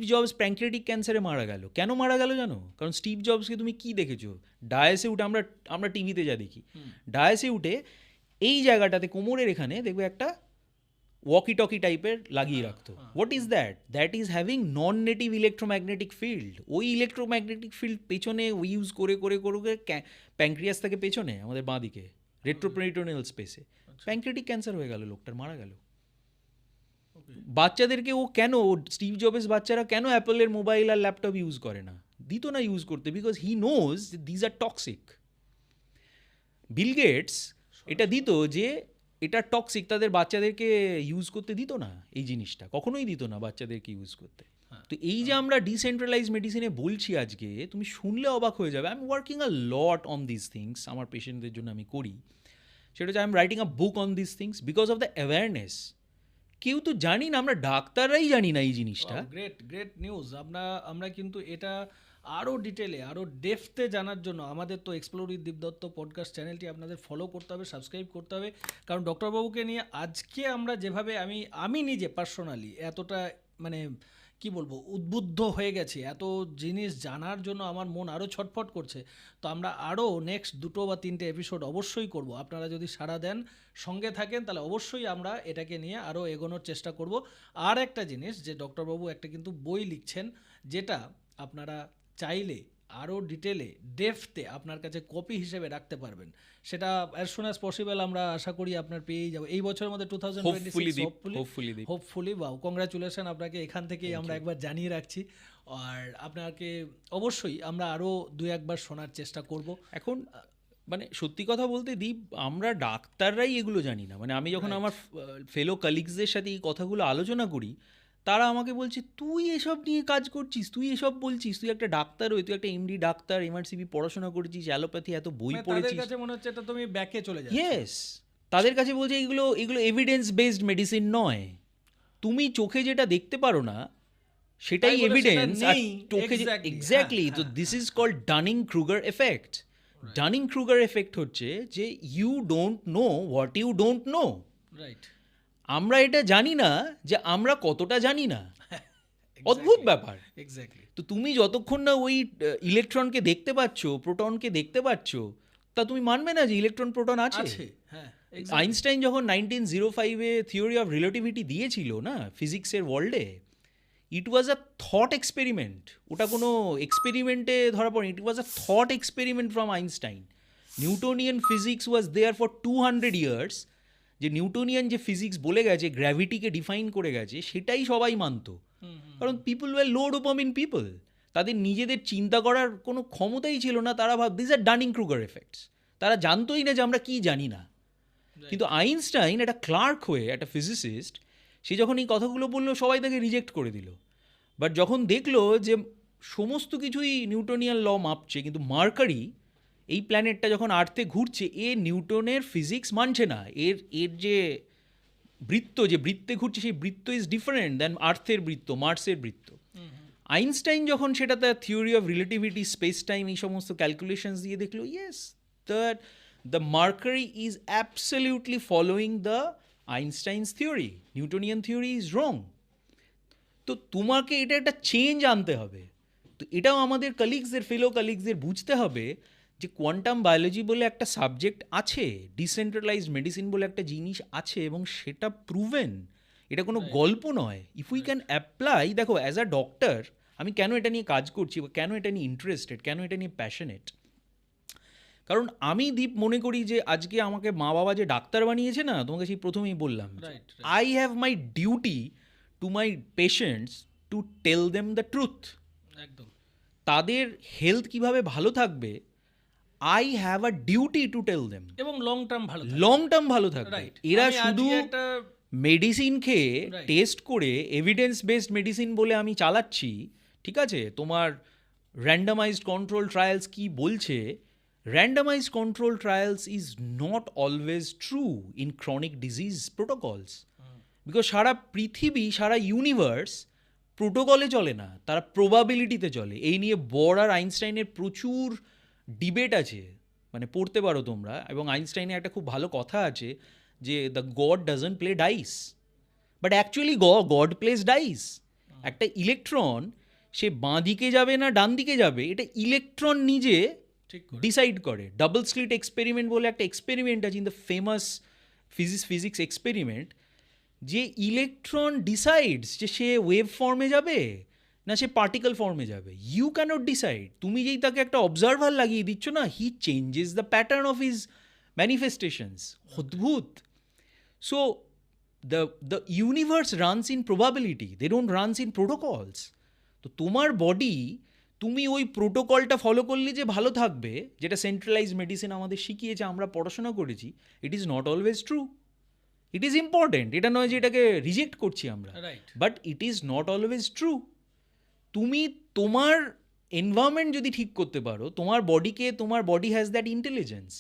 জবস প্যাঙ্ক্রিয়াটিক ক্যান্সারে মারা গেল। কেন মারা গেল জানো? কারণ স্টিভ জবসকে তুমি কি দেখেছো? ডায়াসে উঠে, আমরা টিভিতে যা দেখি, ডায়াসে উঠে এই জায়গাটাতে কোমরের এখানে দেখবে একটা ওয়াকি টকি টাইপের লাগিয়ে রাখতো। What is that? That is having non native electromagnetic field. ওই ইলেকট্রোম্যাগনেটিক ফিল্ড পেছনে ইউজ করে করে করে প্যাঙ্ক্রিয়াস থেকে পেছনে আমাদের বাঁ দিকে রেট্রোপেরিটোনিয়াল স্পেসে প্যাঙ্ক্রিয়াটিক ক্যান্সার হয়ে গেল, লোকটার মারা গেল। বাচ্চাদেরকে ও কেন, স্টিভ জবস বাচ্চারা কেন অ্যাপলের মোবাইল আর ল্যাপটপ ইউজ করে না? দিত না ইউজ করতে, because he knows these are toxic. Bill Gates এটা দিত যে এটা টক্সিক, তাদের বাচ্চাদেরকে ইউজ করতে দিত না, এই জিনিসটা কখনোই দিত না বাচ্চাদেরকে ইউজ করতে। তো এই যে আমরা ডিসেন্ট্রালাইজ মেডিসিনে বলছি আজকে, তুমি শুনলে অবাক হয়ে যাবে। I am working a lot on this things, আমার পেশেন্টদের জন্য আমি করি। সেটা হচ্ছে I am writing a book on this things because of the awareness. কেউ তো জানি না, আমরা ডাক্তাররাই জানি না এই জিনিসটা। Great news. আমরা কিন্তু এটা আরও ডিটেলে, আরও ডেপথে জানার জন্য আমাদের তো এক্সপ্লোর উইথ দীপদত্ত পডকাস্ট চ্যানেলটি আপনাদের ফলো করতে হবে, সাবস্ক্রাইব করতে হবে। কারণ ডক্টরবাবুকে নিয়ে আজকে আমরা যেভাবে, আমি নিজে পার্সোনালি এতটা মানে কি বলবো উদ্বুদ্ধ হয়ে গেছি, এত জিনিস জানার জন্য আমার মন আরও ছটফট করছে। তো আমরা আরও নেক্সট 2 বা 3টে এপিসোড অবশ্যই করব। আপনারা যদি সাড়া দেন, সঙ্গে থাকেন, তাহলে অবশ্যই আমরা এটাকে নিয়ে আরও এগোনোর চেষ্টা করব। আর একটা জিনিস, যে ডক্টরবাবু একটা কিন্তু বই লিখছেন, যেটা আপনারা চাইলে আরও ডিটেলে ডেপথে আপনার কাছে কপি হিসেবে রাখতে পারবেন। সেটা অ্যাজ সুন অ্যাজ পসিবল আমরা আশা করি আপনার পেয়েই যাবো এই বছরের মধ্যে 2026 হোপফুলি। বাউ, কংগ্রাচুলেশন আপনাকে এখান থেকেই আমরা একবার জানিয়ে রাখছি। আর আপনাকে অবশ্যই আমরা আরও 2-1 শোনার চেষ্টা করব। এখন মানে সত্যি কথা বলতে দীপ, আমরা ডাক্তাররাই এগুলো জানি না। মানে আমি যখন আমার ফেলো কলিগসদের সাথে এই কথাগুলো আলোচনা করি, তারা আমাকে বলছে তুই এসব নিয়ে কাজ করছিস, তুই এসব বলছিস, তুই একটা ডাক্তার তুই একটা এমডি ডাক্তার, এমআরসিবি পড়াশোনা করেছিস, অ্যালোপ্যাথি এত বই পড়েছিস, কাছে মনে হচ্ছে এটা তুমি ব্যাকে চলে যাচ্ছ। ইয়েস, তাদের কাছে বলছে এগুলো এভিডেন্স বেসড মেডিসিন নয়। তুমি চোখে যেটা দেখতে পারো না সেটাই এভিডেন্স, আর চোখে এক্স্যাক্টলি। তো this is called Dunning Kruger effect. Dunning Kruger effect হচ্ছে যে you don't know what you don't know. Right. আমরা এটা জানি না যে আমরা কতটা জানি না। অদ্ভুত ব্যাপার। এক্স্যাক্টলি। তো তুমি যতক্ষণ না ওই ইলেকট্রনকে দেখতে পাচ্ছ, প্রোটনকে দেখতে পাচ্ছ, তা তুমি মানবে না যে ইলেকট্রন প্রোটন আছে। হ্যাঁ, আইনস্টাইন যখন 1905-এ থিওরি অফ রিলেটিভিটি দিয়েছিল না ফিজিক্সের ওয়ার্ল্ডে, ইট ওয়াজ আ থট এক্সপেরিমেন্ট। ওটা কোনো এক্সপেরিমেন্টে ধরা পড়ে, it was a thought experiment from Einstein. Newtonian physics was there for 200 years. যে নিউটনিয়ান যে ফিজিক্স বলে গেছে, গ্র্যাভিটিকে ডিফাইন করে গেছে, সেটাই সবাই মানতো। কারণ people were low dopamine people, তাদের নিজেদের চিন্তা করার কোনো ক্ষমতাই ছিল না। তারা this are Dunning Kruger effects, তারা জানতোই না যে আমরা কি জানি না। কিন্তু আইনস্টাইন একটা ক্লার্ক হয়ে, একটা ফিজিসিস্ট, সে যখন এই কথাগুলো বললো সবাই তাকে রিজেক্ট করে দিল। বাট যখন দেখলো যে সমস্ত কিছুই নিউটনিয়ান ল মাপছে, কিন্তু মার্কারি এই প্ল্যানেটটা যখন আর্থে ঘুরছে, এ নিউটনের ফিজিক্স মানছে না। এর যে বৃত্ত, যে বৃত্তে ঘুরছে, সেই বৃত্ত ইজ ডিফারেন্ট দ্যান আর্থের বৃত্ত, মার্সের বৃত্ত। আইনস্টাইন যখন সেটা তার theory of relativity, space time, এই সমস্ত ক্যালকুলেশনস দিয়ে দেখলো, yes, the Mercury is absolutely following the Einstein's theory, Newtonian theory is wrong. তো তোমাকে এটা একটা চেঞ্জ আনতে হবে। তো এটাও আমাদের কালিগসদের, ফেলো কালিগসদের বুঝতে হবে যে কোয়ান্টাম বায়োলজি বলে একটা সাবজেক্ট আছে, ডিসেন্ট্রালাইজড মেডিসিন বলে একটা জিনিস আছে, এবং সেটা প্রুভেন, এটা কোনো গল্প নয়। ইফ উই ক্যান অ্যাপ্লাই, দেখো অ্যাজ আ ডক্টর আমি কেন এটা নিয়ে কাজ করছি, বা কেন এটা নিয়ে ইন্টারেস্টেড, কেন এটা নিয়ে প্যাশনেট, কারণ আমি দীপ মনে করি যে আজকে আমাকে মা বাবা যে ডাক্তার বানিয়েছে না, তোমাকে সেই প্রথমেই বললাম, I have my duty to my patients to tell them the truth. একদম। তাদের হেলথ কিভাবে ভালো থাকবে, I have a duty to tell them, এবং লং টার্ম ভালো লং টার্ম ভালো থাকবে। এরা আমি শুধু আজকে একটা মেডিসিন খেয়ে, Right. টেস্ট করে, এভিডেন্স বেসড মেডিসিন বলে আমি চালাচ্ছি, ঠিক আছে, তোমার র্যান্ডামাইজড কন্ট্রোল ট্রায়ালস কি বলছে, randomized control trials is not always true in chronic disease protocols. Because সারা পৃথিবী, সারা ইউনিভার্স প্রোটোকলে চলে না, তারা প্রবাবিলিটিতে চলে। এই নিয়ে বড় আর আইনস্টাইনের প্রচুর ডিবেট আছে, মানে পড়তে পারো তোমরা। এবং আইনস্টাইনের একটা খুব ভালো কথা আছে যে the God doesn't play dice, but actually God plays dice. একটা ইলেকট্রন সে বাঁ দিকে যাবে না ডান দিকে যাবে, এটা ইলেকট্রন নিজে ঠিক ডিসাইড করে। ডাবল স্লিট এক্সপেরিমেন্ট বলে একটা এক্সপেরিমেন্ট আছে in the famous physics experiment, যে ইলেকট্রন ডিসাইডস যে সে ওয়েভ ফর্মে যাবে না সে পার্টিকেল ফর্মে যাবে। You can't decide. তুমি যেই তাকে একটা অবজারভার লাগিয়ে দিচ্ছ না, he changes the pattern of his manifestations. অদ্ভুত। So the universe runs in probability, they don't runs in protocols. তো তোমার বডি, তুমি ওই প্রোটোকলটা ফলো করলে যে ভালো থাকবে, যেটা সেন্ট্রালাইজড মেডিসিন আমাদের শিখিয়েছে, আমরা পড়াশোনা করেছি, ইট is not always true. It is important, এটা নয় যে এটাকে রিজেক্ট করছি আমরা, right. But it is not always true. তুমি তোমার এনভায়রনমেন্ট যদি ঠিক করতে পারো, তোমার বডিকে, তোমার বডি হ্যাজ দ্যাট ইন্টেলিজেন্স।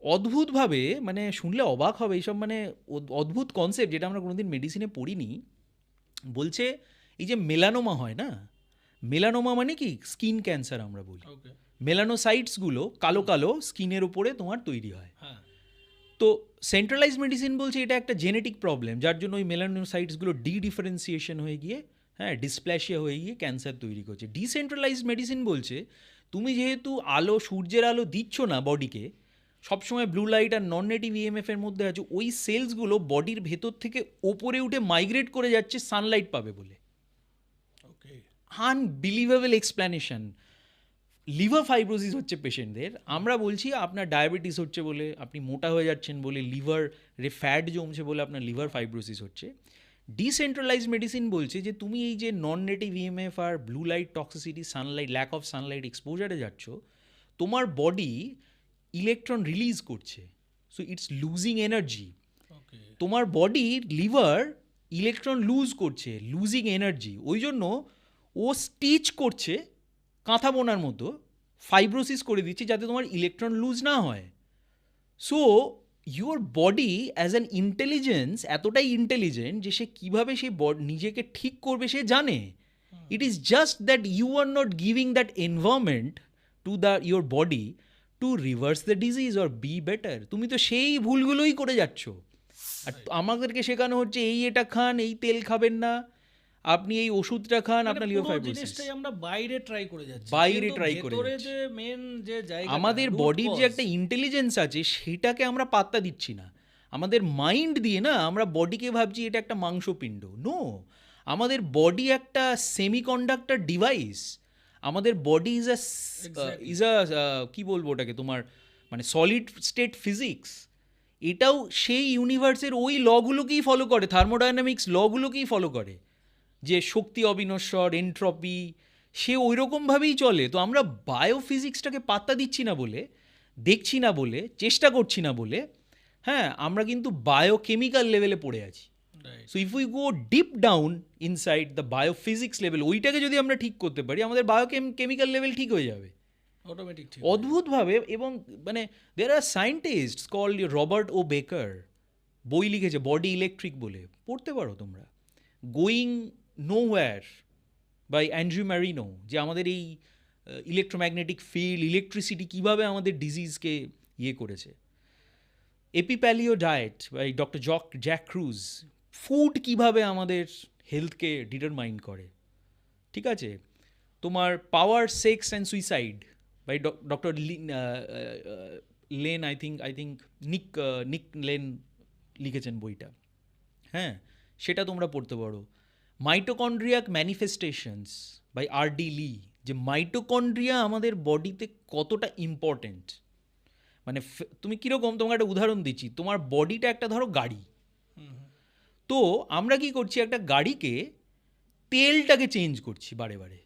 অদ্ভুতভাবে, মানে শুনলে অবাক হবে এইসব, মানে অদ্ভুত কনসেপ্ট যেটা আমরা কোনোদিন মেডিসিনে পড়িনি। বলছে এই যে মেলানোমা হয় না, মেলানোমা মানে কি স্কিন ক্যান্সার আমরা বলি। ওকে। মেলানোসাইটসগুলো কালো কালো স্কিনের উপরে তোমার তৈরি হয়। হ্যাঁ। তো সেন্ট্রালাইজ মেডিসিন বলছে এটা একটা জেনেটিক প্রবলেম, যার জন্য ওই মেলানোসাইটসগুলো ডিফারেন্সিয়েশন হয়ে গিয়ে, হ্যাঁ, ডিসপ্ল্যাসিয়া হয়ে গিয়ে ক্যান্সার তৈরি করছে। ডিসেন্ট্রালাইজড মেডিসিন বলছে তুমি যেহেতু আলো, সূর্যের আলো দিচ্ছ না বডিকে, সবসময় ব্লু লাইট আর নন নেটিভ ইএমএফ এর মধ্যে আছে, ওই সেলসগুলো বডির ভেতর থেকে ওপরে উঠে মাইগ্রেট করে যাচ্ছে সানলাইট পাবে বলে। Okay. Unbelievable explanation. Liver fibrosis হচ্ছে পেশেন্টদের, আমরা বলছি আপনার ডায়াবেটিস হচ্ছে বলে, আপনি মোটা হয়ে যাচ্ছেন বলে, লিভারে ফ্যাট জমছে বলে আপনার লিভার ফাইব্রোসিস হচ্ছে। ডিসেন্ট্রালাইজড মেডিসিন বলছে যে তুমি এই যে নন নেটিভ ইএমএফ আর blue light toxicity, sunlight, lack of sunlight এক্সপোজারে যাচ্ছ, তোমার বডি ইলেকট্রন রিলিজ করছে, so it's losing energy. Okay. তোমার বডির লিভার ইলেকট্রন লুজ করছে, লুজিং এনার্জি, ওই জন্য ও স্টিচ করছে কাঁথা বোনার মতো, ফাইব্রোসিস করে দিচ্ছে যাতে তোমার ইলেকট্রন লুজ না হয়। So your body as an intelligence এতটাই ইন্টেলিজেন্ট যে সে কীভাবে সে নিজেকে ঠিক করবে সে জানে। It is just that you are not giving that environment to your body to reverse the disease or be better. তুমি তো সেই ভুলগুলোই করে যাচ্ছ। আর আমাদেরকে শেখানো হচ্ছে এই এটা খান, এই তেল খাবেন না, আপনি এই ওষুধটা খান, আপনার লিভার ফাইব্রোসিস। জিনিসটাই আমরা বাইরে ট্রাই করে যাচ্ছি, বাইরে কিন্তু try করে ভেতরে যাচ্ছি। যে মেন যে জায়গা, আমাদের বডির যে একটা ইন্টেলিজেন্স আছে সেটাকে আমরা পাত্তা দিচ্ছি না। আমাদের মাইন্ড দিয়ে না আমরা বডিকে ভাবছি এটা একটা মাংসপিণ্ড। নো, আমাদের বডি একটা সেমিকন্ডাক্টর ডিভাইস। আমাদের বডি ইজ আ কি বলবো ওটাকে, তোমার মানে সলিড স্টেট ফিজিক্স। এটাও সেই ইউনিভার্সের ওই লগুলোকেই ফলো করে, থার্মোডাইনামিক্স লগুলোকেই ফলো করে, যে শক্তি অবিনশ্বর, এন্ট্রপি, সে ওই রকমভাবেই চলে। তো আমরা বায়োফিজিক্সটাকে পাত্তা দিচ্ছি না বলে, দেখছি না বলে, চেষ্টা করছি না বলে, হ্যাঁ, আমরা কিন্তু বায়োকেমিক্যাল লেভেলে পড়ে আছি। So if we go deep down inside the biophysics level, ওইটাকে যদি আমরা ঠিক করতে পারি, আমাদের বায়োকেমিক্যাল লেভেল ঠিক হয়ে যাবে অটোমেটিক ঠিক অদ্ভুতভাবে। এবং মানে there are scientist called Robert O Becker, বই লিখেছে বডি ইলেকট্রিক বলে, পড়তে পারো তোমরা। Going nowhere by Andrew Marino, যে আমাদের এই ইলেকট্রোম্যাগনেটিক ফিল্ড, ইলেকট্রিসিটি কীভাবে আমাদের ডিজিজকে ইয়ে করেছে। Epi paleo diet by doctor Jack Kruse, food কীভাবে আমাদের হেলথকে ডিটারমাইন করে, ঠিক আছে। তোমার power, sex and suicide by doctor Lane, I think Nick Lane লিখেছেন বইটা, হ্যাঁ, সেটা তোমরা পড়তে পারো। Mitochondrial manifestations by RD. Lee, যে মাইটোকন্ড্রিয়া আমাদের বডিতে কতটা ইম্পর্টেন্ট। মানে তুমি কীরকম, তোমাকে একটা উদাহরণ দিচ্ছি, তোমার বডিটা একটা ধরো গাড়ি, তো আমরা কি করছি, একটা গাড়িকে তেলটাকে চেঞ্জ করছি বারে বারে,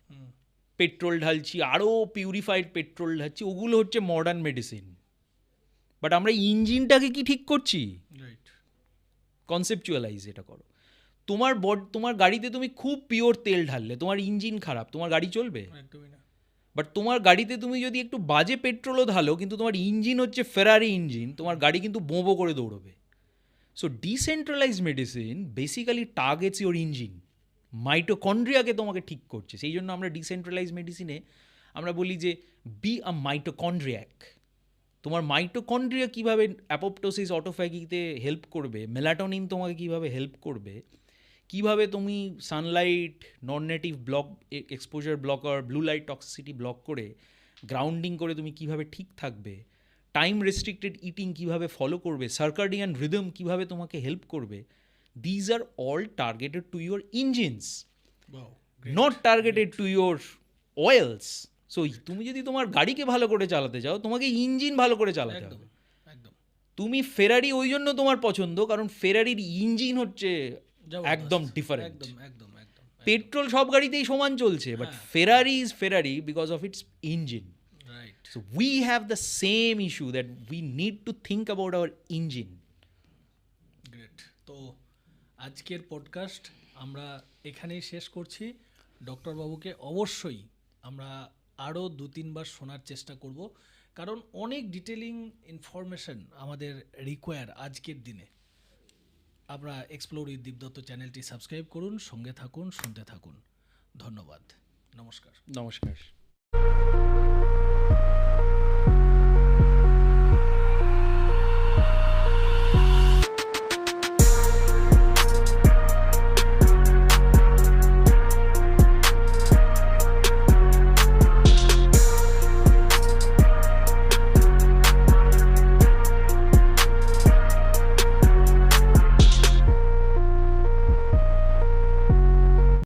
পেট্রোল ঢালছি, আরও পিউরিফাইড পেট্রোল ঢালছি, ওগুলো হচ্ছে মডার্ন মেডিসিন। বাট আমরা ইঞ্জিনটাকে কি ঠিক করছি? কনসেপচুয়ালাইজ এটা করো। তোমার গাড়িতে তুমি খুব পিওর তেল ঢাললে, তোমার ইঞ্জিন খারাপ, তোমার গাড়ি চলবে? বাট তোমার গাড়িতে তুমি যদি একটু বাজে পেট্রোলও ঢালো, কিন্তু তোমার ইঞ্জিন হচ্ছে ফেরারি ইঞ্জিন, তোমার গাড়ি কিন্তু বোঁবো করে দৌড়বে। So decentralize medicine basically targets your engine, মাইটোকন্ড্রিয়াকে তোমাকে ঠিক করছে। সেই জন্য আমরা ডিসেন্ট্রালাইজ মেডিসিনে আমরা বলি যে বি আ মাইটোকন্ড্রিয়াক। তোমার মাইটোকন্ড্রিয়া কীভাবে অ্যাপোপ্টোসিস, অটোফ্যাগিতে হেল্প করবে, মেলাটোনিন তোমাকে কীভাবে হেল্প করবে, কীভাবে তুমি sunlight, non native block exposure blocker, blue light toxicity block করে, গ্রাউন্ডিং করে তুমি কীভাবে ঠিক থাকবে, টাইম রেস্ট্রিক্টেড ইটিং কীভাবে ফলো করবে, সার্কাডিয়ান রিদম কীভাবে তোমাকে হেল্প করবে, these are all targeted to your engines, not targeted to your oils. So তুমি যদি তোমার গাড়িকে ভালো করে চালাতে চাও, তোমাকে ইঞ্জিন ভালো করে চালাতে হবে। তুমি ফেরারি ওই জন্য তোমার পছন্দ, কারণ ফেরারির ইঞ্জিন হচ্ছে একদম ডিফারেন্ট। পেট্রোল সব গাড়িতেই সমান চলছে, but Ferrari is Ferrari because of its engine. So we have the same issue that we need to think about our engine. Great. তো আজকের পডকাস্ট আমরা এখানেই শেষ করছি। ডক্টর বাবুকে অবশ্যই আমরা আরও 2-3 বার শোনার চেষ্টা করব, কারণ অনেক ডিটেলিং ইনফরমেশন আমাদের রিকোয়ার আজকের দিনে। আমরা এক্সপ্লোর উইথ দীপদত্ত চ্যানেলটি সাবস্ক্রাইব করুন, সঙ্গে থাকুন, শুনতে থাকুন। ধন্যবাদ, নমস্কার। নমস্কার।